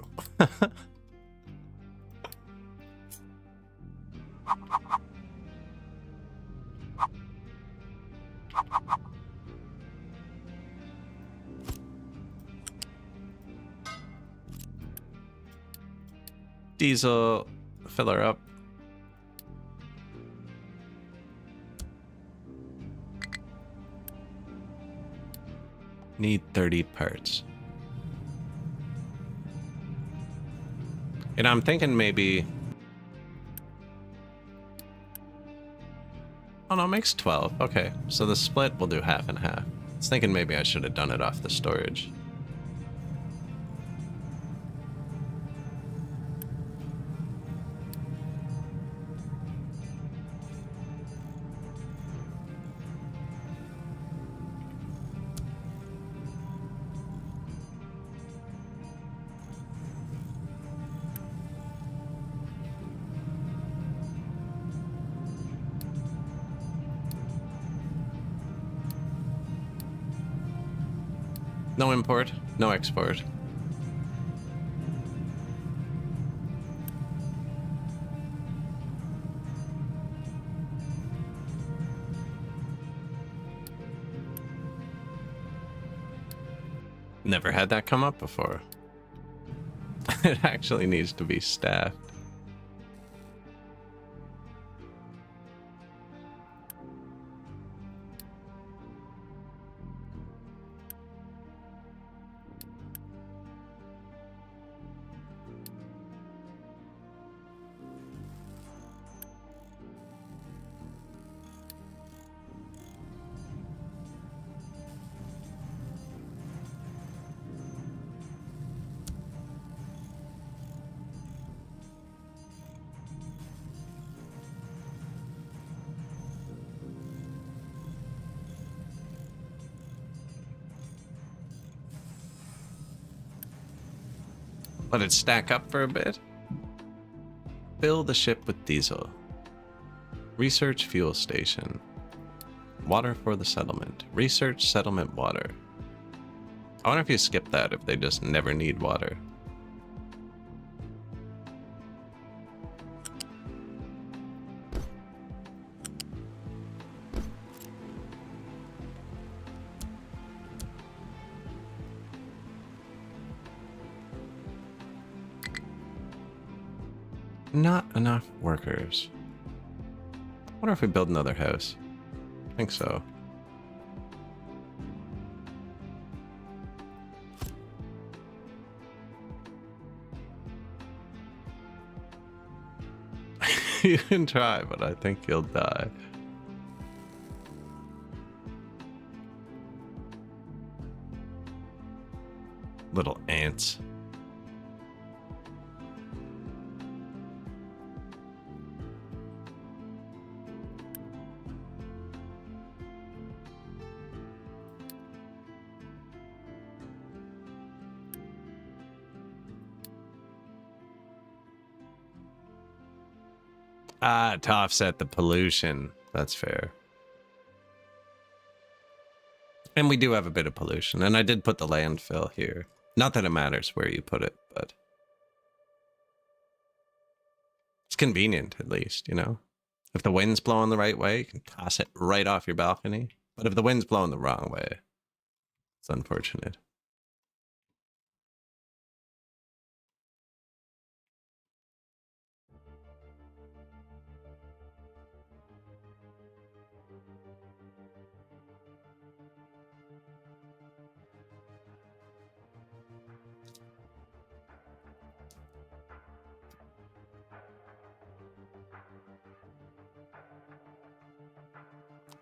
A: Diesel, fill her up. Need 30 parts. And I'm thinking maybe... Oh no, it makes 12. Okay, so the split will do half and half. I was thinking maybe I should have done it off the storage. No import, no export. Never had that come up before. It actually needs to be staffed. Let it stack up for a bit. Fill the ship with diesel. Research fuel station. Water for the settlement. Research settlement water. I wonder if you skip that if they just never need water. Not enough workers. I wonder if we build another house. I think so. You can try, but I think you'll die. Little ants. Ah, to offset the pollution. That's fair. And we do have a bit of pollution. And I did put the landfill here. Not that it matters where you put it, but it's convenient, at least, you know? If the wind's blowing the right way, you can toss it right off your balcony. But if the wind's blowing the wrong way, it's unfortunate.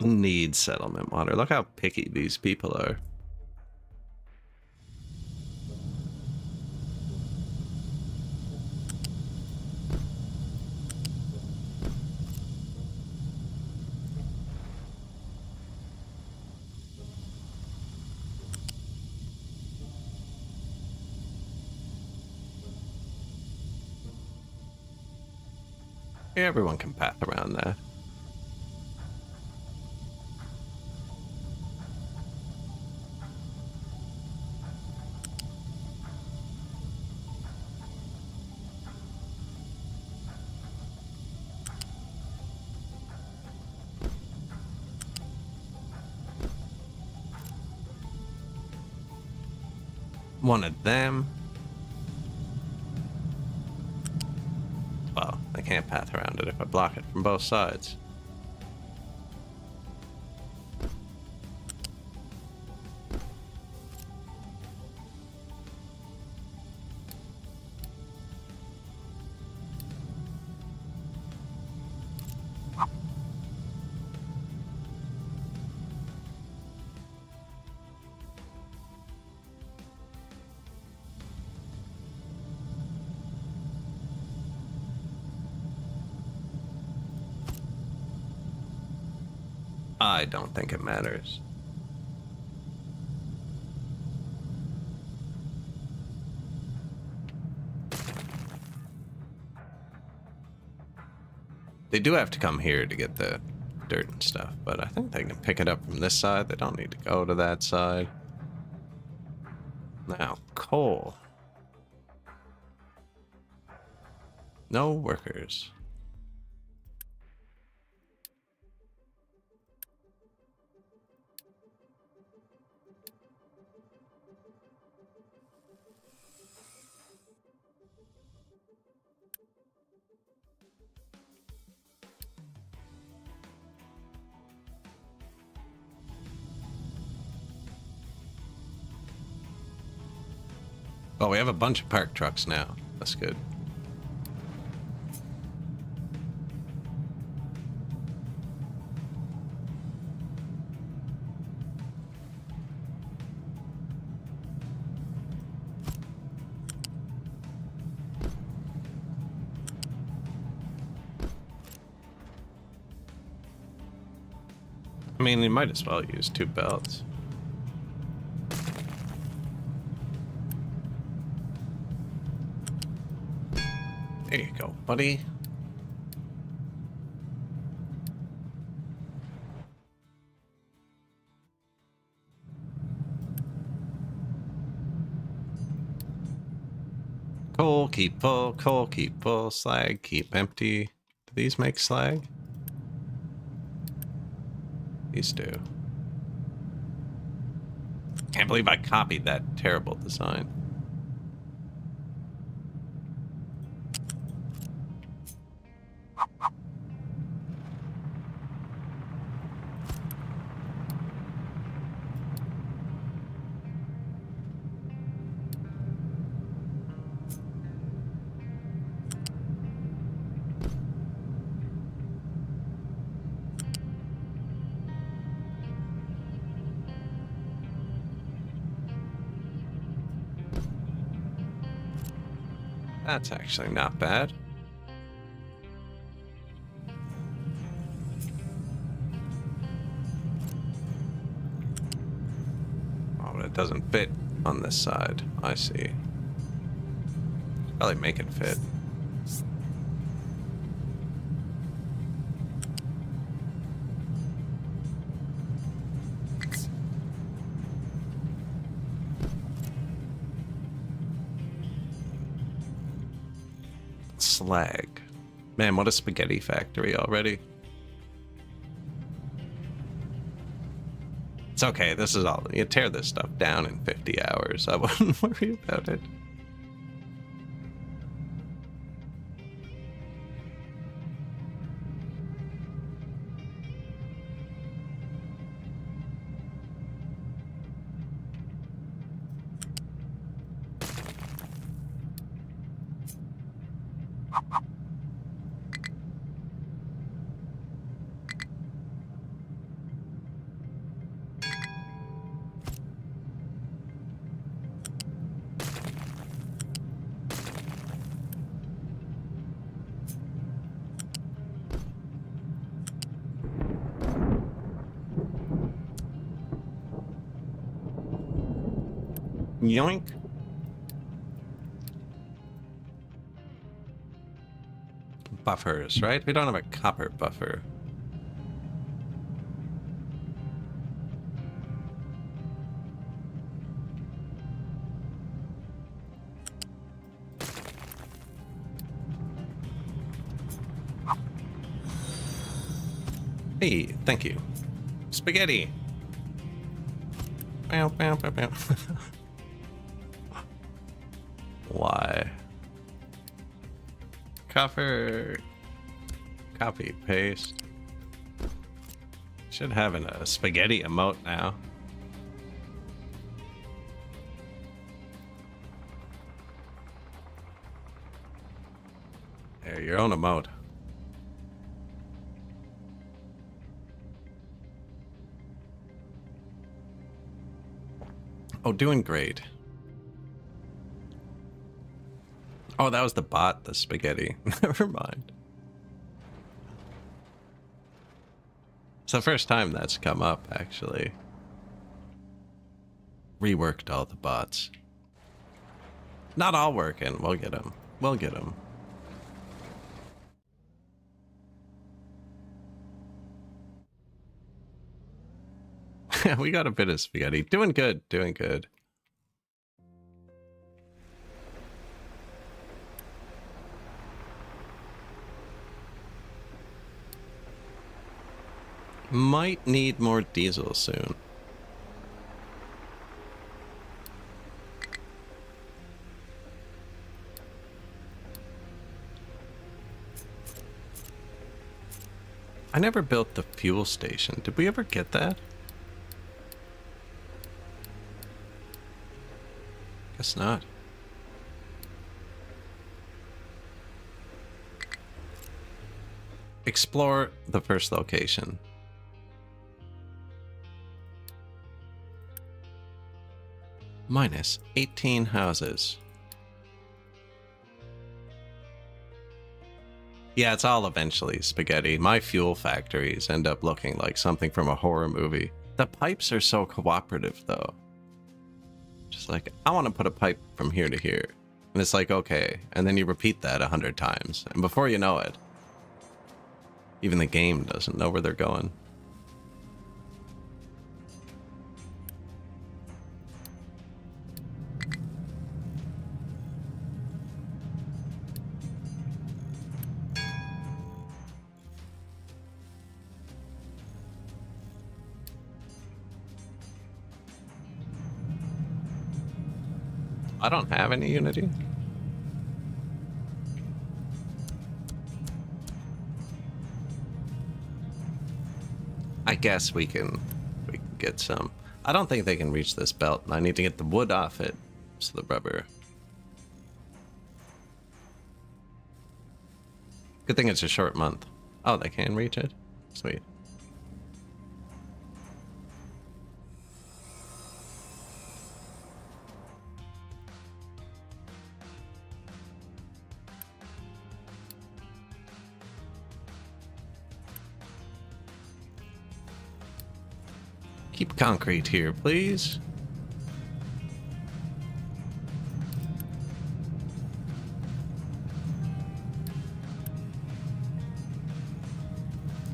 A: Need settlement water. Look how picky these people are. Everyone can path around that. One of them. Well, I can't path around it if I block it from both sides. I don't think it matters. They do have to come here to get the dirt and stuff, but I think they can pick it up from this side. They don't need to go to that side. Now, coal. No workers. Oh, we have a bunch of parked trucks now. That's good. I mean, you might as well use 2 belts. There you go, buddy. Coal keep full, slag keep empty. Do these make slag? These do. Can't believe I copied that terrible design. That's actually not bad. Oh, but it doesn't fit on this side. I see. Probably make it fit. Slag. Man, what a spaghetti factory already. It's okay, this is all. You tear this stuff down in 50 hours. I wouldn't worry about it. Yoink. buffers, right? We don't have a copper buffer. Hey, thank you. Spaghetti. Bow, bow, bow, bow. Why? Copper. Copy, paste. Should have a spaghetti emote now. There, your own emote. Oh, doing great. Oh, that was the bot, the spaghetti. Never mind. It's the first time that's come up, actually. Reworked all the bots. Not all working. We'll get them. We'll get them. We got a bit of spaghetti. Doing good. Doing good. Might need more diesel soon. I never built the fuel station. Did we ever get that? Guess not. Explore the first location. Minus 18 houses. Yeah, it's all eventually spaghetti. My fuel factories end up looking like something from a horror movie. The pipes are so cooperative, though. Just like, I want to put a pipe from here to here. And it's like, okay. And then you repeat that 100 times. And before you know it, even the game doesn't know where they're going. I don't have any Unity. I guess we can get some. I don't think they can reach this belt. I need to get the wood off it. So the rubber. Good thing it's a short month. Oh, they can reach it? Sweet. Keep concrete here, please.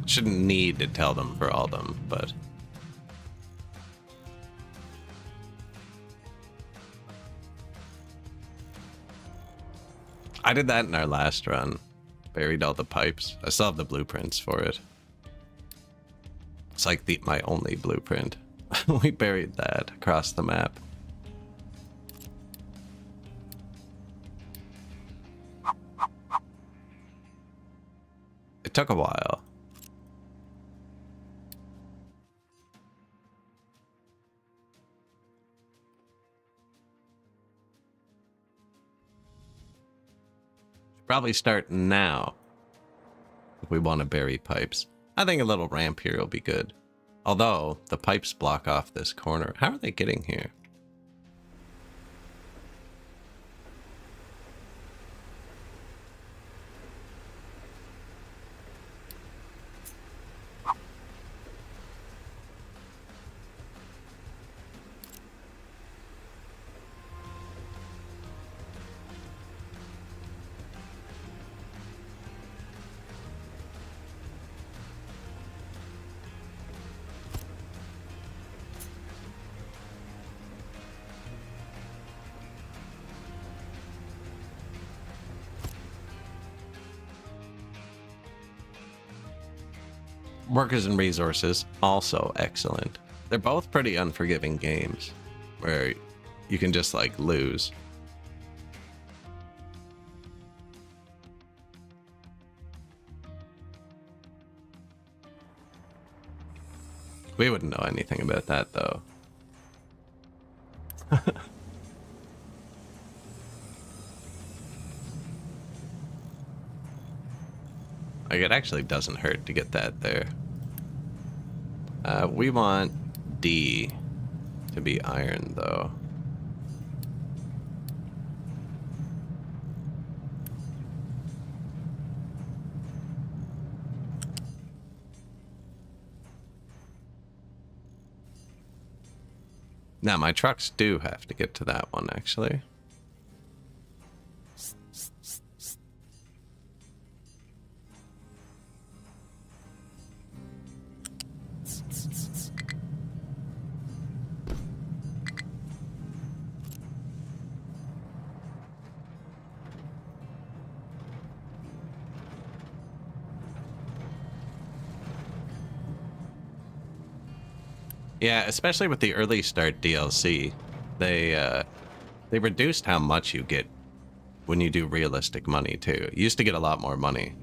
A: Shouldn't need to tell them for all of them, but... I did that in our last run. Buried all the pipes. I still have the blueprints for it. It's like my only blueprint. We buried that across the map. It took a while. Probably start now if we want to bury pipes. I think a little ramp here will be good. Although, the pipes block off this corner. How are they getting here? Workers and Resources, also excellent. They're both pretty unforgiving games where you can just like lose. We wouldn't know anything about that though. Like, it actually doesn't hurt to get that there. We want D to be iron, though. Now, my trucks do have to get to that one, actually. Yeah, especially with the early start DLC, they reduced how much you get when you do realistic money too. You used to get a lot more money.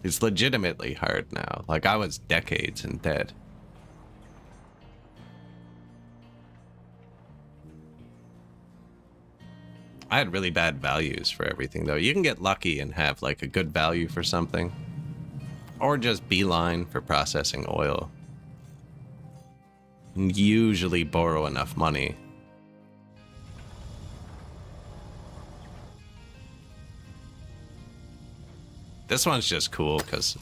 A: It's legitimately hard now. Like, I was decades in debt. I had really bad values for everything though. You can get lucky and have like a good value for something, or just beeline for processing oil. Usually borrow enough money. This one's just cool because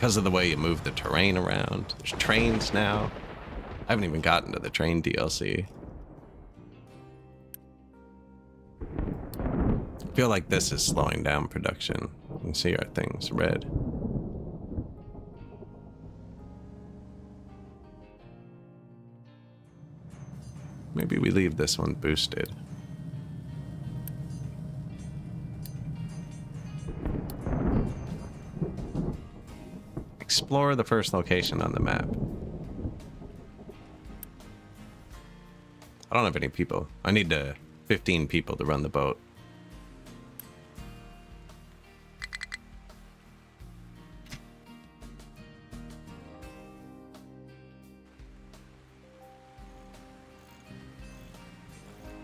A: of the way you move the terrain around. There's trains now. I haven't even gotten to the train DLC. I feel like this is slowing down production. You can see our things red. Maybe we leave this one boosted. Explore the first location on the map. I don't have any people. I need 15 people to run the boat.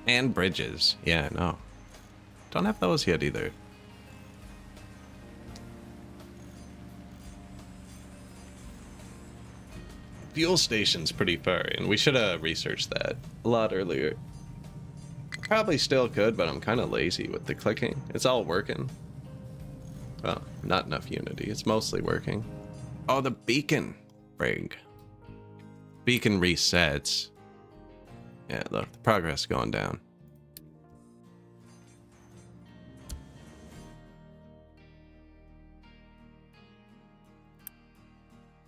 A: And bridges. Yeah, no. Don't have those yet either. Fuel station's pretty far, and we should have researched that a lot earlier. Probably still could, but I'm kind of lazy with the clicking. It's all working. Well, not enough Unity. It's mostly working. Oh, the beacon. Frig. Beacon resets. Yeah, look, the progress is going down.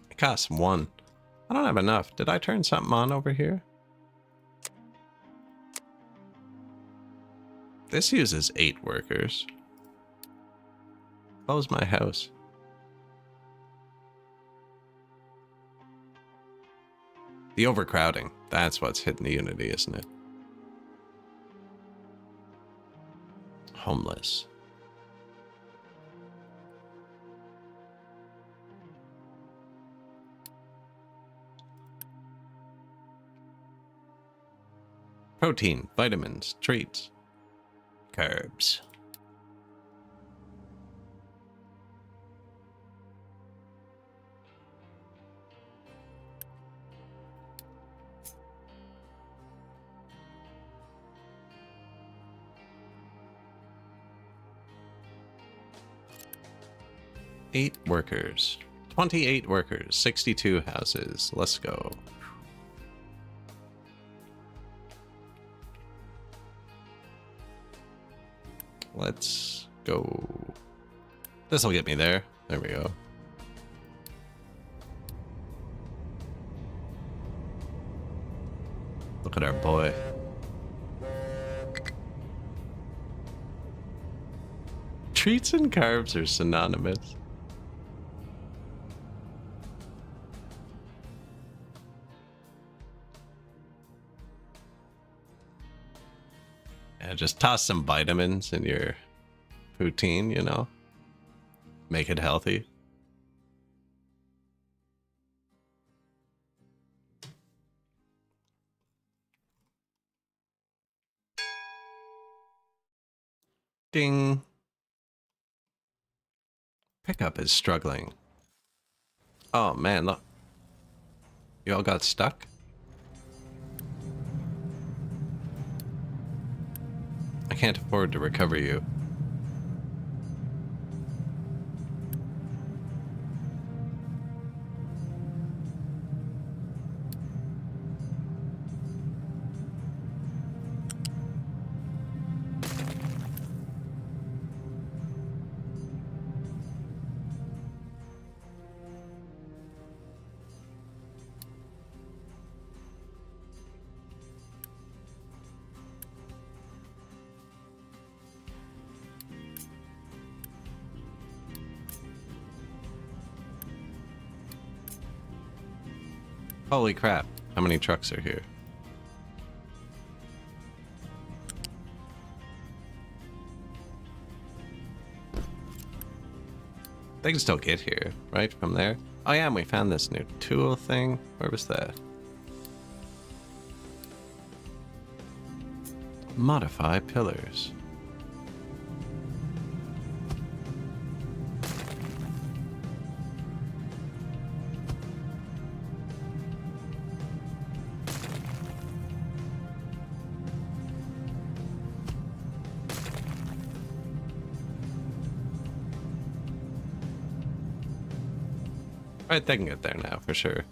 A: It costs 1. I don't have enough. Did I turn something on over here? This uses 8 workers. Close my house. The overcrowding. That's what's hitting the Unity, isn't it? Homeless. Protein, vitamins, treats, carbs. Eight workers. 28 workers. 62 houses. Let's go. Let's go. This'll get me there. There we go. Look at our boy. Treats and carbs are synonymous. Yeah, just toss some vitamins in your poutine, you know? Make it healthy. Ding. Pickup is struggling. Oh man, look. You all got stuck? I can't afford to recover you. Holy crap, how many trucks are here? They can still get here, right, from there? Oh yeah, and we found this new tool thing. Where was that? Modify pillars. Right, they can get there now, for sure.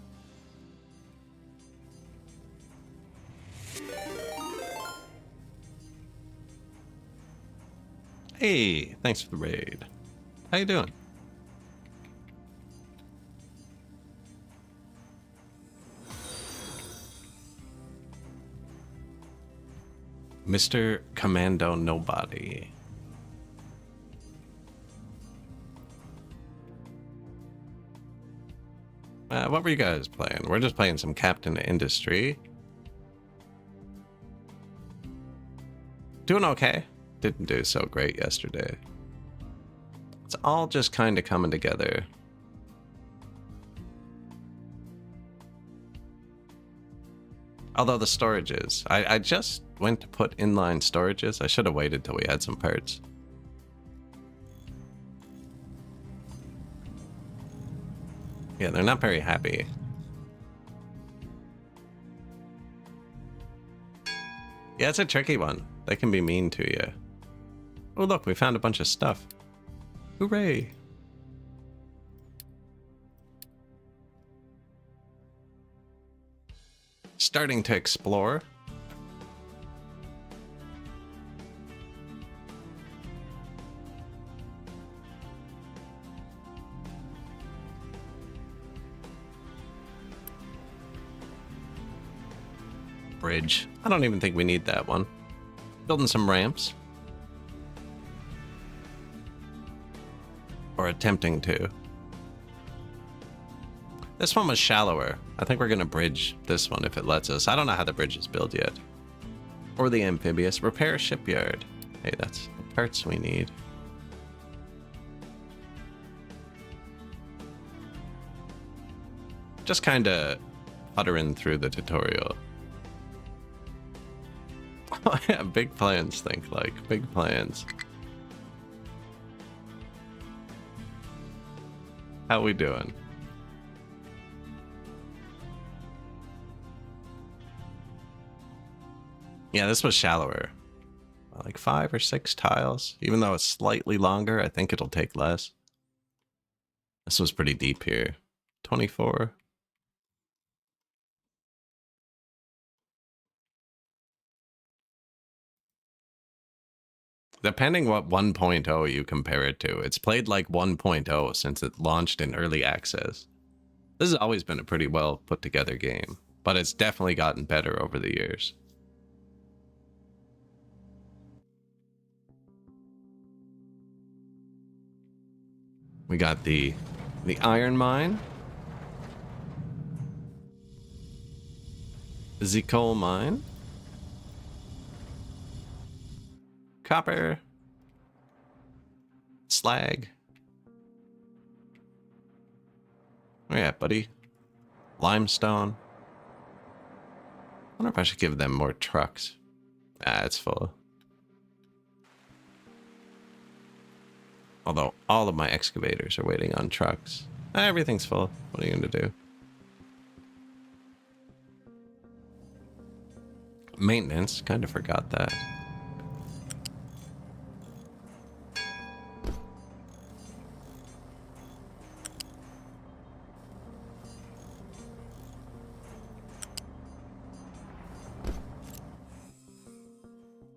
A: Hey, thanks for the raid. How you doing? Mr. Commando Nobody. What were you guys playing? We're just playing some Captain Industry. Doing okay. Didn't do so great yesterday. It's all just kind of coming together. Although the storages, I just went to put inline storages. I should have waited till we had some parts. Yeah, they're not very happy. Yeah, it's a tricky one. They can be mean to you. Oh, look, we found a bunch of stuff. Hooray! Starting to explore. Bridge. I don't even think we need that one. Building some ramps. Or attempting to. This one was shallower. I think we're gonna bridge this one if it lets us. I don't know how the bridge is built yet. Or the amphibious. Repair shipyard. Hey, that's the parts we need. Just kinda puttering through the tutorial. Oh yeah, big plans, think like. Big plans. How we doing? Yeah, this was shallower. Like 5 or 6 tiles. Even though it's slightly longer, I think it'll take less. This was pretty deep here. 24. Depending what 1.0 you compare it to, it's played like 1.0 since it launched in early access. This has always been a pretty well put together game, but it's definitely gotten better over the years. We got the iron mine. The coal mine. copper. Slag. Where you at, buddy? Limestone. I wonder if I should give them more trucks. Ah, it's full. Although all of my excavators are waiting on trucks. Ah, everything's full. What are you going to do? Maintenance. Kind of forgot that.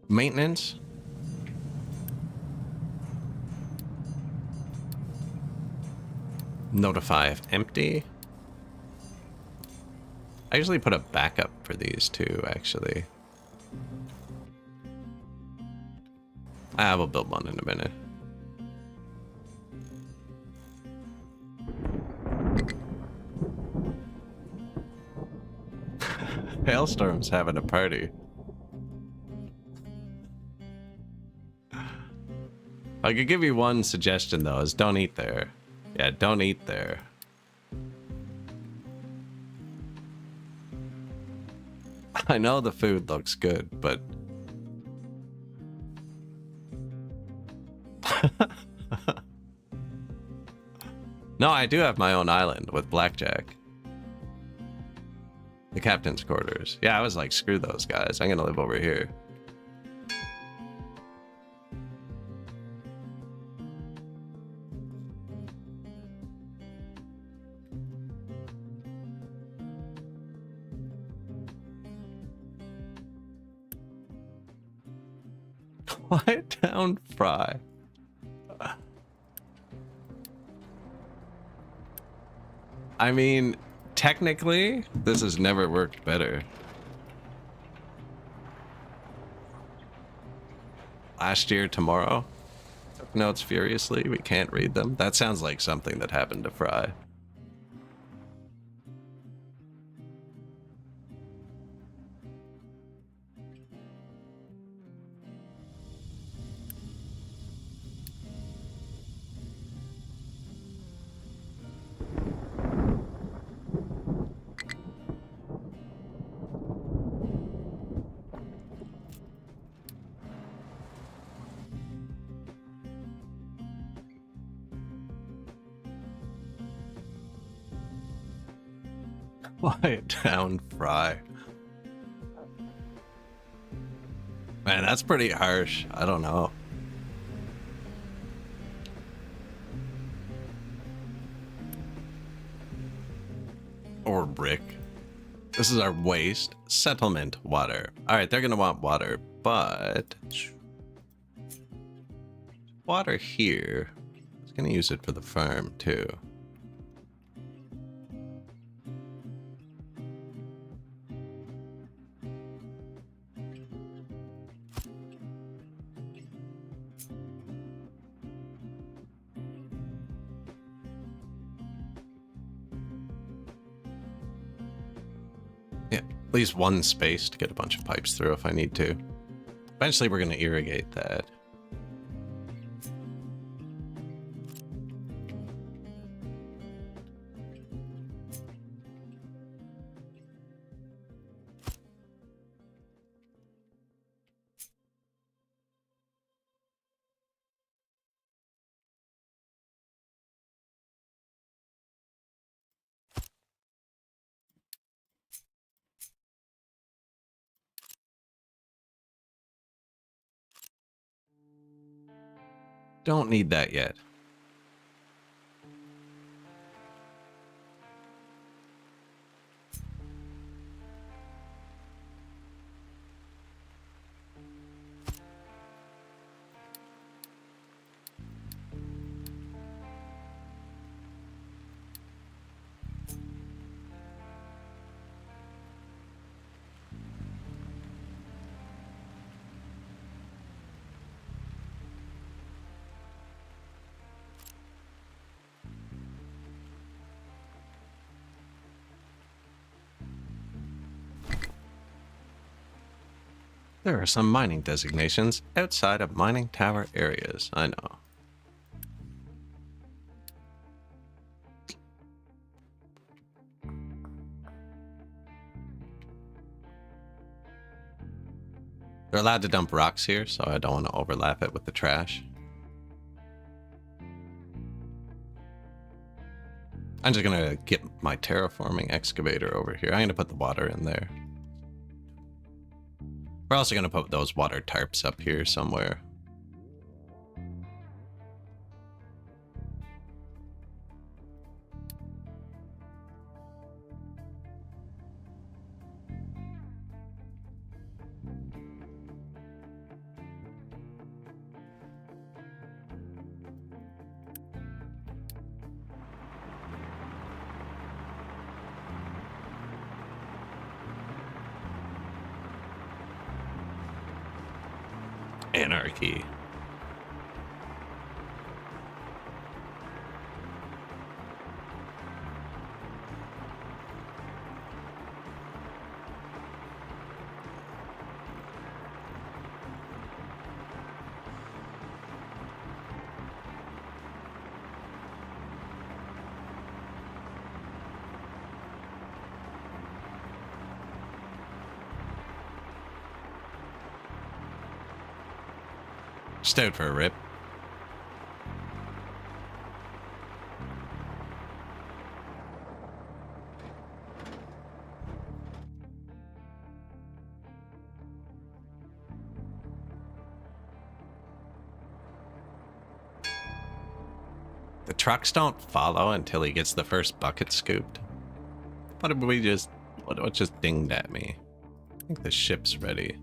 A: Maintenance. Notify if empty. I usually put a backup for these two, actually. I will build one in a minute. Hailstorm's having a party. I could give you one suggestion, though, is don't eat there. Yeah, don't eat there. I know the food looks good, but... No, I do have my own island with blackjack. The captain's quarters. Yeah, I was like, screw those guys. I'm gonna live over here. Quiet down, Fry. I mean, technically, this has never worked better. Last year, tomorrow. Took notes furiously. We can't read them. That sounds like something that happened to Fry. Quiet down, Fry. Man, that's pretty harsh. I don't know. Or brick. This is our waste settlement water. All right, they're gonna want water, but water here. I was gonna use it for the farm too. At least one space to get a bunch of pipes through if I need to. Eventually we're going to irrigate that. Don't need that yet. There are some mining designations outside of mining tower areas. I know. They're allowed to dump rocks here, so I don't want to overlap it with the trash. I'm just gonna get my terraforming excavator over here. I'm gonna put the water in there. We're also gonna put those water tarps up here somewhere. Anarchy. Just out for a rip. The trucks don't follow until he gets the first bucket scooped. What did we just... What just dinged at me? I think the ship's ready.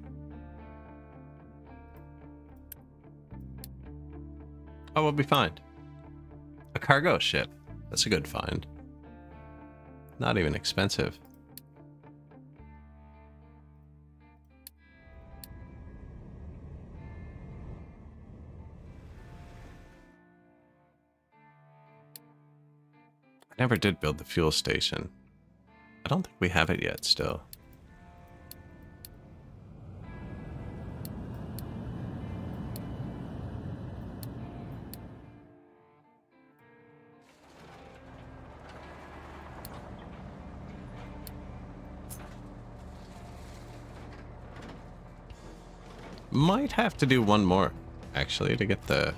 A: Oh, we'll be fine. A cargo ship. That's a good find. Not even expensive. I never did build the fuel station. I don't think we have it yet still. Might have to do one more, actually, to get the...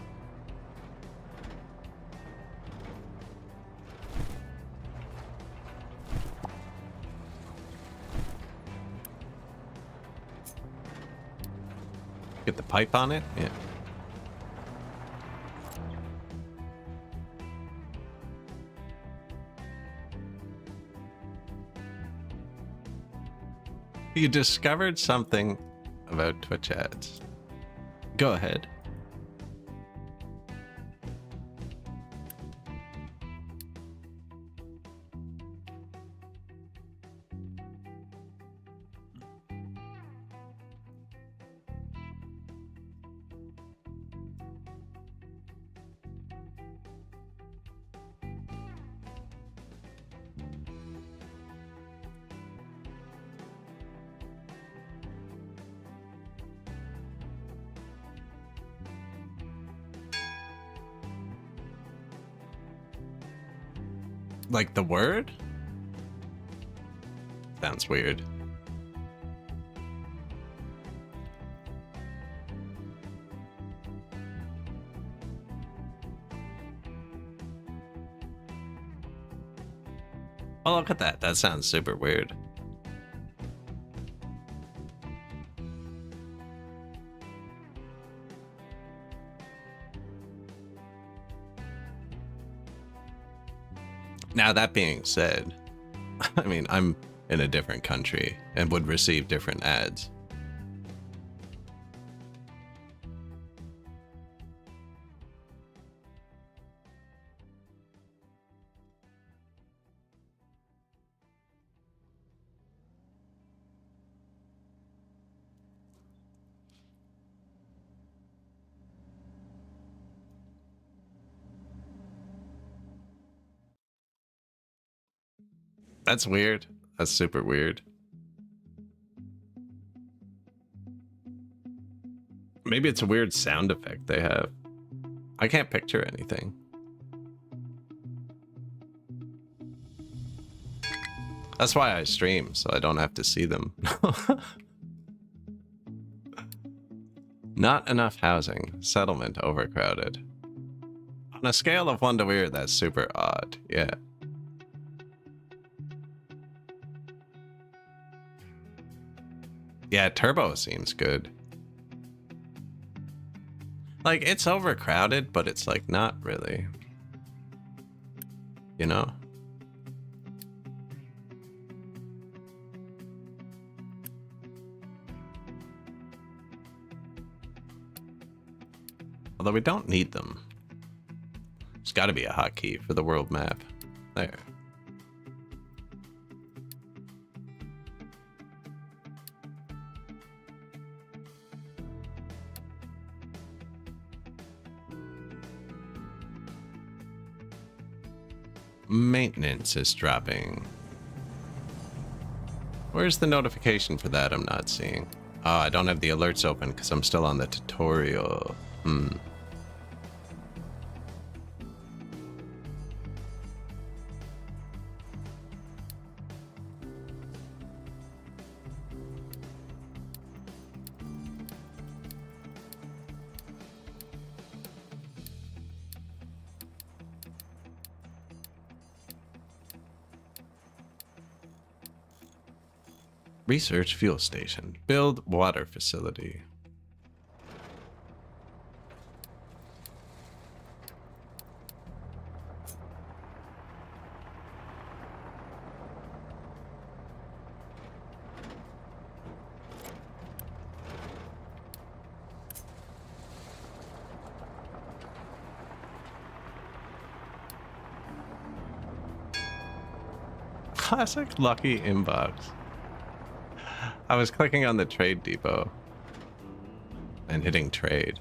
A: Get the pipe on it? Yeah. You discovered something about Twitch ads. Go ahead. Like the word? Sounds weird. Oh, look at that. That sounds super weird. Now, that being said, I mean, I'm in a different country and would receive different ads. That's weird. That's super weird. Maybe it's a weird sound effect they have. I can't picture anything. That's why I stream, so I don't have to see them. Not enough housing. Settlement overcrowded. On a scale of 1 to weird, that's super odd. Yeah. Yeah, Turbo seems good. Like, it's overcrowded, but it's like not really. You know? Although we don't need them. There's got to be a hotkey for the world map. There. Maintenance is dropping. Where's the notification for that? I'm not seeing. Oh, I don't have the alerts open because I'm still on the tutorial. Research fuel station. Build water facility. Classic lucky inbox. I was clicking on the trade depot and hitting trade.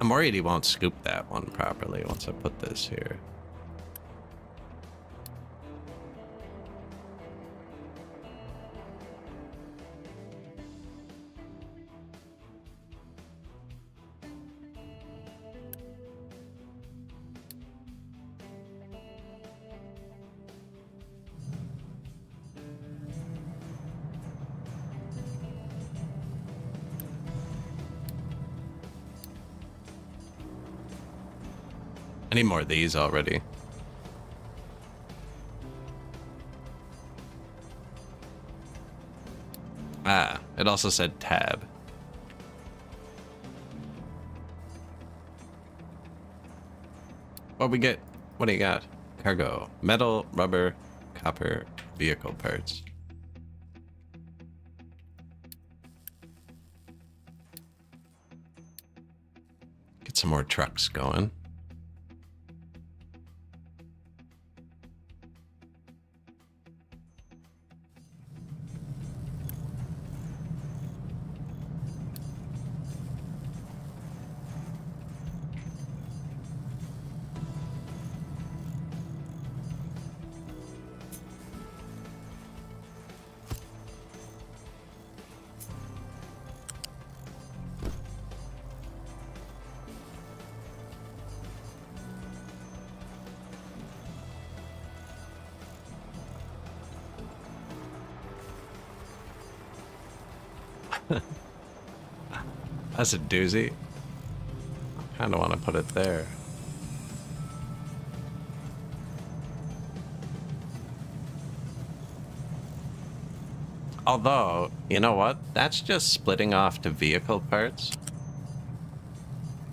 A: I'm worried he won't scoop that one properly once I put this here. I need more of these already. Ah, it also said tab. What we get? What do you got? Cargo. Metal, rubber, copper, vehicle parts. Get some more trucks going. That's a doozy. I kind of want to put it there. Although, you know what? That's just splitting off to vehicle parts.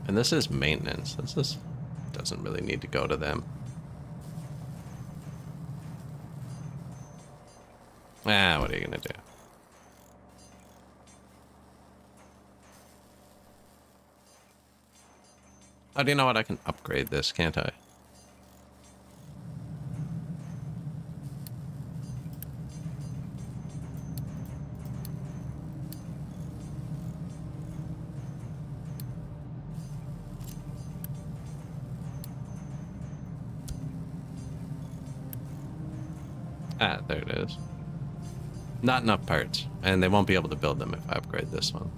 A: And this is maintenance. This is, doesn't really need to go to them. Ah, what are you gonna do? Oh, do you know what? I can upgrade this, can't I? Ah, there it is. Not enough parts, and they won't be able to build them if I upgrade this one.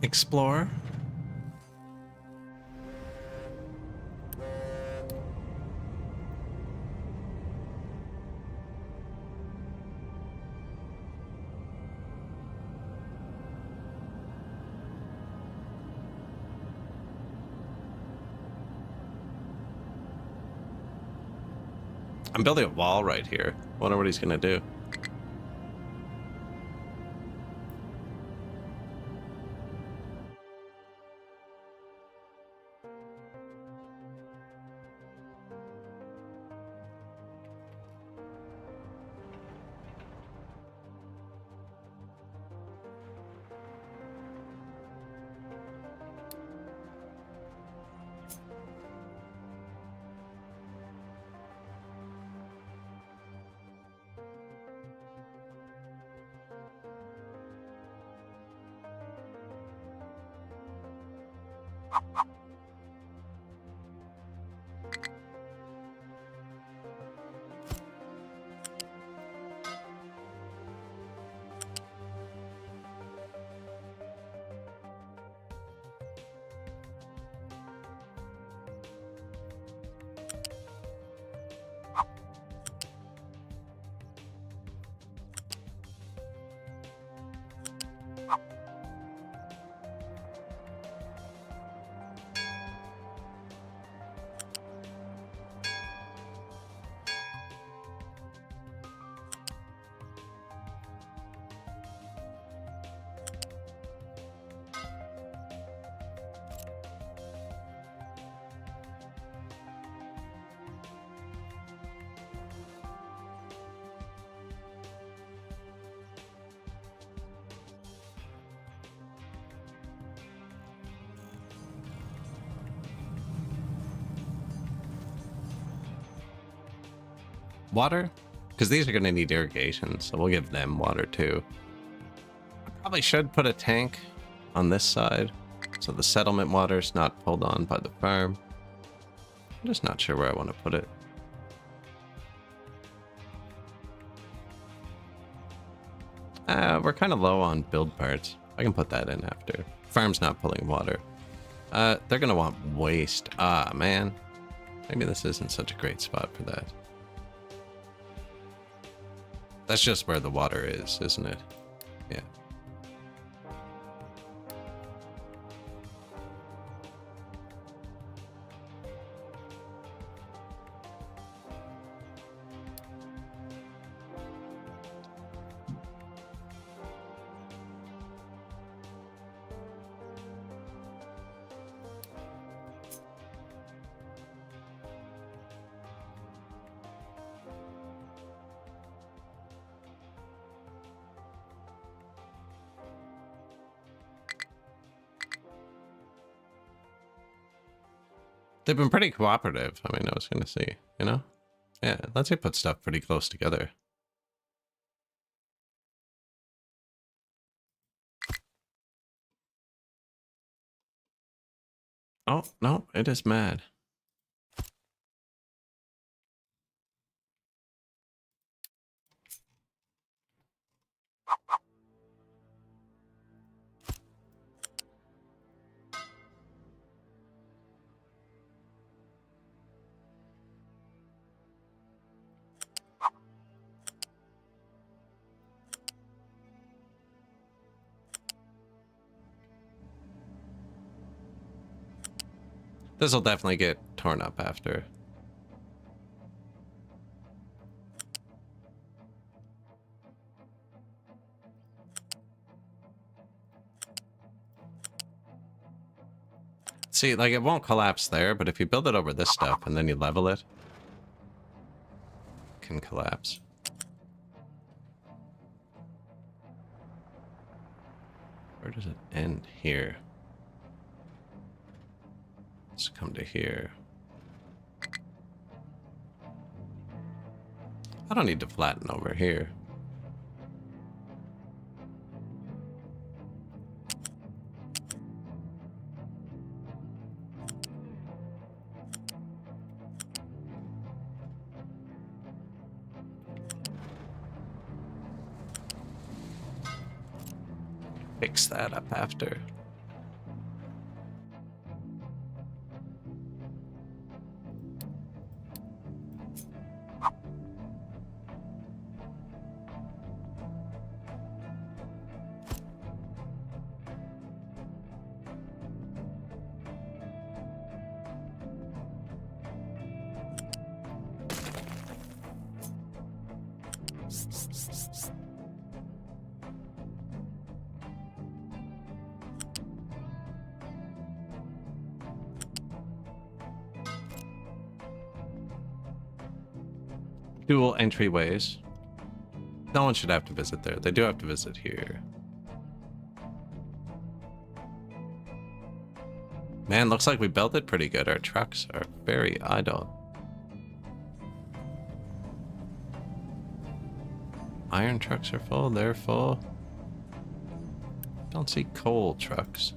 A: Explore. I'm building a wall right here. Wonder what he's gonna do. Water? Because these are going to need irrigation, so we'll give them water too. I probably should put a tank on this side, so the settlement water's not pulled on by the farm. I'm just not sure where I want to put it. We're kind of low on build parts. I can put that in after. Farm's not pulling water. They're going to want waste. Ah, man. Maybe this isn't such a great spot for that. That's just where the water is, isn't it? Yeah. They've been pretty cooperative. I mean, I was going to say, you know? Yeah, let's say put stuff pretty close together. Oh, no, it is mad. This will definitely get torn up after. See, like, it won't collapse there, but if you build it over this stuff and then you level it, can collapse. Where does it end? Here. Let's come to here. I don't need to flatten over here. Fix that up after. Dual entryways. No one should have to visit there. They do have to visit here. Man, looks like we built it pretty good. Our trucks are very idle. Iron trucks are full. They're full. Don't see coal trucks.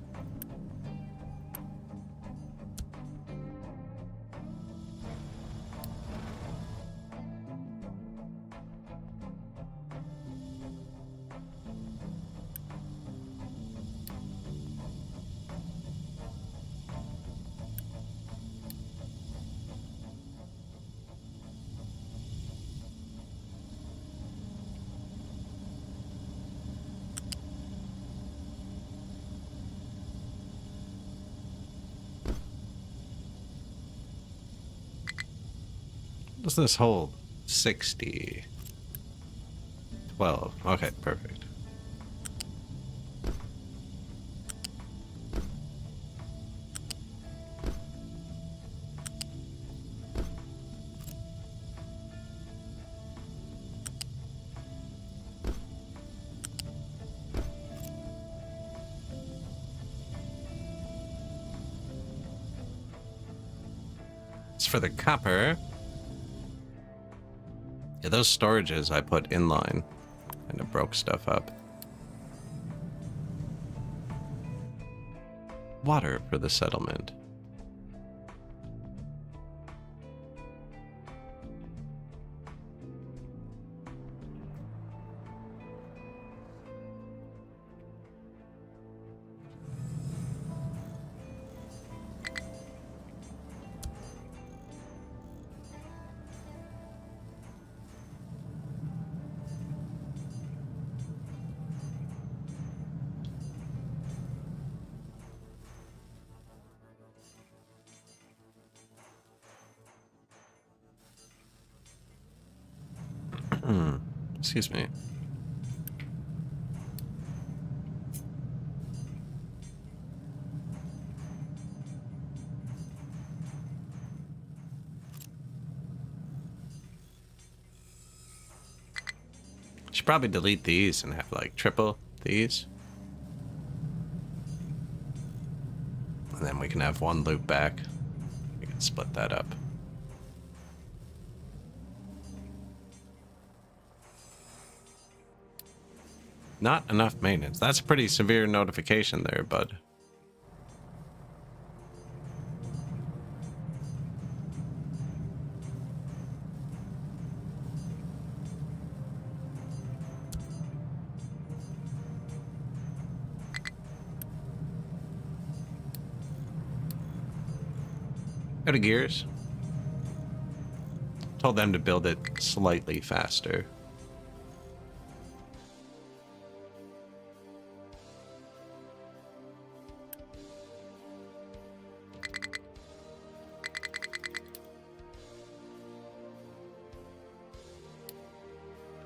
A: Does this hold? 60. 12. Okay, perfect. It's for the copper. Yeah, those storages I put inline and it broke stuff up. Water for the settlement. Excuse me. Should probably delete these and have like triple these. And then we can have one loop back. We can split that up. Not enough maintenance. That's a pretty severe notification there, bud. Go to gears. Told them to build it slightly faster.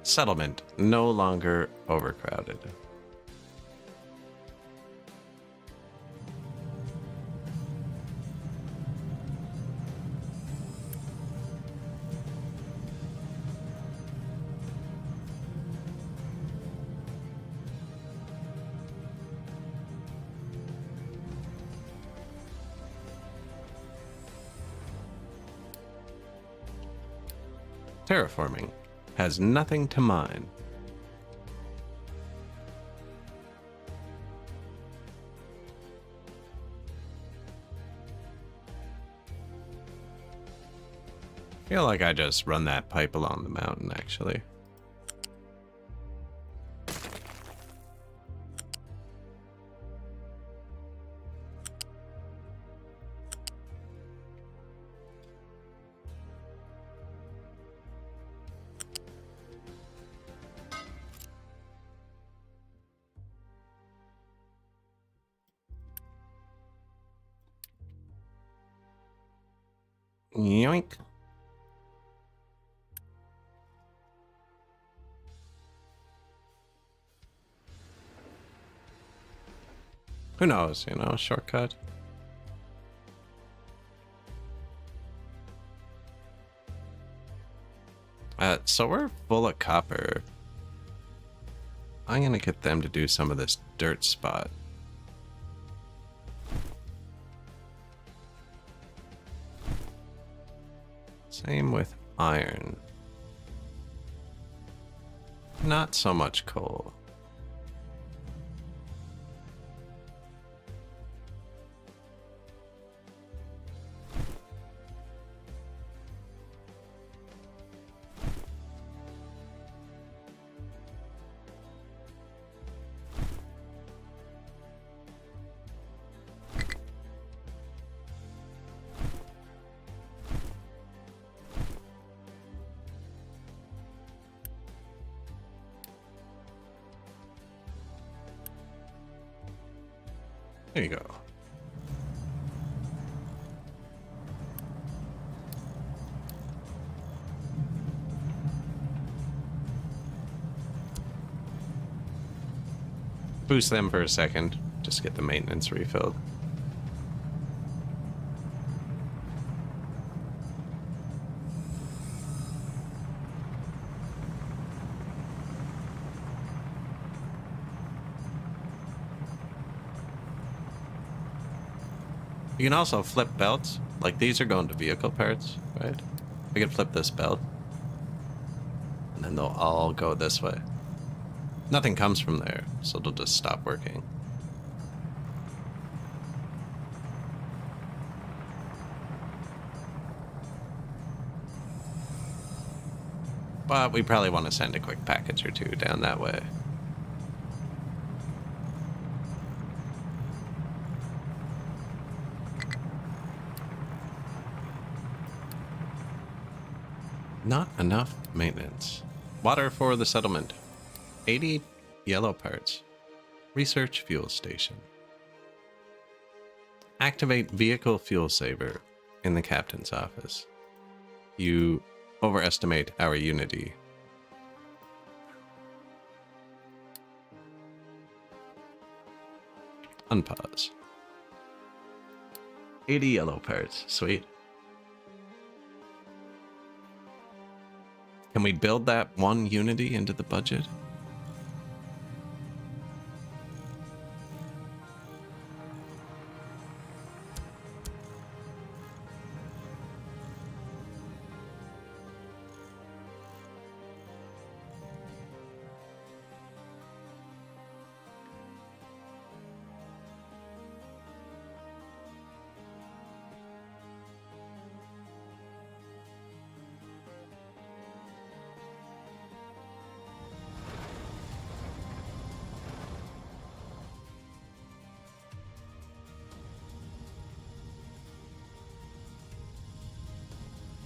A: Settlement no longer overcrowded. Terraforming has nothing to mine. I feel like I just run that pipe along the mountain, actually. Yoink. Who knows, you know, shortcut. So we're full of copper. I'm gonna get them to do some of this dirt spot. Same with iron. Not so much coal. There you go. Boost them for a second. Just get the maintenance refilled. You can also flip belts. Like these are going to vehicle parts, right? I can flip this belt. And then they'll all go this way. Nothing comes from there, so they'll just stop working. But we probably want to send a quick package or two down that way. Not enough maintenance. Water for the settlement. 80 yellow parts. Research fuel station. Activate vehicle fuel saver in the captain's office. You overestimate our unity. Unpause. 80 yellow parts. Sweet. Can we build that one unity into the budget?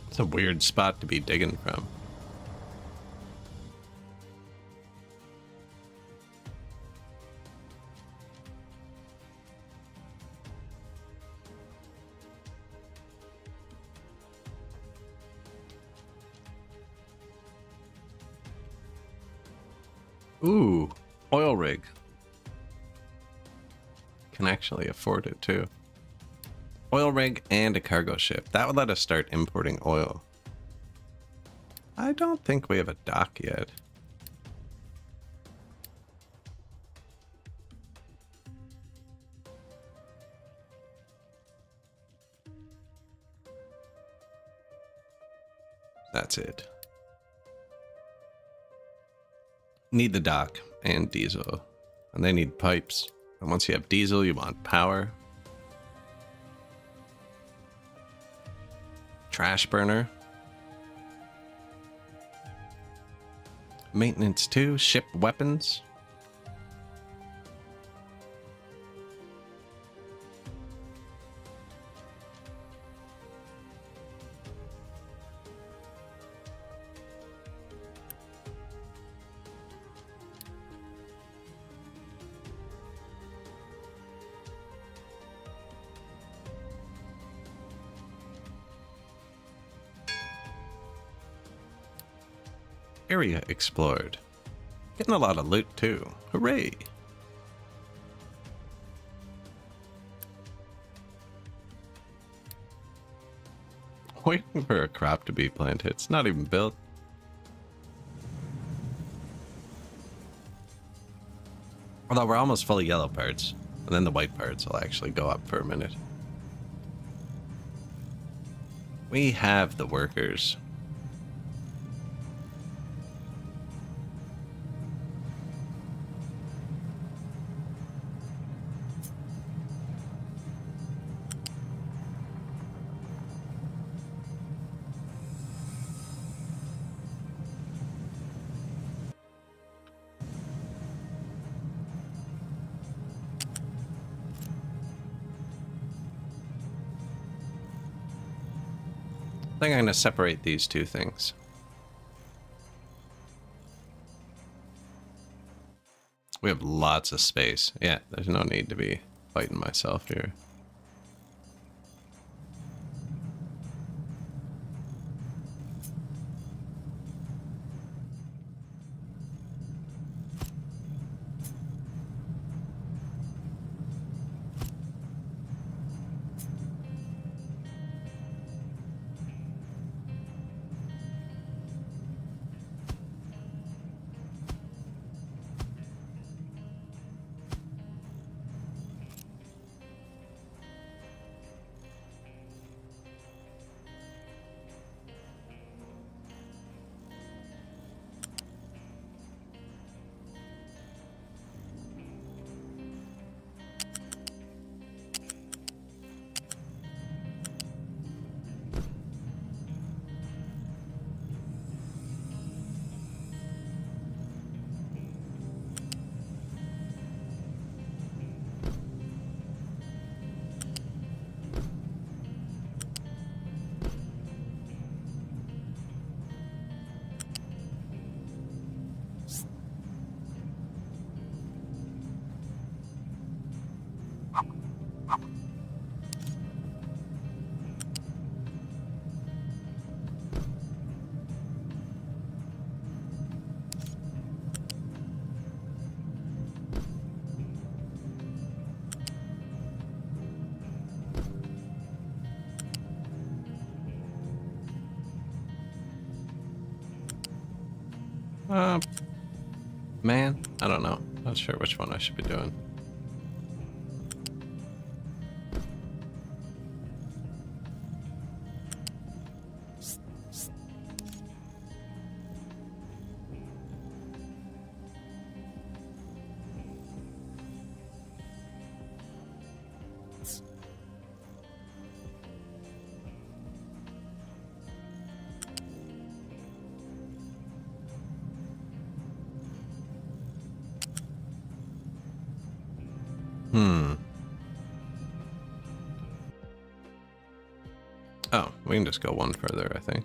A: It's a weird spot to be digging from. Ooh, oil rig. Can actually afford it too. Oil rig and a cargo ship. That would let us start importing oil. I don't think we have a dock yet. That's it. need the dock and diesel. And they need pipes. And once you have diesel, you want power. Trash burner. Maintenance 2. Ship weapons. Area explored. Getting a lot of loot too. Hooray! Waiting for a crop to be planted. It's not even built. Although we're almost full of yellow parts. And then the white parts will actually go up for a minute. We have the workers. I think I'm going to separate these two things. We have lots of space. Yeah, there's no need to be fighting myself here. Man, I don't know. Not sure which one I should be doing. Oh, we can just go one further, I think.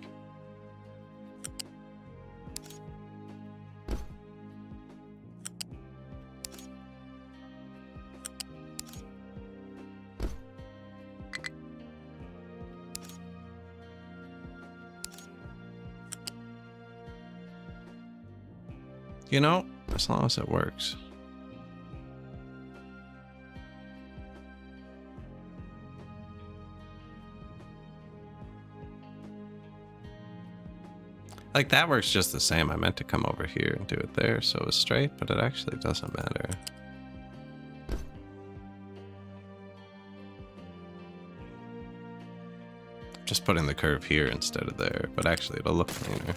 A: You know, as long as it works. Like, that works just the same. I meant to come over here and do it there so it was straight, but it actually doesn't matter. Just putting the curve here instead of there, but actually it'll look cleaner.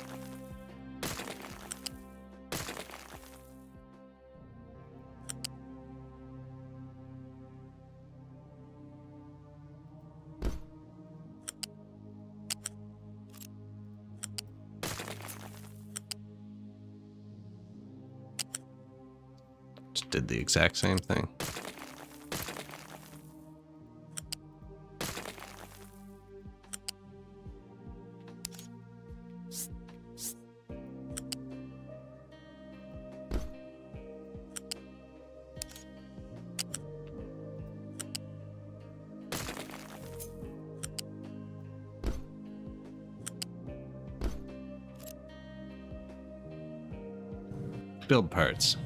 A: Just did the exact same thing. Build parts.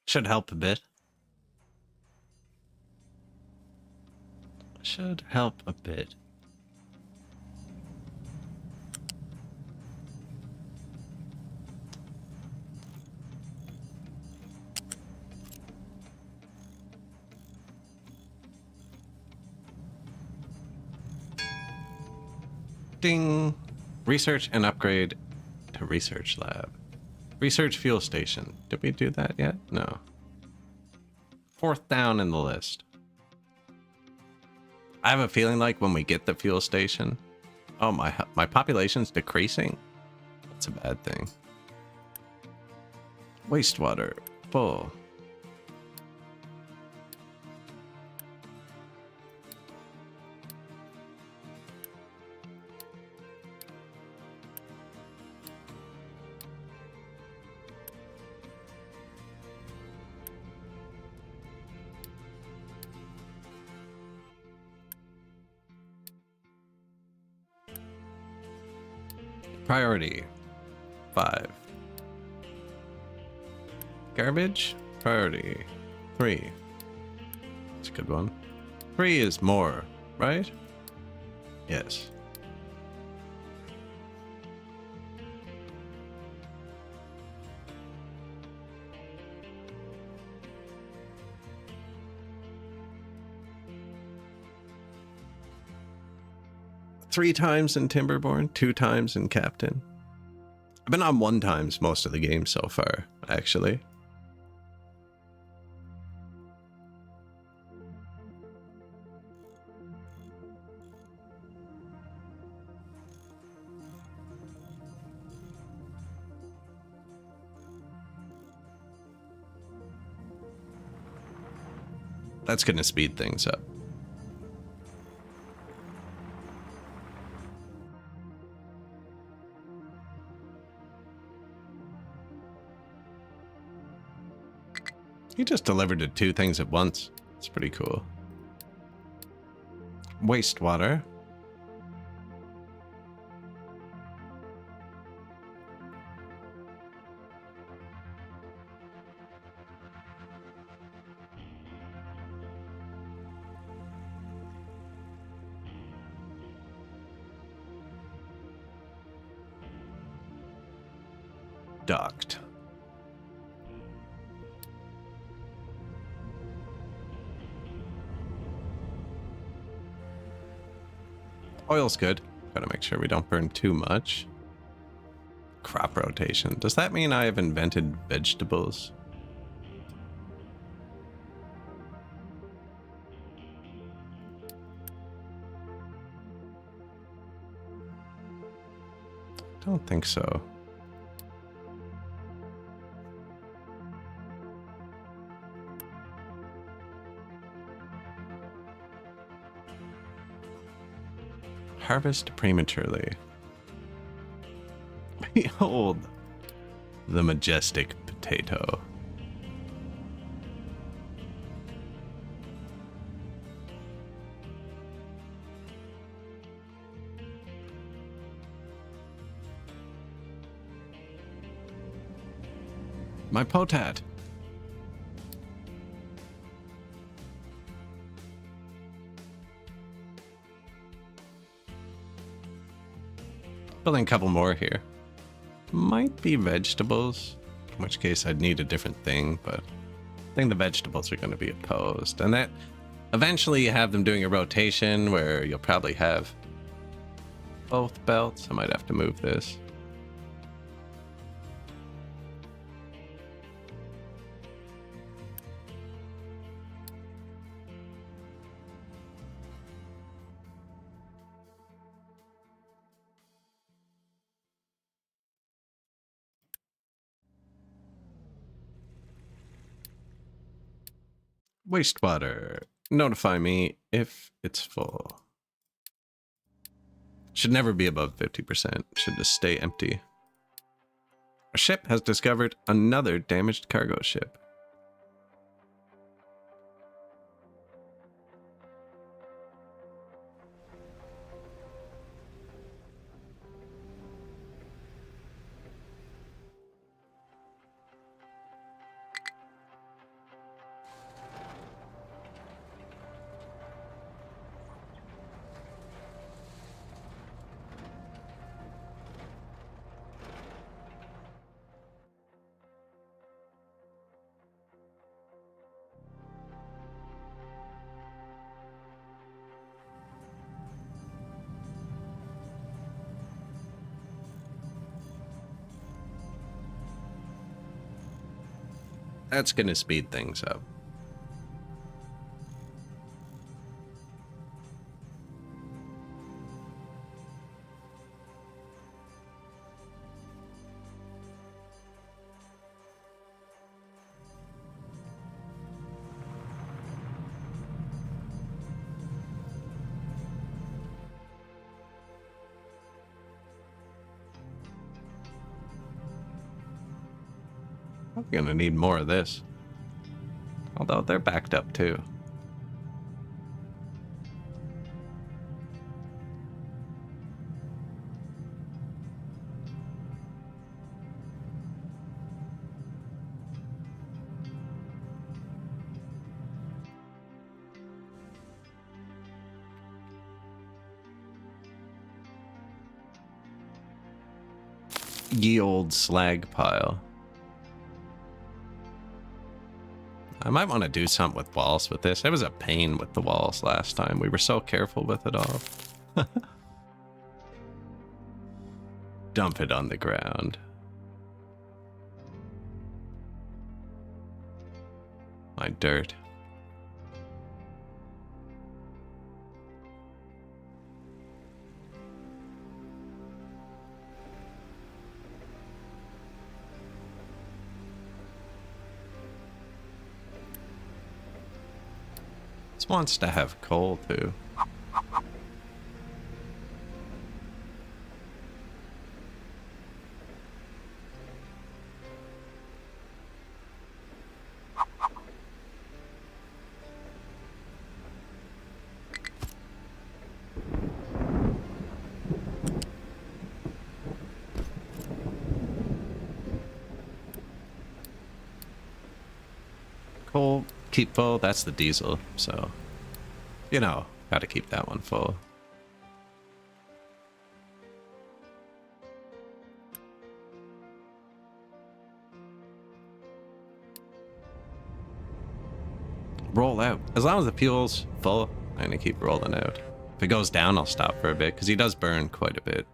A: Should help a bit. Should help a bit. Ding. Research and upgrade to research lab. Research fuel station. Did we do that yet? No. Fourth down in the list. I have a feeling like when we get the fuel station, oh, my population's decreasing. That's a bad thing. Wastewater full. Priority 5. Garbage priority 3. That's a good one. 3 is more, right? Yes. Three times in Timberborn, 2 times in Captain. I've been on 1 times most of the game so far, actually. That's gonna speed things up. He just delivered to 2 things at once. It's pretty cool. Wastewater. Docked. Oil's good. Gotta make sure we don't burn too much. Crop rotation. Does that mean I have invented vegetables? Don't think so. Harvest prematurely. Behold the majestic potato. My potat. Building a couple more here. Might be vegetables, in which case I'd need a different thing, but I think the vegetables are going to be opposed. And that eventually you have them doing a rotation where you'll probably have both belts. I might have to move this. Wastewater. Notify me if it's full. Should never be above 50%. Should just stay empty. A ship has discovered another damaged cargo ship. That's gonna speed things up. I'm gonna need more of this. Although they're backed up too. Ye old slag pile. I might want to do something with walls with this. It was a pain with the walls last time. We were so careful with it all. Dump it on the ground. My dirt. This wants to have coal too. Coal, keep full, that's the diesel, so, you know, gotta keep that one full. Roll out. As long as the fuel's full, I'm gonna keep rolling out. If it goes down, I'll stop for a bit, because he does burn quite a bit.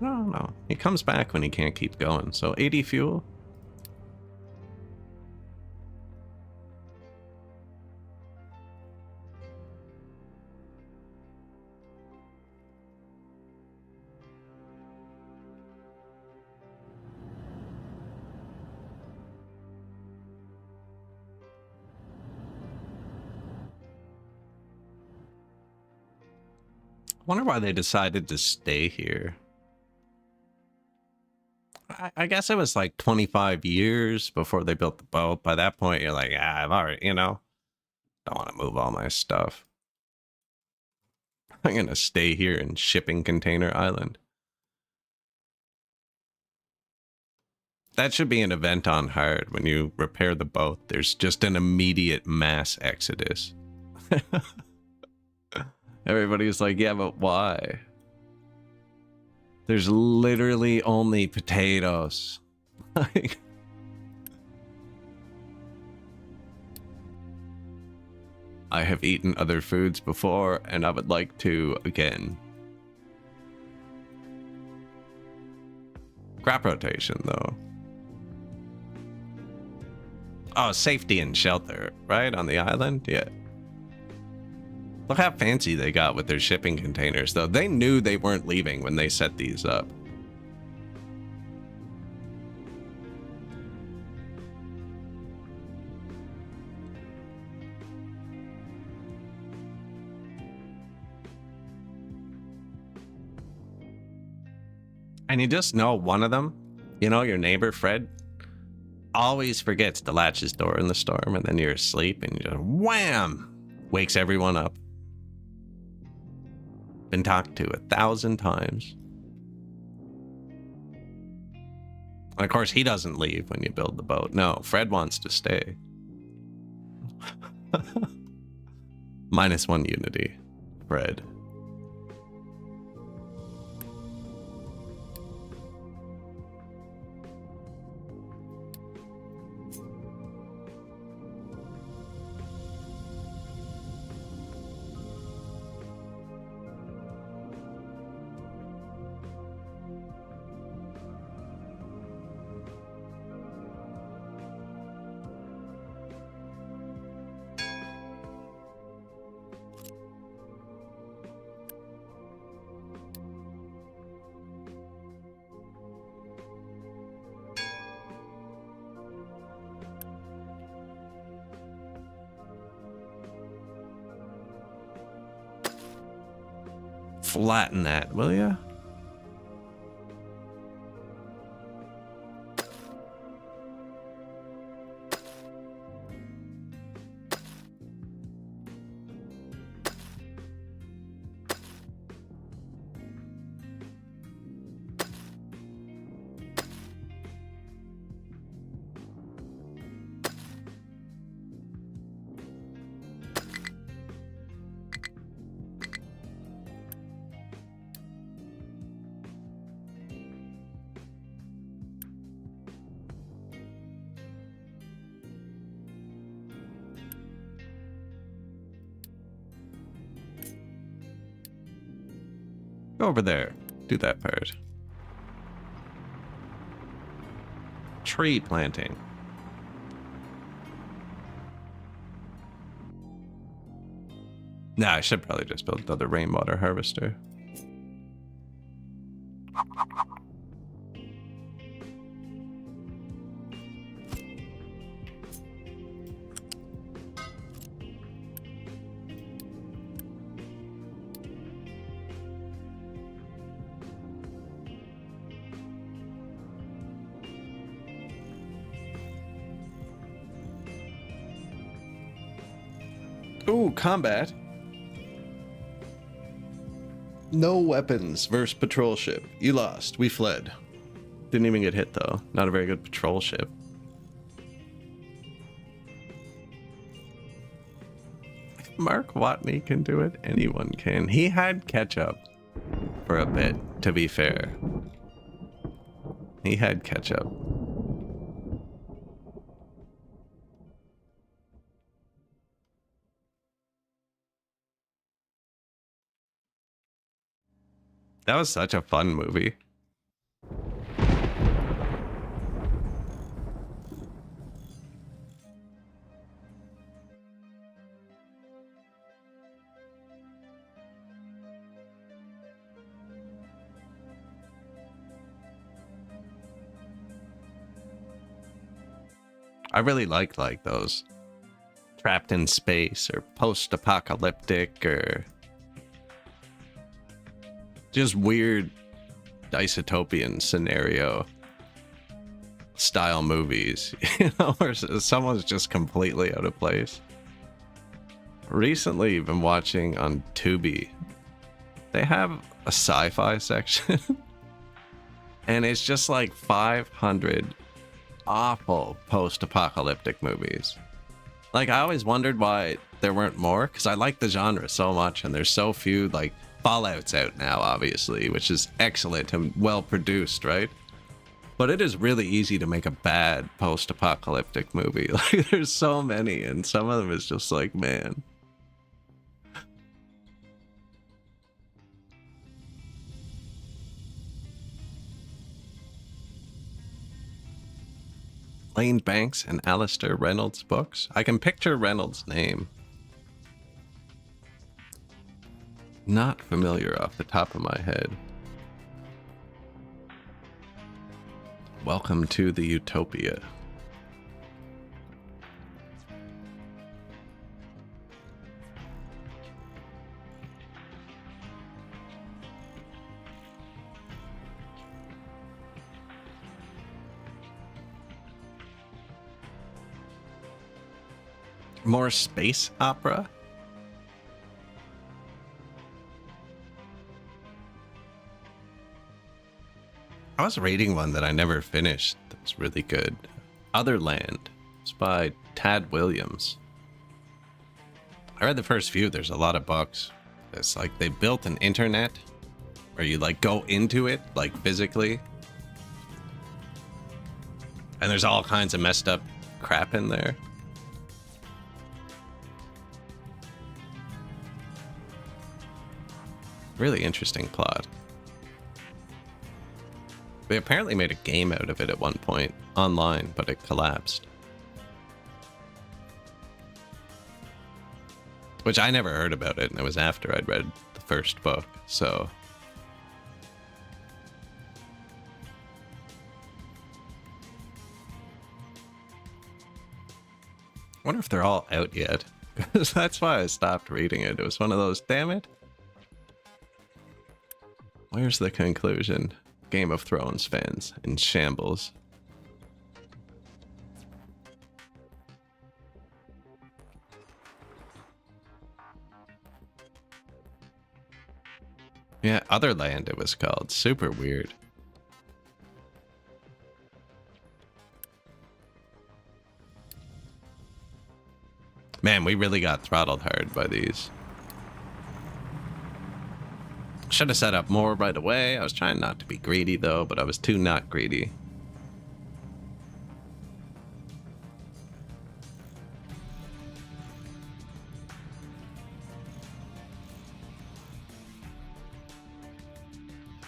A: I don't know. He comes back when he can't keep going, so 80 fuel. Wonder why they decided to stay here. I guess it was like 25 years before they built the boat. By that point, you're like, ah, I've already, you know, don't want to move all my stuff. I'm gonna stay here in Shipping Container Island. That should be an event on hard. When you repair the boat, there's just an immediate mass exodus. Everybody's like, yeah, but why? There's literally only potatoes. Like, I have eaten other foods before, and I would like to again. Crop rotation, though. Oh, safety and shelter, right? On the island? Yeah. Look how fancy they got with their shipping containers, though. They knew they weren't leaving when they set these up. And you just know one of them, you know, your neighbor, Fred, always forgets to latch his door in the storm, and then you're asleep and you just wham! Wakes everyone up. Been talked to 1,000 times. And of course, he doesn't leave when you build the boat. No, Fred wants to stay. -1 unity, Fred. Flatten that, will ya? Go over there. Do that part. Tree planting. Nah, I should probably just build another rainwater harvester. Ooh, combat. No weapons versus patrol ship. You lost. We fled. Didn't even get hit, though. Not a very good patrol ship. If Mark Watney can do it, anyone can. He had ketchup for a bit, to be fair. He had ketchup. That was such a fun movie. I really like those trapped in space or post-apocalyptic or just weird dystopian scenario style movies, you know, where someone's just completely out of place. Recently been watching on Tubi. They have a sci-fi section and it's just like 500 awful post-apocalyptic movies. Like, I always wondered why there weren't more, because I like the genre so much and there's so few like Fallout's out now, obviously, which is excellent and well produced, right? But it is really easy to make a bad post-apocalyptic movie. Like, there's so many, and some of them is just like, man. Lane Banks and Alistair Reynolds books. I can picture Reynolds' name. Not familiar off the top of my head. Welcome to the Utopia. More space opera? I was reading one that I never finished that was really good. Otherland. It's by Tad Williams. I read the first few. There's a lot of books. It's like they built an internet where you like go into it like physically. And there's all kinds of messed up crap in there. Really interesting plot. They apparently made a game out of it at one point online, but it collapsed. Which I never heard about it, and it was after I'd read the first book, so. I wonder if they're all out yet. That's why I stopped reading it. It was one of those, damn it. Where's the conclusion? Game of Thrones fans in shambles. Yeah, Otherland it was called. Super weird. Man, we really got throttled hard by these. Should have set up more right away. I was trying not to be greedy though, but I was too not greedy.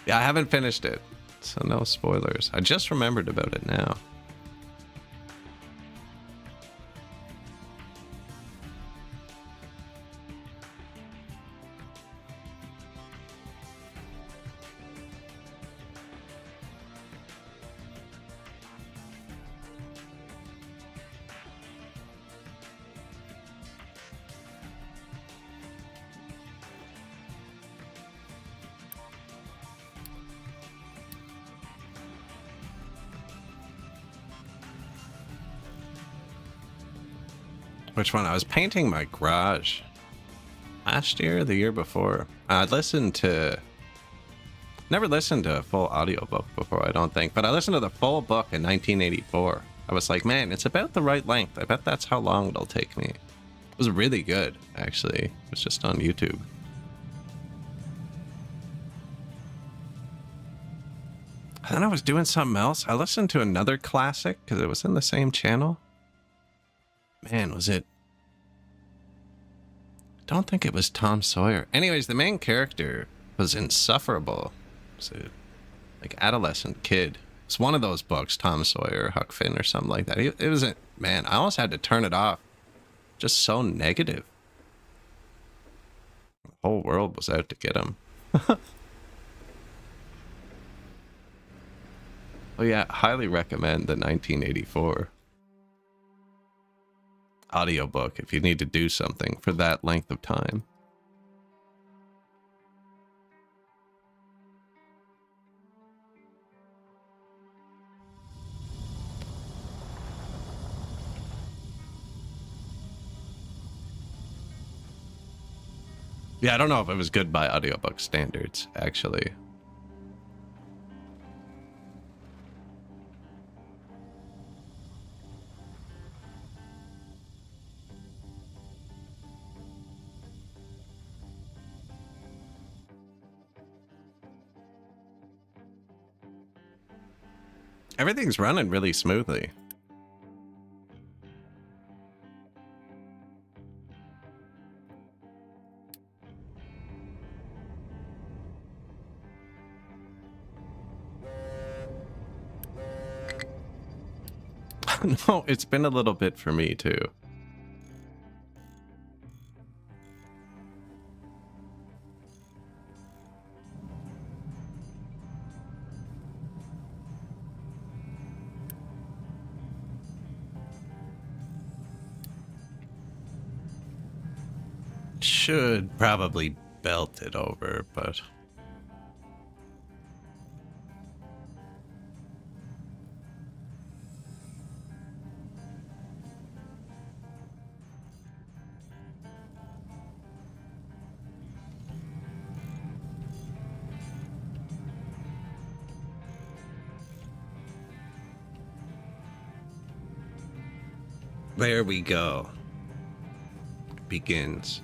A: Yeah, I haven't finished it, so no spoilers. I just remembered about it now. Which one? I was painting my garage last year, the year before. I listened to... Never listened to a full audiobook before, I don't think. But I listened to the full book in 1984. I was like, man, it's about the right length. I bet that's how long it'll take me. It was really good, actually. It was just on YouTube. And then I was doing something else. I listened to another classic because it was in the same channel. Man, was it... I don't think it was Tom Sawyer. Anyways, the main character was insufferable. It was a, like, adolescent kid. It's one of those books, Tom Sawyer, Huck Finn, or something like that. It was a... Man, I almost had to turn it off. Just so negative. The whole world was out to get him. Oh yeah, highly recommend the 1984 audiobook if you need to do something for that length of time. Yeah, I don't know if it was good by audiobook standards, actually. Everything's running really smoothly. No, it's been a little bit for me too. Should probably belt it over, but there we go. Begins.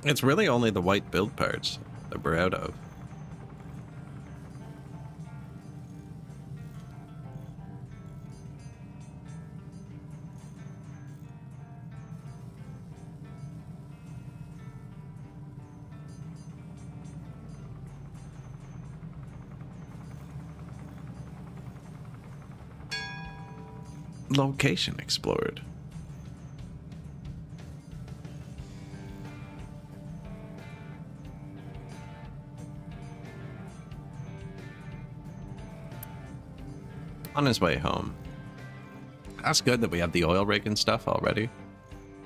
A: It's really only the white build parts that we're out of. Location explored. On his way home. That's good that we have the oil rig and stuff already.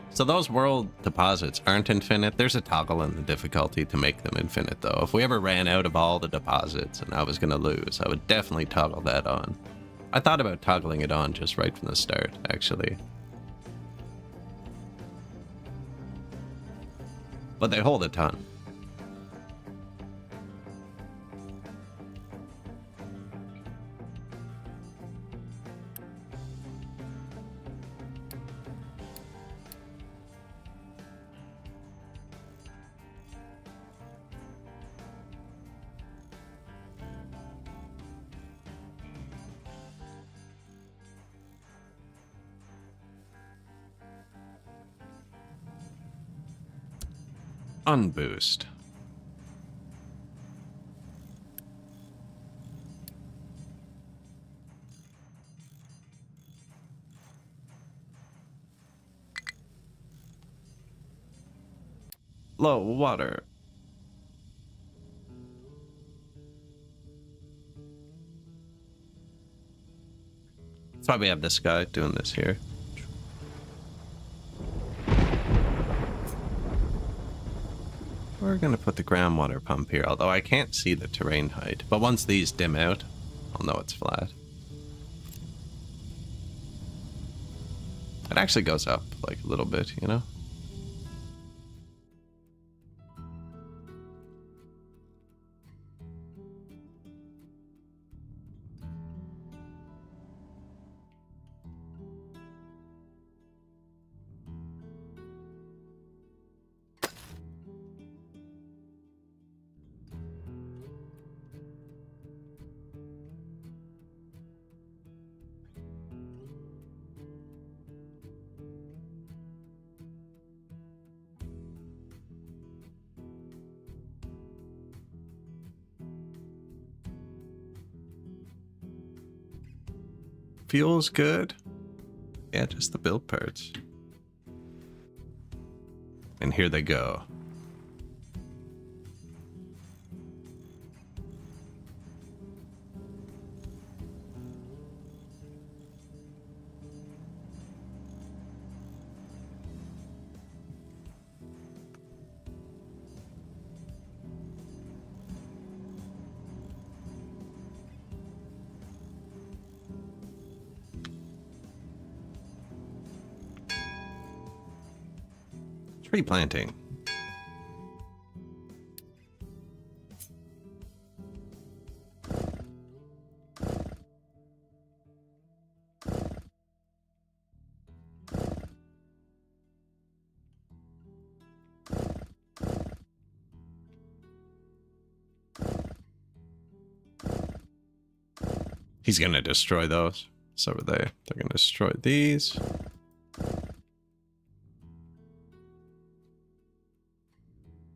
A: So those world deposits aren't infinite. There's a toggle in the difficulty to make them infinite, though. If we ever ran out of all the deposits and I was going to lose, I would definitely toggle that on. I thought about toggling it on just right from the start, actually. But they hold a ton. Unboost. Low water. That's why we have this guy doing this here. We're gonna put the groundwater pump here, although I can't see the terrain height. But once these dim out, I'll know it's flat. It actually goes up like a little bit, you know? Feels good. Yeah, just the build parts. And here they go. Tree planting. He's gonna destroy those. So are they. They're gonna destroy these.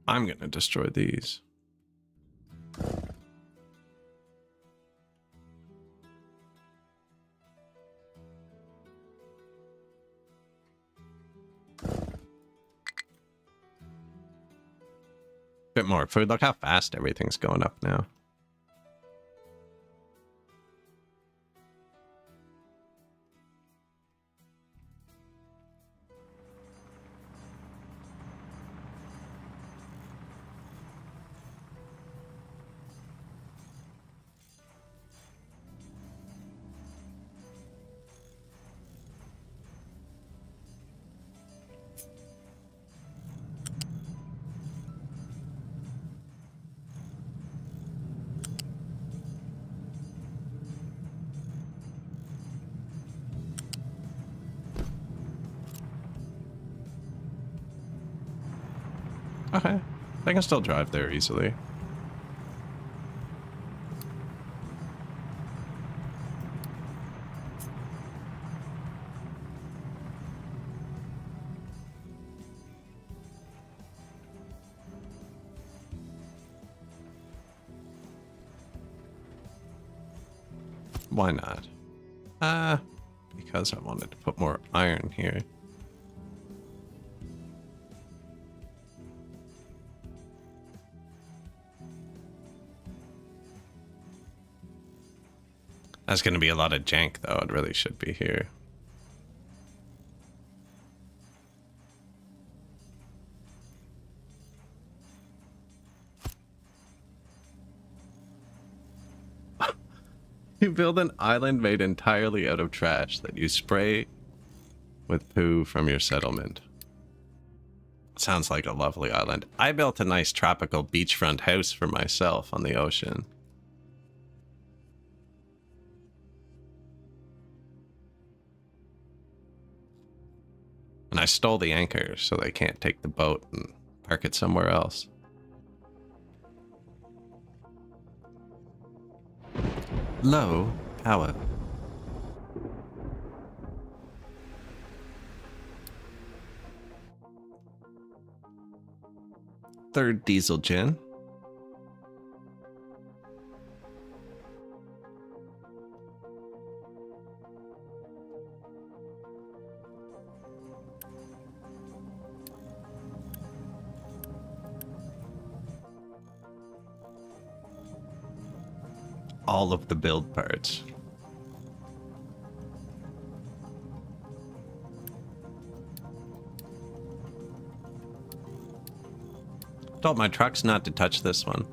A: I'm gonna destroy these. Bit more food. Look how fast everything's going up now. Okay. I can still drive there easily. Why not? Because I wanted to put more iron here. That's going to be a lot of jank, though. It really should be here. You build an island made entirely out of trash that you spray with poo from your settlement. Sounds like a lovely island. I built a nice tropical beachfront house for myself on the ocean. And I stole the anchor so they can't take the boat and park it somewhere else. Low power. Third diesel gen. All of the build parts. Told my trucks not to touch this one.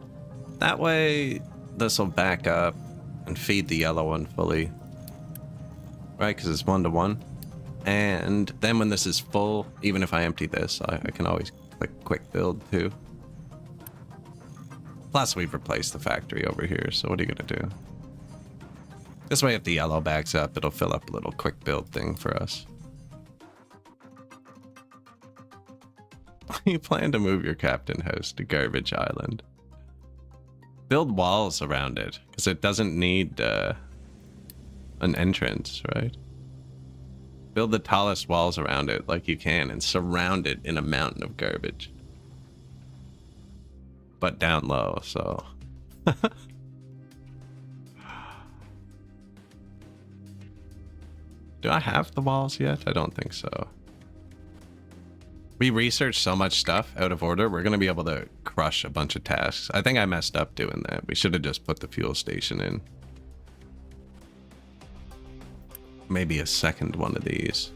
A: That way, this will back up and feed the yellow one fully. Right, because it's 1-to-1. And then when this is full, even if I empty this, I can always click quick build too. Plus, we've replaced the factory over here, so what are you going to do? This way, if the yellow backs up, it'll fill up a little quick build thing for us. You plan to move your captain house to Garbage Island. Build walls around it, because it doesn't need an entrance, right? Build the tallest walls around it like you can and surround it in a mountain of garbage. But down low, so... Do I have the walls yet? I don't think so. We researched so much stuff out of order, we're going to be able to crush a bunch of tasks. I think I messed up doing that. We should have just put the fuel station in. Maybe a second one of these.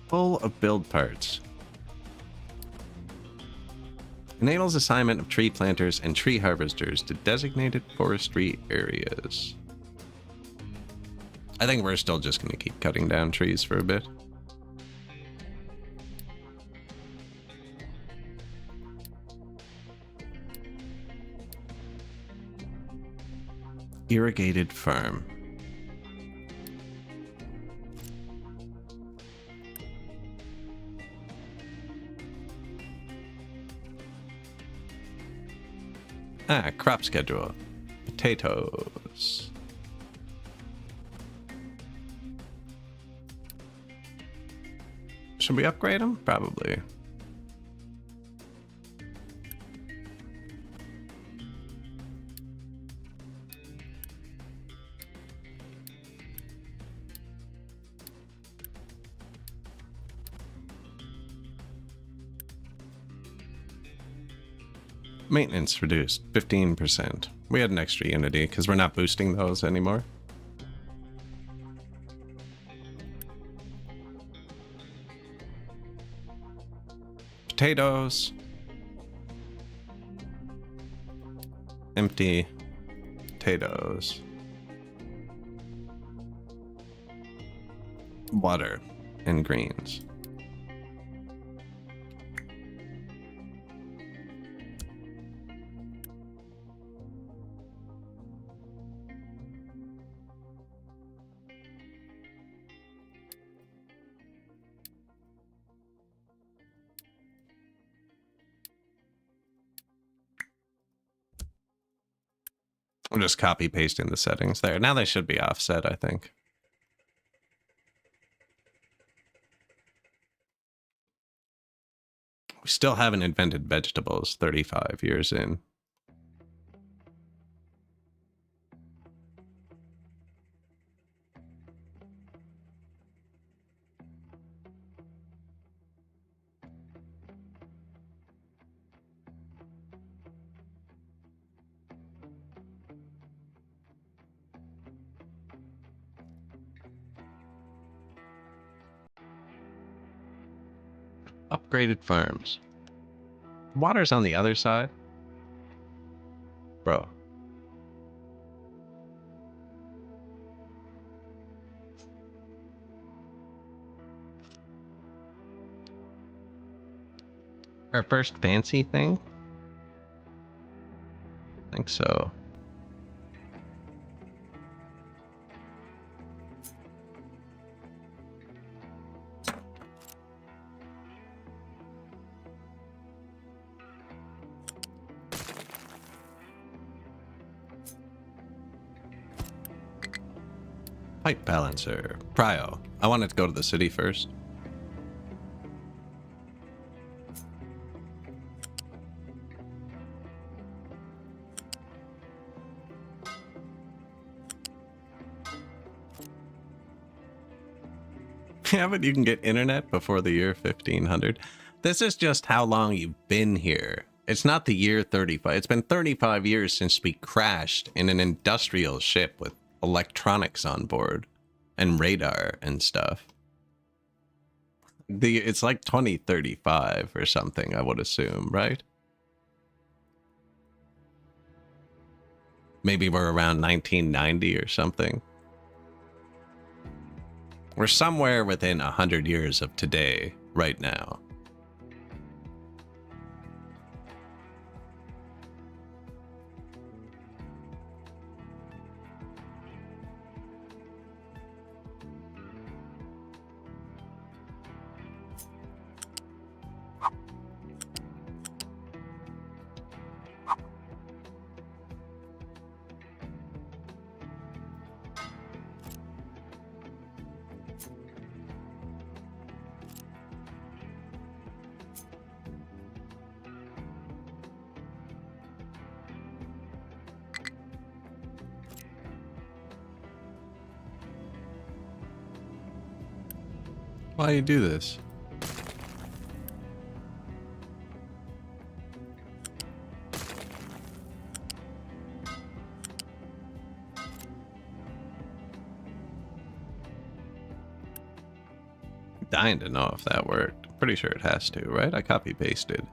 A: Full of build parts. Enables assignment of tree planters and tree harvesters to designated forestry areas. I think we're still just going to keep cutting down trees for a bit. Irrigated farm. Ah, crop schedule. Potatoes. Should we upgrade them? Probably. Maintenance reduced 15%. We had an extra unity because we're not boosting those anymore. Potatoes. Empty potatoes. Water and greens. I'm just copy pasting the settings there. Now they should be offset, I think. We still haven't invented vegetables 35 years in. Upgraded farms. Water's on the other side. Bro. Our first fancy thing? I think so. Pipe balancer. Prio. I wanted to go to the city first. Yeah, but you can get internet before the year 1500. This is just how long you've been here. It's not the year 35. It's been 35 years since we crashed in an industrial ship with electronics on board and radar and stuff. It's like 2035 or something, I would assume, right? Maybe we're around 1990 or something. We're somewhere within 100 years of today right now. Why do you do this? Dying to know if that worked. Pretty sure it has to, right? I copy pasted.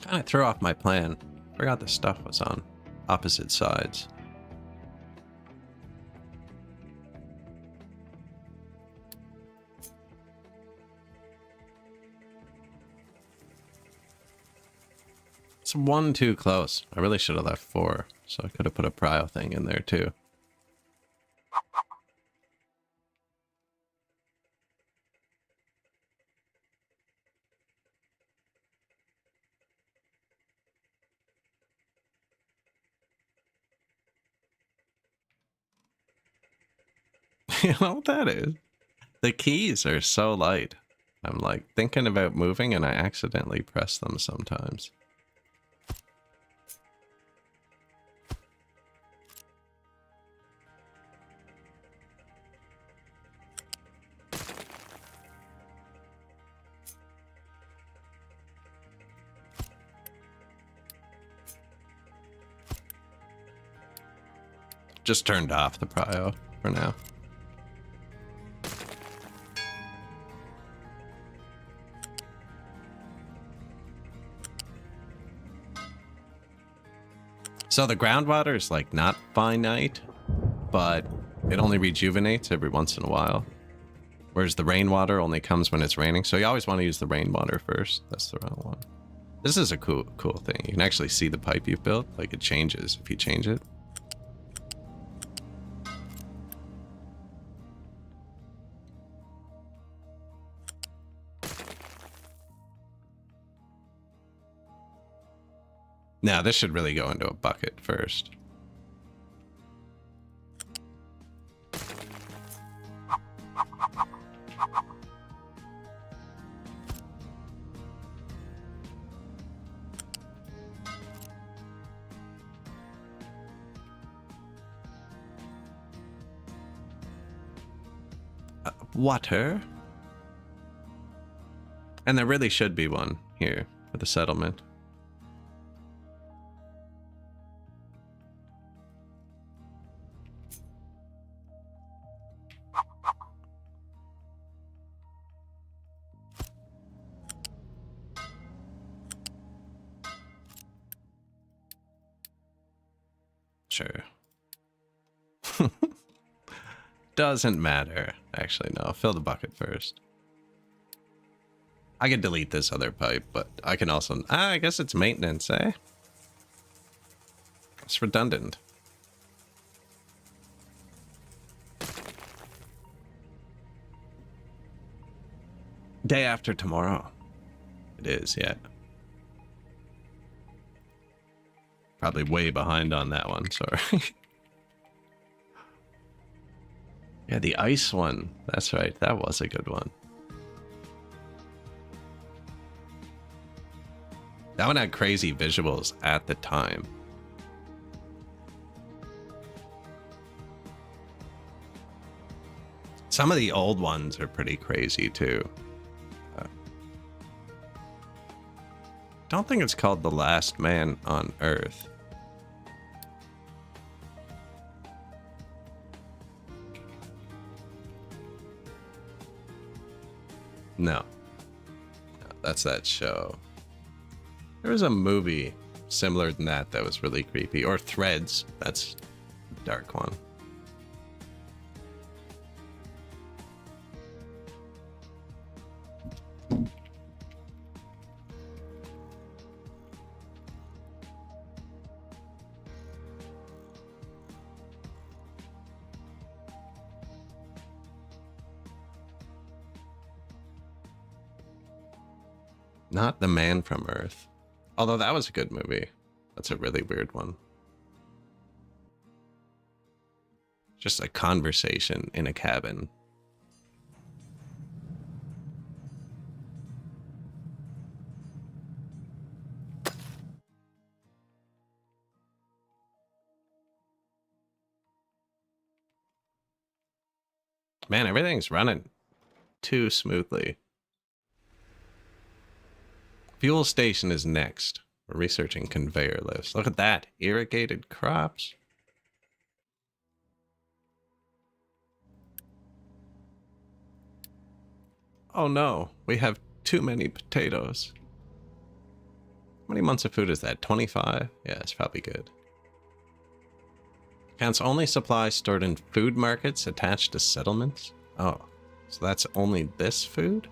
A: Kind of threw off my plan. Forgot the stuff was on opposite sides. It's one too close. I really should have left 4, so I could have put a prio thing in there too. You know what that is? The keys are so light. I'm like thinking about moving and I accidentally press them sometimes. Just turned off the prio for now. So the groundwater is like not finite, but it only rejuvenates every once in a while. Whereas the rainwater only comes when it's raining. So you always want to use the rainwater first. That's the wrong one. This is a cool thing. You can actually see the pipe you've built. Like it changes if you change it. Now this should really go into a bucket first. Water. And there really should be one here for the settlement. Sure. Doesn't matter. Actually, no. Fill the bucket first. I could delete this other pipe, but I can also... I guess it's maintenance, eh? It's redundant. Day after tomorrow. It is, yeah. Probably way behind on that one, sorry. Yeah, the ice one. That's right. That was a good one. That one had crazy visuals at the time. Some of the old ones are pretty crazy too. Don't think it's called The Last Man on Earth. No. That's that show. There was a movie similar than that that was really creepy. Or Threads. That's a dark one. Not The Man from Earth. Although that was a good movie. That's a really weird one. Just a conversation in a cabin. Man, everything's running too smoothly. Fuel station is next. We're researching conveyor lifts. Look at that. Irrigated crops. Oh no, we have too many potatoes. How many months of food is that? 25? Yeah, it's probably good. Counts only supplies stored in food markets attached to settlements. Oh, so that's only this food?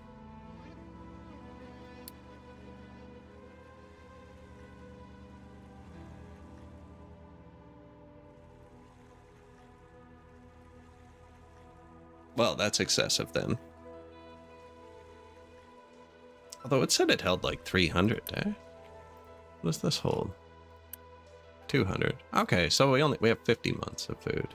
A: Well, that's excessive then. Although it said it held like 300, eh? What does this hold? 200. Okay, so we have 50 months of food.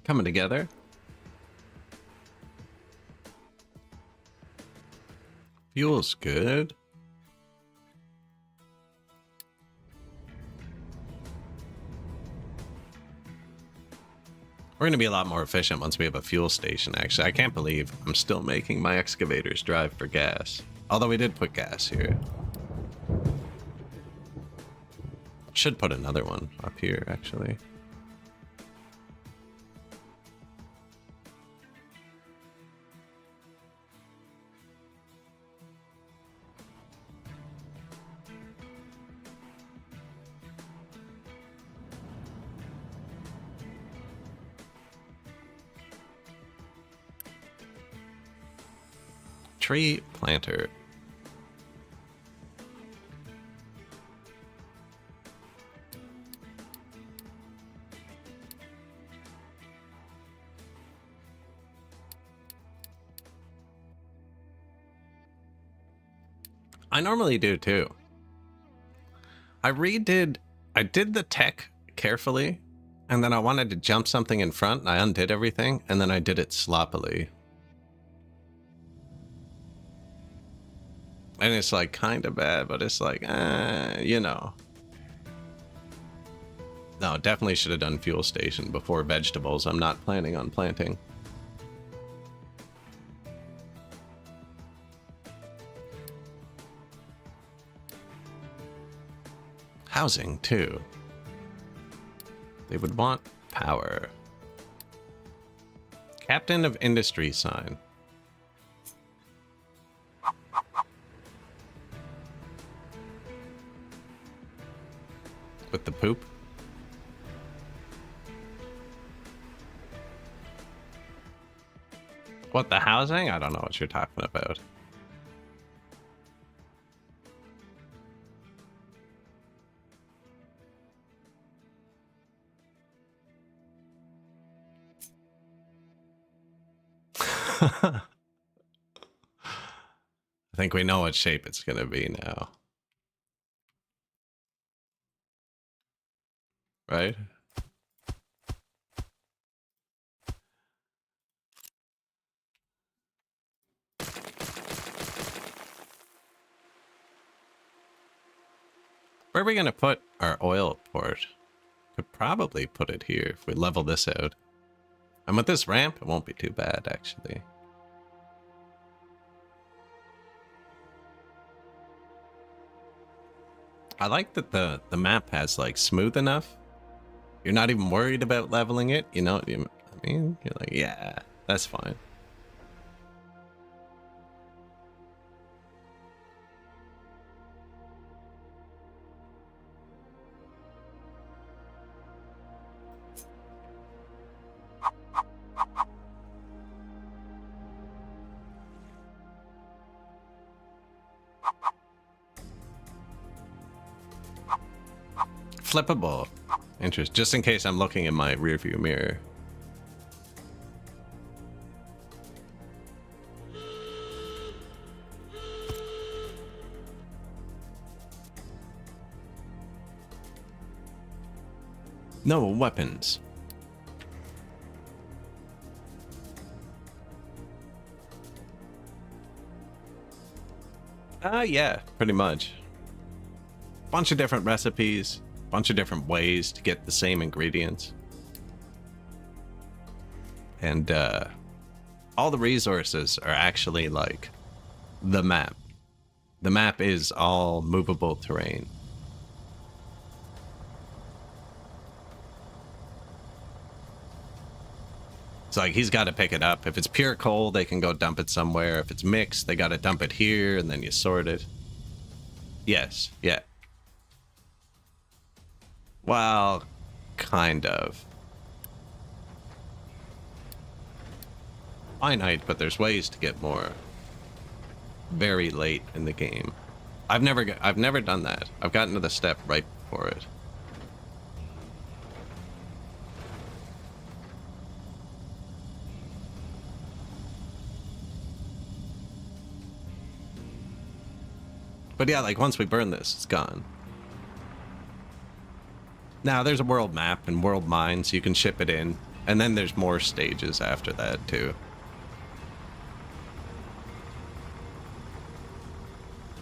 A: Coming together. Fuel's good. We're going to be a lot more efficient once we have a fuel station, actually. I can't believe I'm still making my excavators drive for gas. Although we did put gas here. Should put another one up here, actually. Tree planter. I normally do too. I did the tech carefully, and then I wanted to jump something in front, and I undid everything, and then I did it sloppily. And it's like kind of bad, but it's like, you know. No, definitely should have done fuel station before vegetables. I'm not planning on planting. Housing, too. They would want power. Captain of Industry sign. With the poop. What, the housing? I don't know what you're talking about. I think we know what shape it's going to be now. Right? Where are we going to put our oil port? Could probably put it here if we level this out. And with this ramp, it won't be too bad, actually. I like that the map has, like, smooth enough. You're not even worried about leveling it, you know? I mean, you're like, yeah, that's fine. Flippable. Interest. Just in case I'm looking in my rearview mirror. No weapons. Yeah, pretty much. Bunch of different recipes, bunch of different ways to get the same ingredients. And all the resources are actually like the map. The map is all movable terrain. It's like he's got to pick it up. If it's pure coal, they can go dump it somewhere. If it's mixed, they got to dump it here, and then you sort it. Yes, yeah. Well, kind of. Finite, but there's ways to get more. Very late in the game. I've never done that. I've gotten to the step right before it. But yeah, like once we burn this, it's gone. Now there's a world map and world mines, so you can ship it in, and then there's more stages after that too.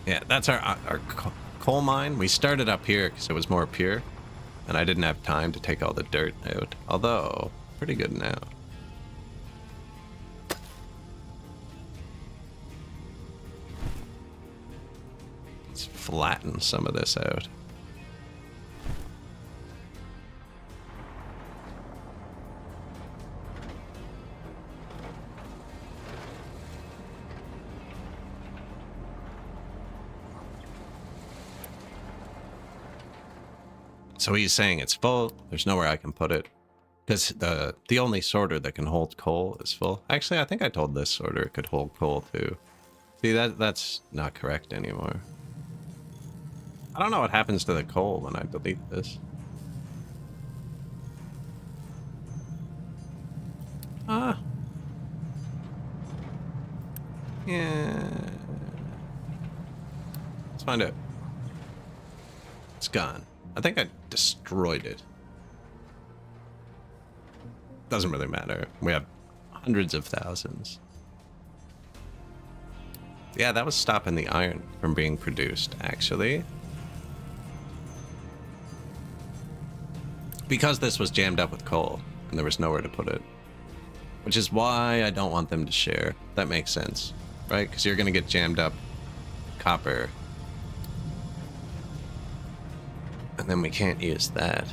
A: Yeah, that's our coal mine. We started up here because it was more pure, and I didn't have time to take all the dirt out. Although, pretty good now. Let's flatten some of this out. So he's saying it's full. There's nowhere I can put it. Because the only sorter that can hold coal is full. Actually, I think I told this sorter it could hold coal too. See, that's not correct anymore. I don't know what happens to the coal when I delete this. Yeah. Let's find out. It's gone. I think I destroyed it. Doesn't really matter. We have hundreds of thousands. Yeah, that was stopping the iron from being produced, actually. Because this was jammed up with coal, and there was nowhere to put it. Which is why I don't want them to share. That makes sense, right? Because you're going to get jammed up copper. And then we can't use that.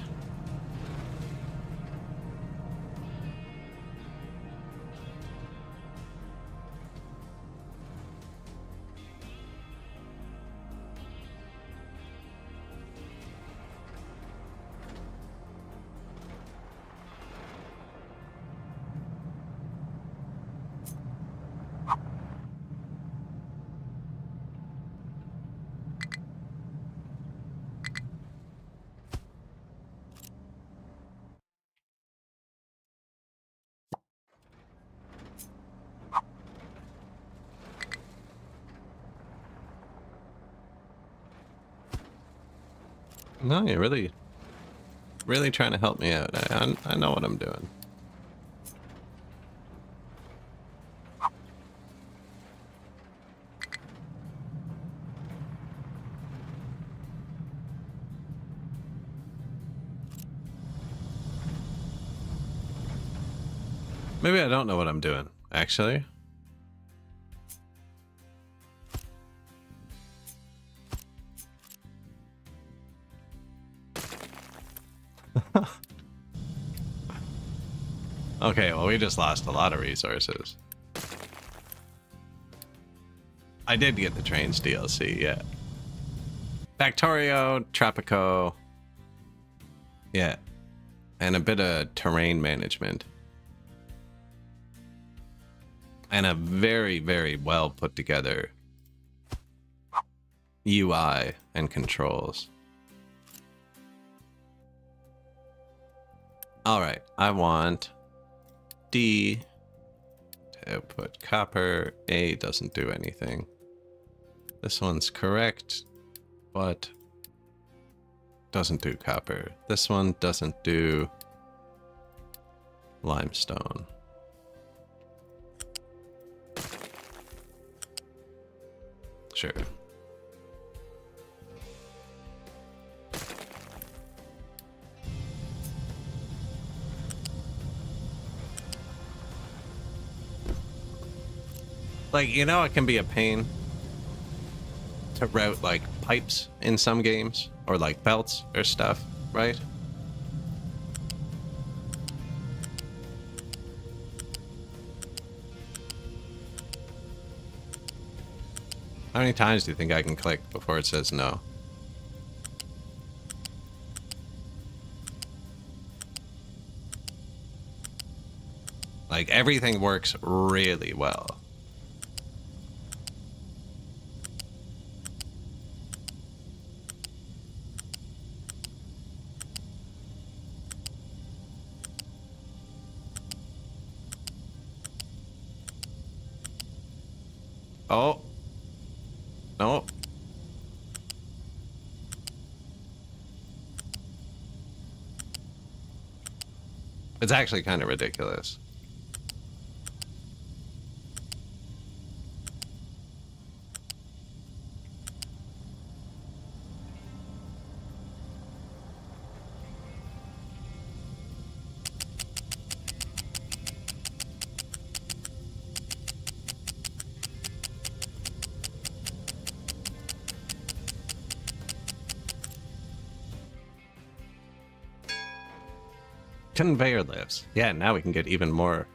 A: No, you're really trying to help me out. I know what I'm doing. Maybe I don't know what I'm doing, actually. Okay, well, we just lost a lot of resources. I did get the trains DLC, yeah. Factorio, Tropico. Yeah. And a bit of terrain management. And a very, very well put together UI and controls. Alright, I want D to output copper. A doesn't do anything. This one's correct, but doesn't do copper. This one doesn't do limestone. Sure. Like, you know, it can be a pain to route, like, pipes in some games, or, like, belts or stuff, right? How many times do you think I can click before it says no? Like, everything works really well. Oh. No. It's actually kind of ridiculous. Conveyor lifts. Yeah, now we can get even more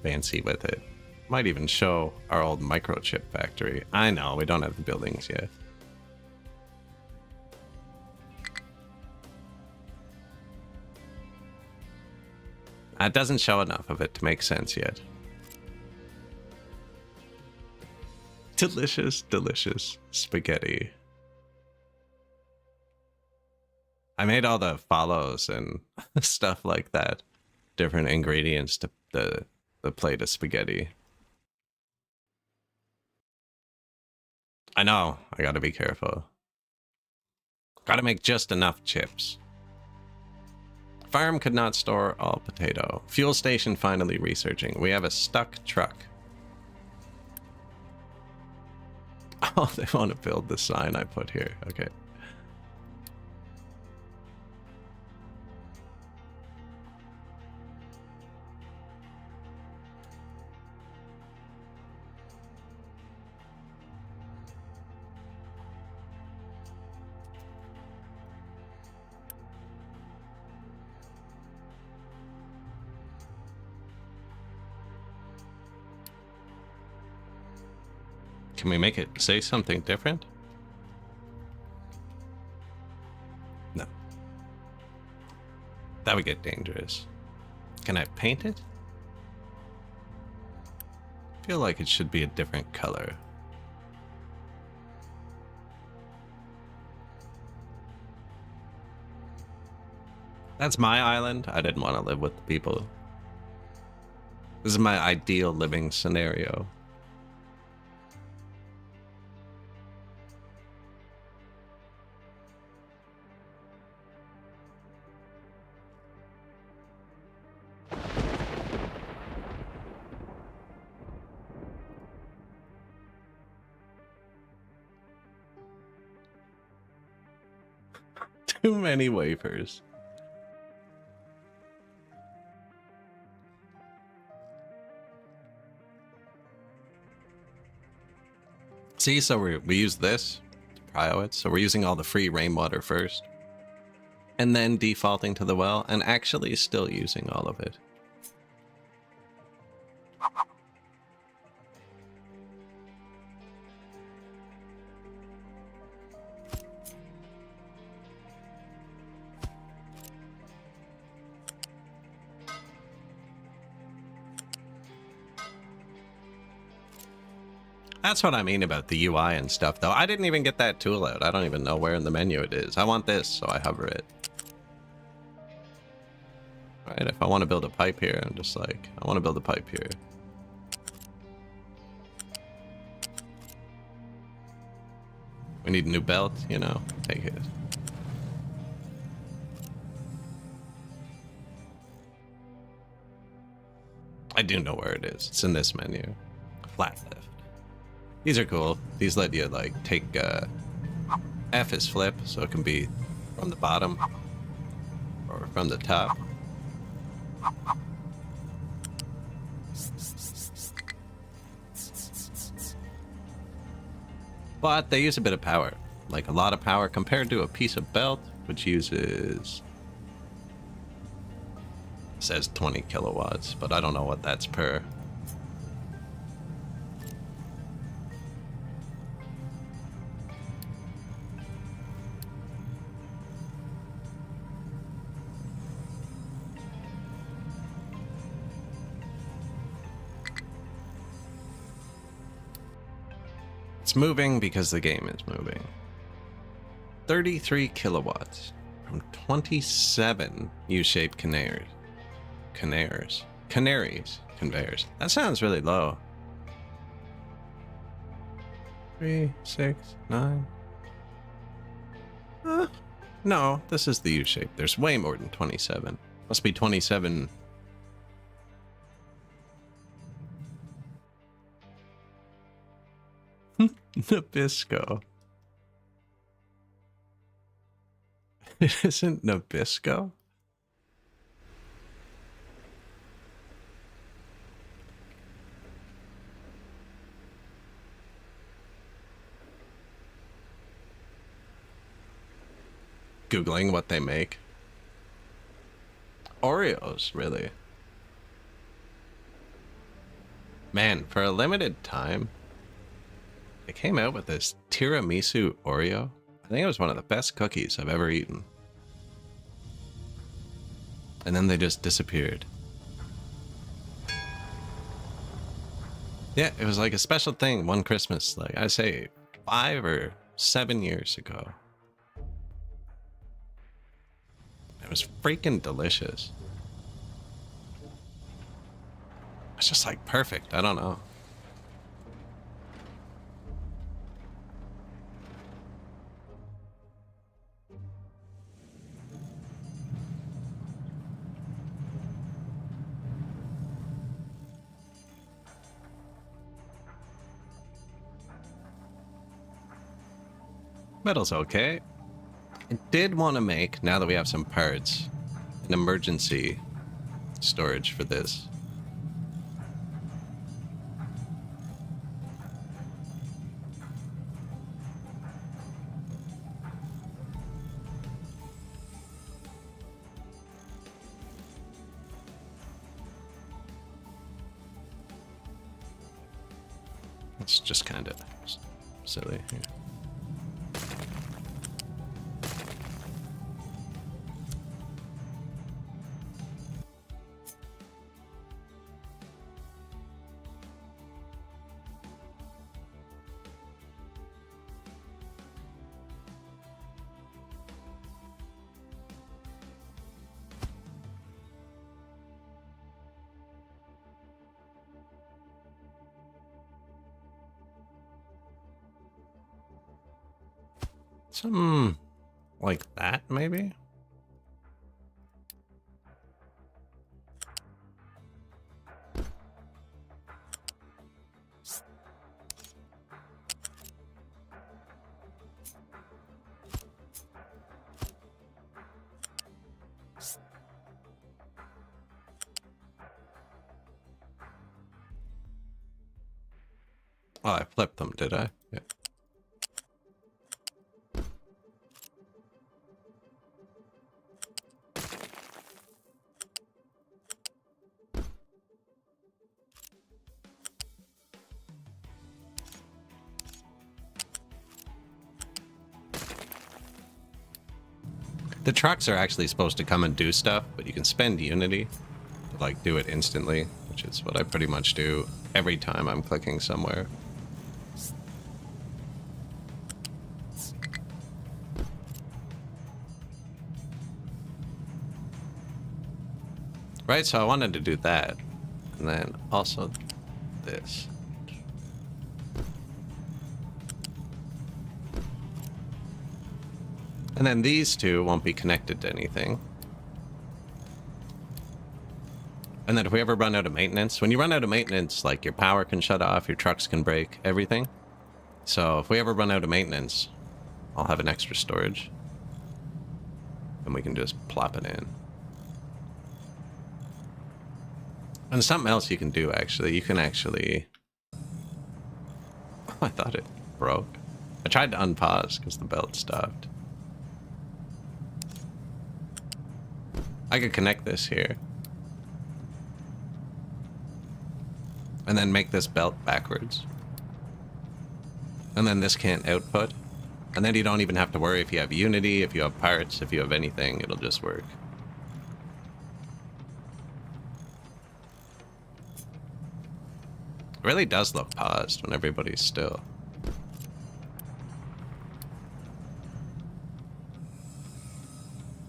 A: fancy with it. Might even show our old microchip factory. I know, we don't have the buildings yet. It doesn't show enough of it to make sense yet. Delicious, delicious spaghetti. I made all the follows and stuff like that. Different ingredients to the plate of spaghetti. I know, I gotta be careful. Gotta make just enough chips. Farm could not store all potato. Fuel station finally researching. We have a stuck truck. Oh, they want to build the sign I put here. Okay. Can we make it say something different? No. That would get dangerous. Can I paint it? I feel like it should be a different color. That's my island. I didn't want to live with the people. This is my ideal living scenario. Too many wafers. See, so we use this to prio it. So we're using all the free rainwater first. And then defaulting to the well, and actually still using all of it. That's what I mean about the UI and stuff, though. I didn't even get that tool out. I don't even know where in the menu it is. I want this, so I hover it. Right, if I want to build a pipe here, I'm just like, I want to build a pipe here. We need a new belt, you know, take it. I do know where it is. It's in this menu. Flat left. These are cool. These let you like take F is flip, so it can be from the bottom or from the top. But they use a bit of power, like a lot of power compared to a piece of belt, which uses, says 20 kilowatts, but I don't know what that's per. It's moving because the game is moving. 33 kilowatts from 27 U-shaped conveyors. That sounds really low. 3, 6, 9. No, this is the U-shape. There's way more than 27. Must be 27. Nabisco. It isn't Nabisco? Googling what they make. Oreos, really? Man, for a limited time, they came out with this tiramisu Oreo. I think it was one of the best cookies I've ever eaten. And then they just disappeared. Yeah, it was like a special thing one Christmas, like I say 5 or 7 years ago. It was freaking delicious. It's just like perfect, I don't know. Metal's okay. I did want to make, now that we have some parts, an emergency storage for this. It's just kind of silly here. Something like that, maybe? Oh, I flipped them, did I? Yeah. The trucks are actually supposed to come and do stuff, but you can spend Unity to like do it instantly, which is what I pretty much do every time I'm clicking somewhere. Right, so I wanted to do that, and then also this. And then these two won't be connected to anything. And then if we ever run out of maintenance, when you run out of maintenance, like your power can shut off, your trucks can break, everything. So if we ever run out of maintenance, I'll have an extra storage. And we can just plop it in. And something else you can do, actually. You can actually... Oh, I thought it broke. I tried to unpause because the belt stopped. I could connect this here. And then make this belt backwards. And then this can't output. And then you don't even have to worry if you have Unity, if you have parts, if you have anything, it'll just work. It really does look paused when everybody's still.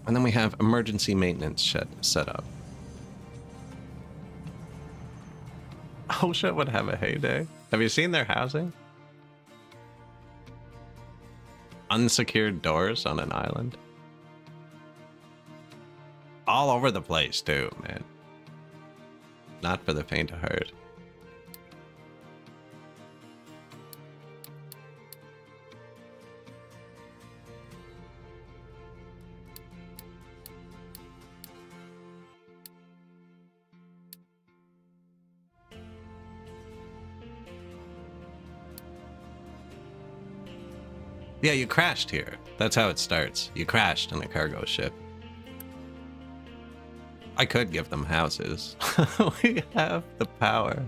A: And then we have emergency maintenance shed set up. OSHA would have a heyday. Have you seen their housing? Unsecured doors on an island. All over the place too, man. Not for the faint of heart. Yeah, you crashed here. That's how it starts. You crashed in a cargo ship. I could give them houses. We have the power.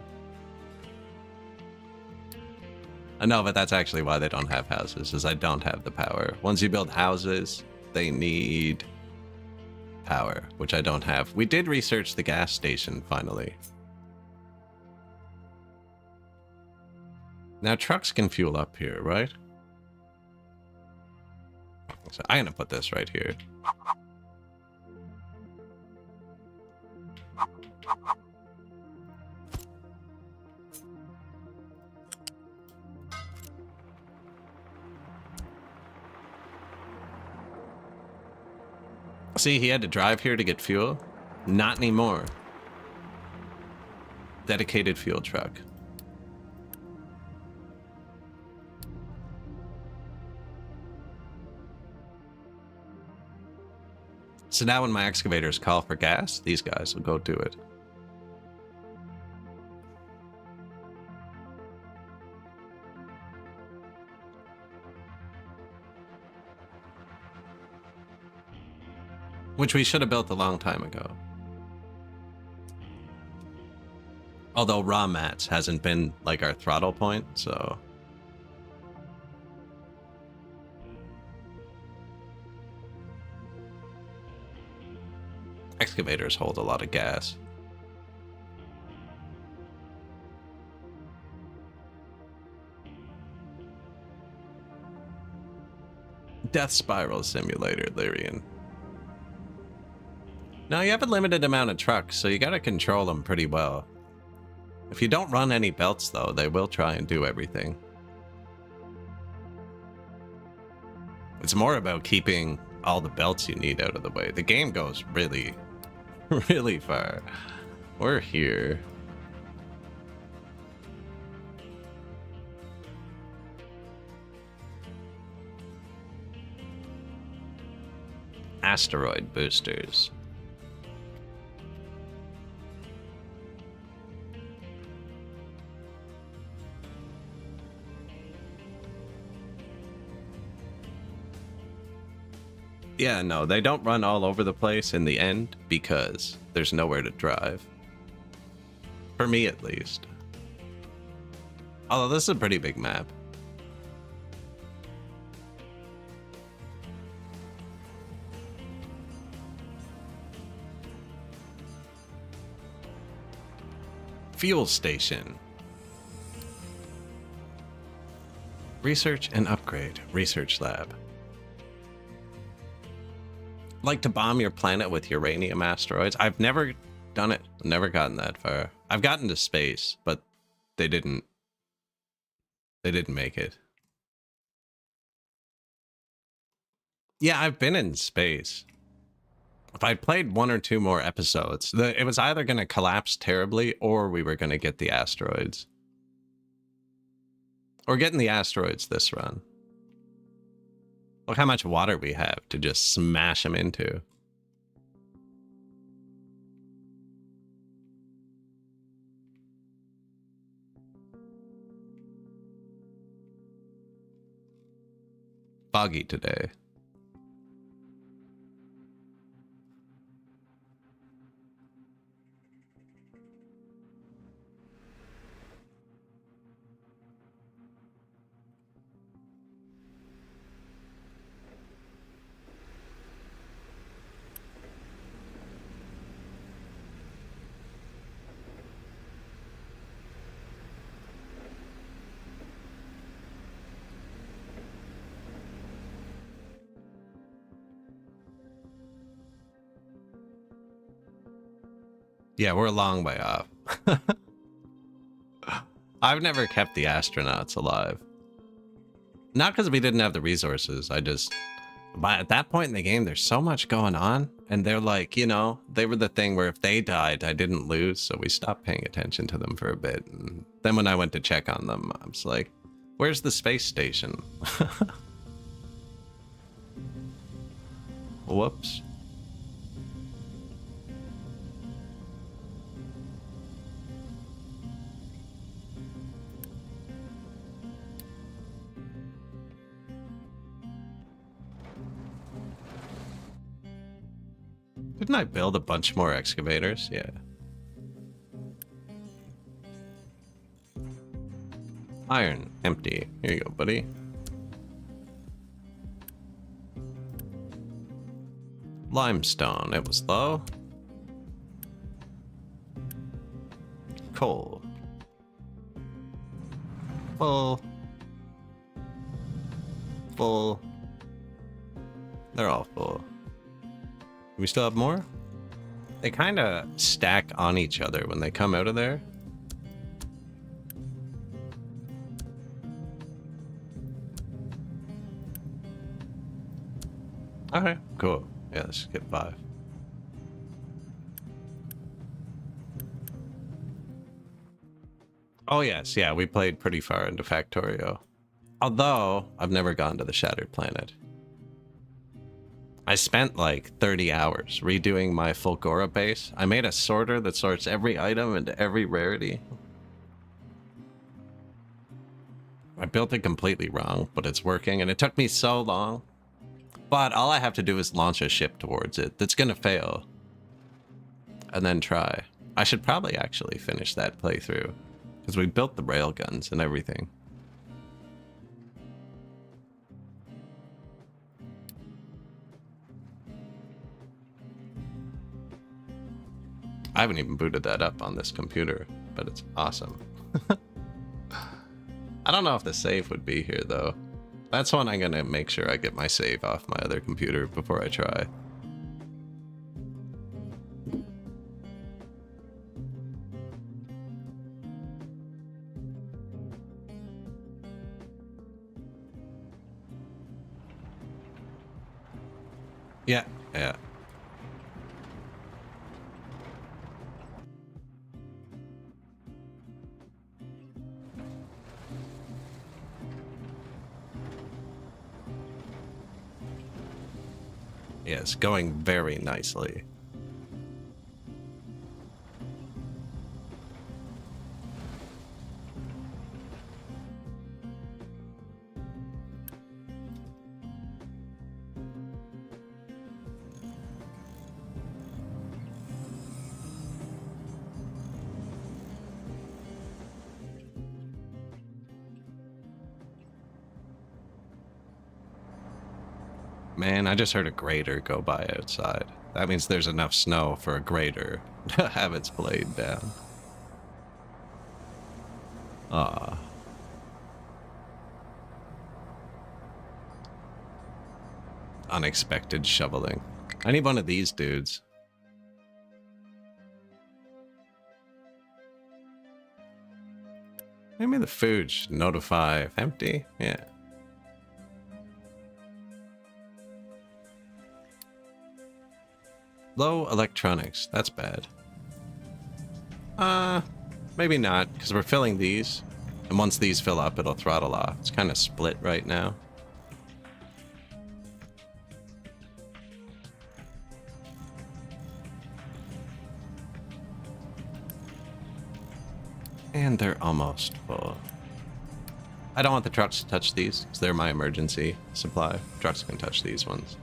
A: I know, but that's actually why they don't have houses, is I don't have the power. Once you build houses, they need power, which I don't have. We did research the gas station, finally. Now, trucks can fuel up here, right? So I'm gonna put this right here. See, he had to drive here to get fuel. Not anymore. Dedicated fuel truck. So now when my excavators call for gas, these guys will go do it. Which we should have built a long time ago. Although raw mats hasn't been like our throttle point, so... Excavators hold a lot of gas. Death Spiral Simulator, Lyrian. Now, you have a limited amount of trucks, so you gotta control them pretty well. If you don't run any belts, though, they will try and do everything. It's more about keeping all the belts you need out of the way. The game goes really, really far. We're here. Asteroid boosters. Yeah, no, they don't run all over the place in the end because there's nowhere to drive. For me, at least. Although this is a pretty big map. Fuel station. Research and upgrade. Research lab. Like to bomb your planet with uranium asteroids. I've never done it. Never gotten that far. I've gotten to space, but they didn't make it. Yeah, I've been in space. If I'd played 1 or 2 more episodes, it was either going to collapse terribly or we were going to get the asteroids. Or getting the asteroids this run. Look how much water we have to just smash them into. Foggy today. Yeah, we're a long way off. I've never kept the astronauts alive. Not because we didn't have the resources. But at that point in the game, there's so much going on. And they're like, you know, they were the thing where if they died, I didn't lose. So we stopped paying attention to them for a bit. And then when I went to check on them, I was like, where's the space station? Whoops. Didn't I build a bunch more excavators? Yeah. Iron, empty. Here you go, buddy. Limestone, it was low. Coal. Full. Full. They're all full. We still have more? They kind of stack on each other when they come out of there. Okay, cool. Yeah, let's get 5. Oh yes, yeah, we played pretty far into Factorio. Although, I've never gone to the Shattered Planet. I spent like 30 hours redoing my Fulgora base. I made a sorter that sorts every item into every rarity. I built it completely wrong, but it's working, and it took me so long. But all I have to do is launch a ship towards it that's gonna fail. And then try. I should probably actually finish that playthrough, because we built the railguns and everything. I haven't even booted that up on this computer, but it's awesome. I don't know if the save would be here, though. That's one I'm going to make sure I get my save off my other computer before I try. Yeah, yeah. Yes, going very nicely. Man, I just heard a grader go by outside. That means there's enough snow for a grader to have its blade down. Ah. Unexpected shoveling. I need one of these dudes. Maybe the food should notify if empty. Yeah. Low electronics. That's bad. Maybe not, because we're filling these. And once these fill up, it'll throttle off. It's kind of split right now. And they're almost full. I don't want the trucks to touch these, because they're my emergency supply. Trucks can touch these ones.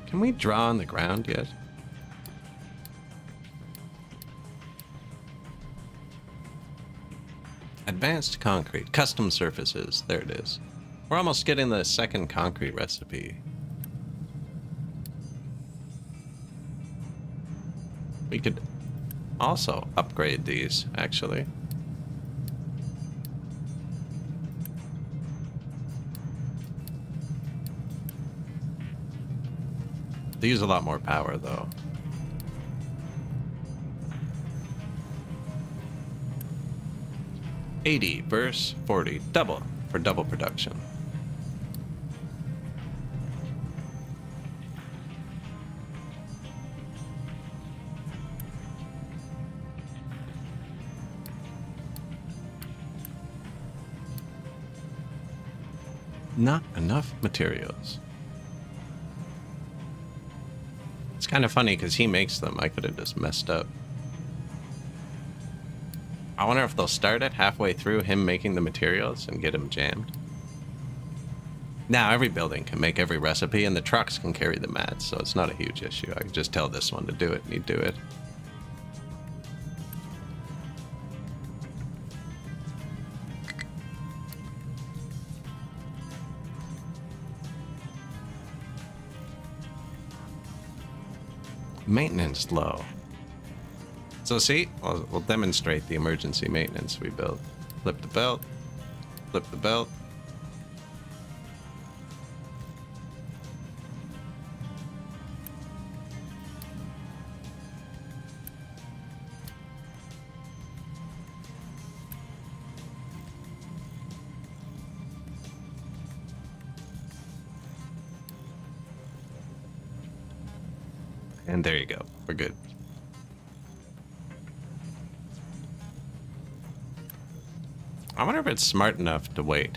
A: Can we draw on the ground yet? Advanced concrete, custom surfaces. There it is. We're almost getting the second concrete recipe. We could also upgrade these, actually. They use a lot more power, though. $80 versus $40, double for double production. Not enough materials. It's kind of funny because he makes them. I could have just messed up. I wonder if they'll start it halfway through him making the materials and get him jammed. Now every building can make every recipe and the trucks can carry the mats, so it's not a huge issue. I can just tell this one to do it and he'd do it. Maintenance low. So see, we'll demonstrate the emergency maintenance we built. Flip the belt, flip the belt. And there you go, we're good. I wonder if it's smart enough to wait.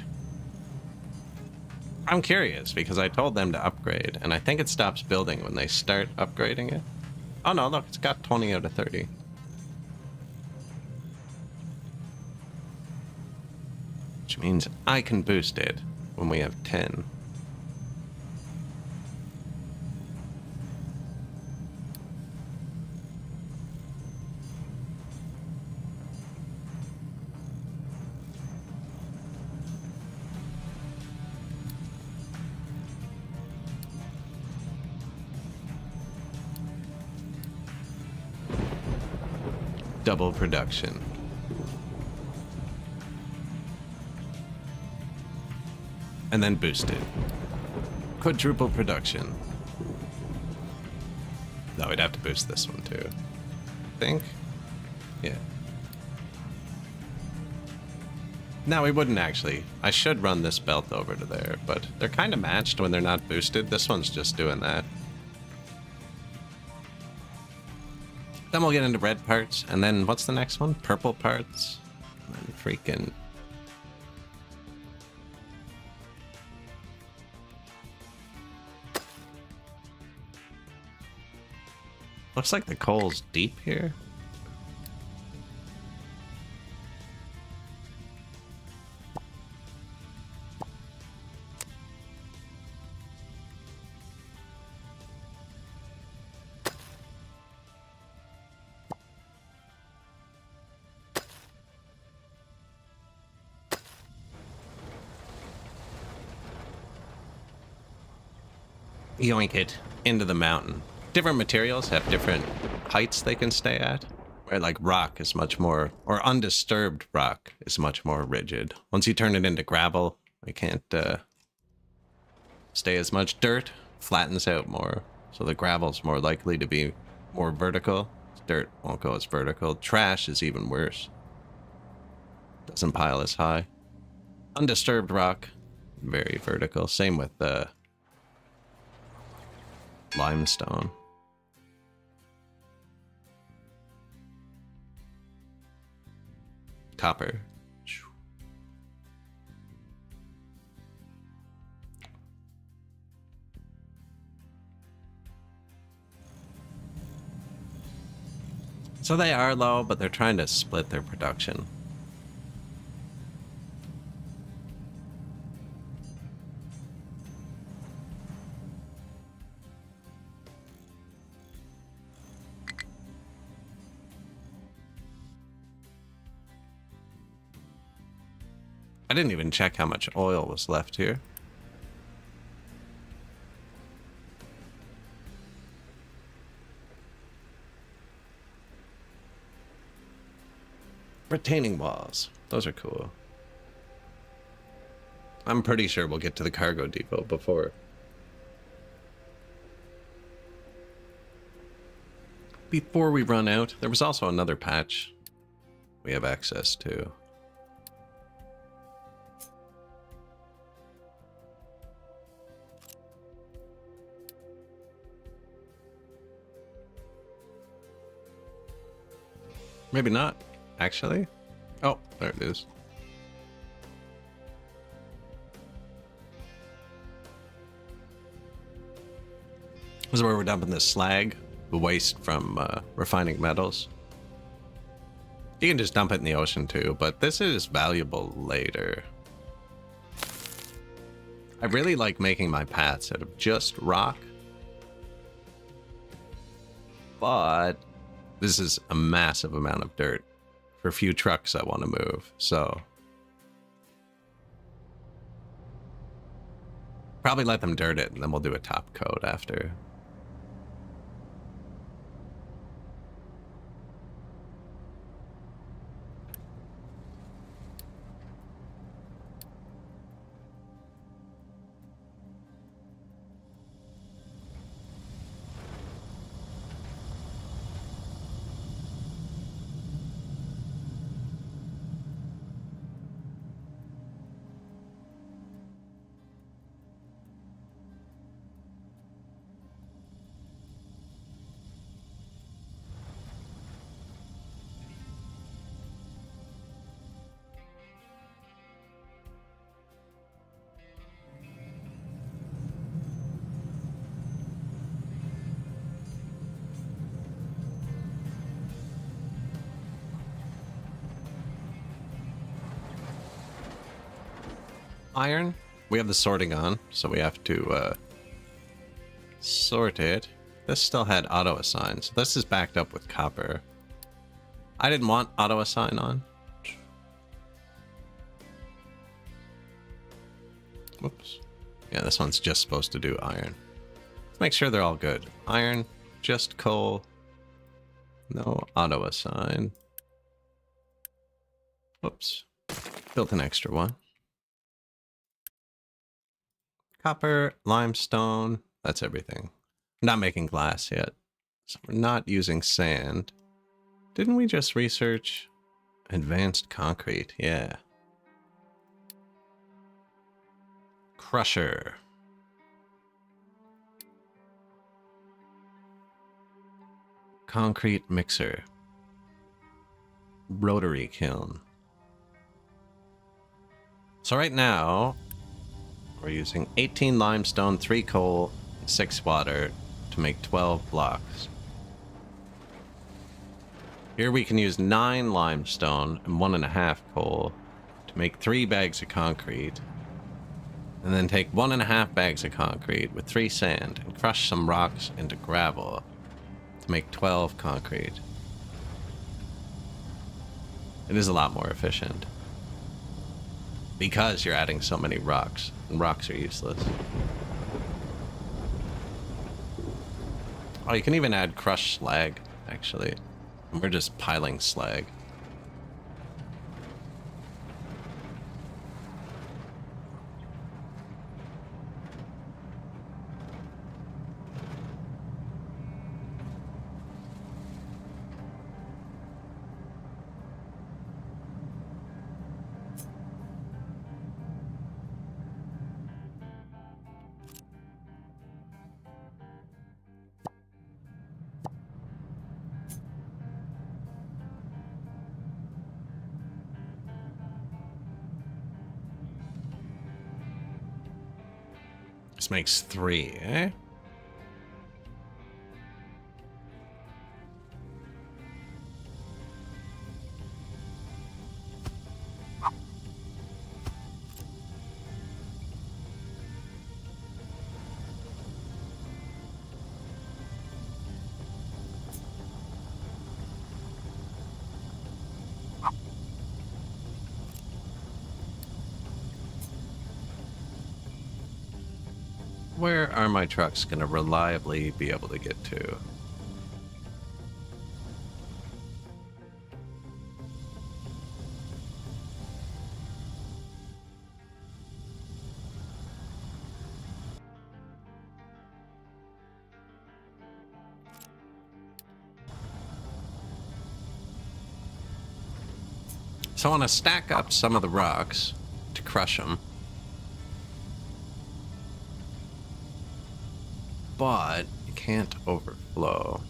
A: I'm curious because I told them to upgrade, and I think it stops building when they start upgrading it. Oh no, look, it's got 20 out of 30. Which means I can boost it when we have 10. Double production. And then boost it. Quadruple production. No, we'd have to boost this one too. I think? Yeah. No, we wouldn't actually. I should run this belt over to there, but they're kind of matched when they're not boosted. This one's just doing that. Then we'll get into red parts, and then what's the next one? Purple parts. And then freaking... Looks like the coal's deep here. Yoink it into the mountain. Different materials have different heights they can stay at. Where like rock is much more, or undisturbed rock is much more rigid. Once you turn it into gravel, it can't stay as much. Dirt flattens out more, so the gravel's more likely to be more vertical. Dirt won't go as vertical. Trash is even worse. Doesn't pile as high. Undisturbed rock. Very vertical. Same with the limestone. Copper. So they are low, but they're trying to split their production. I didn't even check how much oil was left here. Retaining walls. Those are cool. I'm pretty sure we'll get to the cargo depot before we run out. There was also another patch we have access to. Maybe not, actually. Oh, there it is. This is where we're dumping the slag, the waste from refining metals. You can just dump it in the ocean too, but this is valuable later. I really like making my paths out of just rock, but this is a massive amount of dirt for a few trucks I want to move, so probably let them dirt it and then we'll do a top coat after. Iron, we have the sorting on, so we have to sort it. This still had auto assign, so this is backed up with copper. I didn't want auto assign on. Whoops. Yeah, this one's just supposed to do iron. Let's make sure they're all good. Iron, just coal, no auto assign. Whoops. Built an extra one. Copper, limestone, that's everything. I'm not making glass yet, so we're not using sand. Didn't we just research advanced concrete? Yeah. Crusher. Concrete mixer. Rotary kiln. So right now, we're using 18 limestone, 3 coal, 6 water to make 12 blocks. Here we can use 9 limestone and 1.5 coal to make 3 bags of concrete. And then take 1.5 bags of concrete with 3 sand and crush some rocks into gravel to make 12 concrete. It is a lot more efficient, because you're adding so many rocks, and rocks are useless. Oh, you can even add crushed slag, actually. And we're just piling slag. This makes 3, eh? Where are my trucks going to reliably be able to get to? So I want to stack up some of the rocks to crush them. But it can't overflow.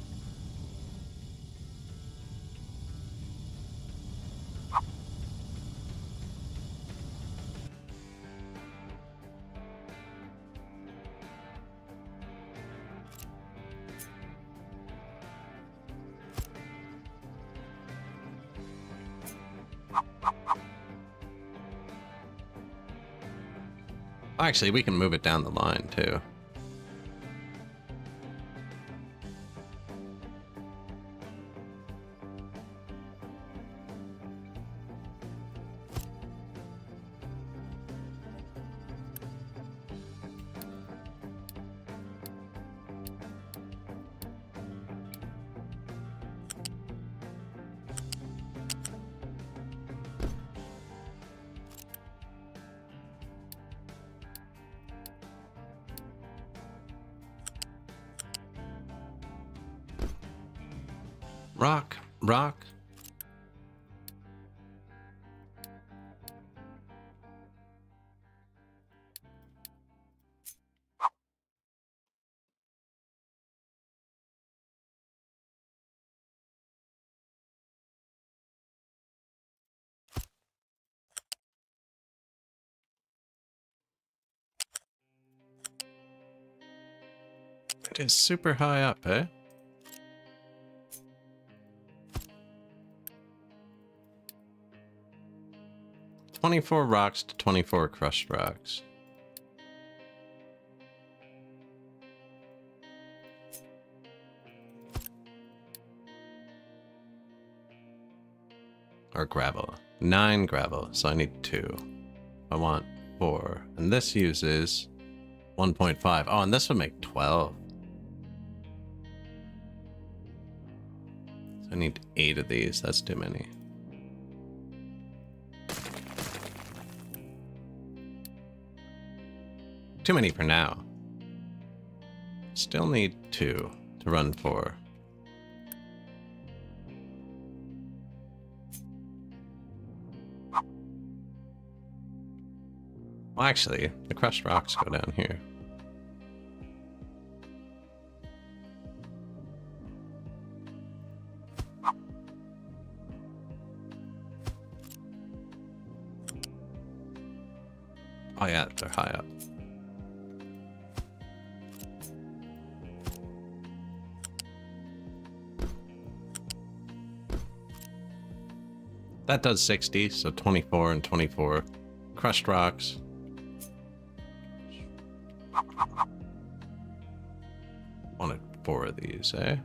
A: Actually, we can move it down the line too. Rock, rock. It is super high up, eh? "24 rocks to 24 crushed rocks." Or gravel. 9 gravel, so I need 2. I want 4. And this uses 1.5. Oh, and this would make 12. So I need 8 of these. That's too many. Too many for now. Still need 2 to run 4. Well, actually, the crushed rocks go down here. Oh yeah, they're high up. That does 60, so 24 and 24. Crushed rocks. Wanted 4 of these, eh?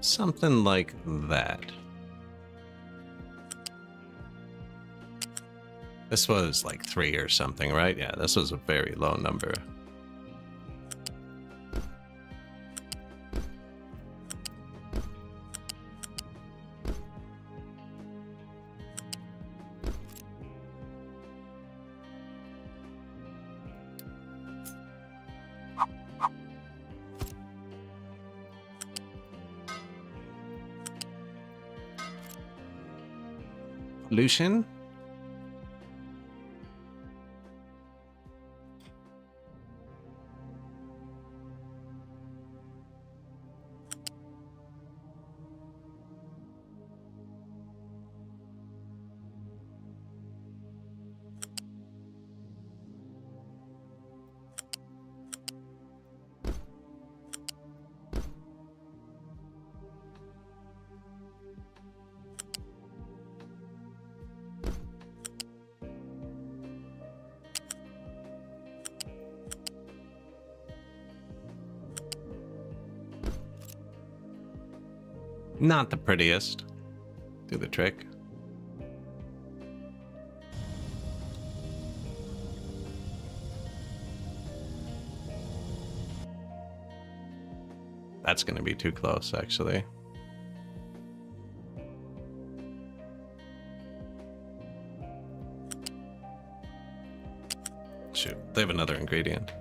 A: Something like that. This was like 3 or something, right? Yeah, this was a very low number. Lucian? Not the prettiest. Do the trick. That's going to be too close, actually. Shoot, they have another ingredient.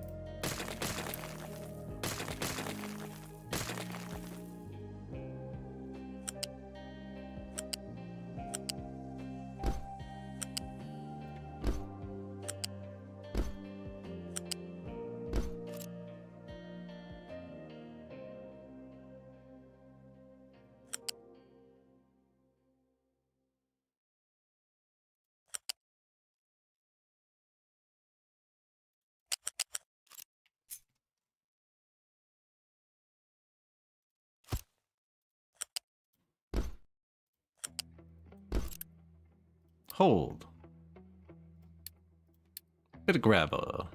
A: Hold. Bit of gravel.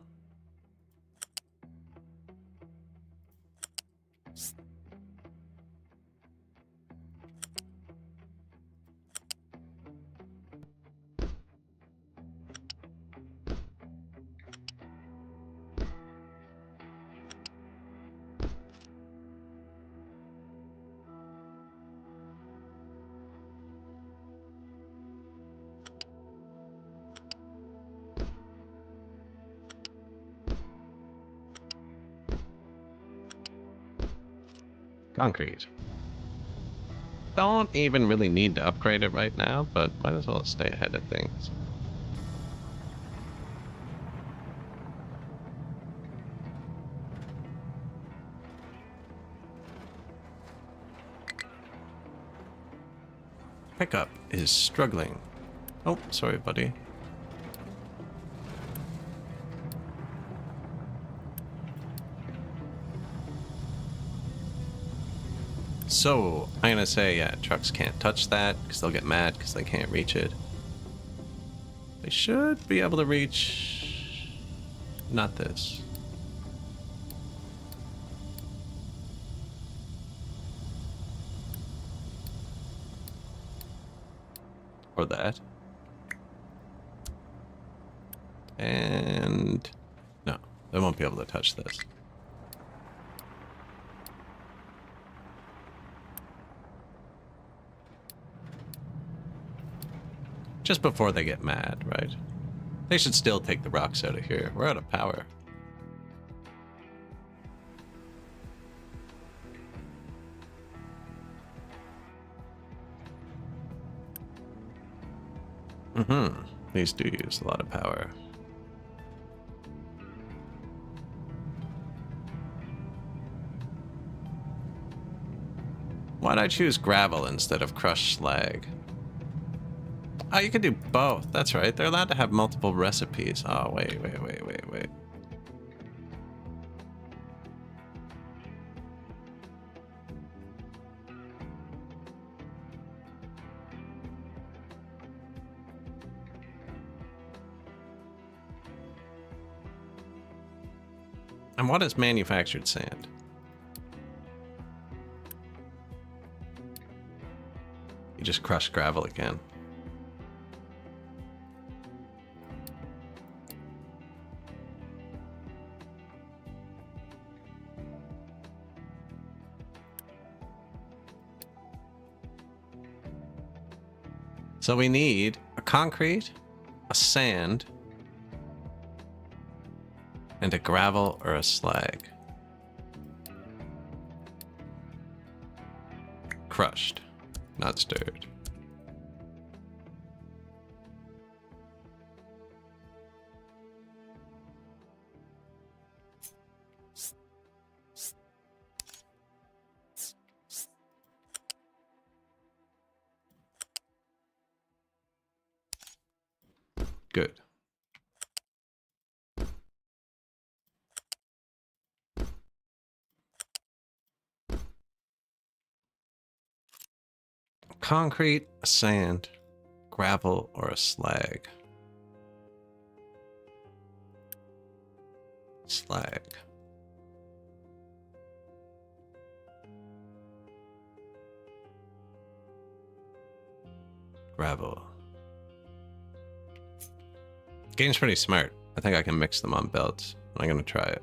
A: Concrete. Don't even really need to upgrade it right now, but might as well stay ahead of things. Pickup is struggling. Oh, sorry, buddy. So, I'm gonna say, yeah, trucks can't touch that because they'll get mad because they can't reach it. They should be able to reach... not this. Or that. And... no, they won't be able to touch this. Just before they get mad, right? They should still take the rocks out of here. We're out of power. These do use a lot of power. Why'd I choose gravel instead of crushed slag? Oh, you can do both. That's right. They're allowed to have multiple recipes. Oh, wait. And what is manufactured sand? You just crush gravel again. So we need a concrete, a sand, and a gravel or a slag. Crushed, not stirred. Good. Concrete, sand, gravel, or a slag? Slag. Gravel. Game's pretty smart. I think I can mix them on belts. I'm gonna try it.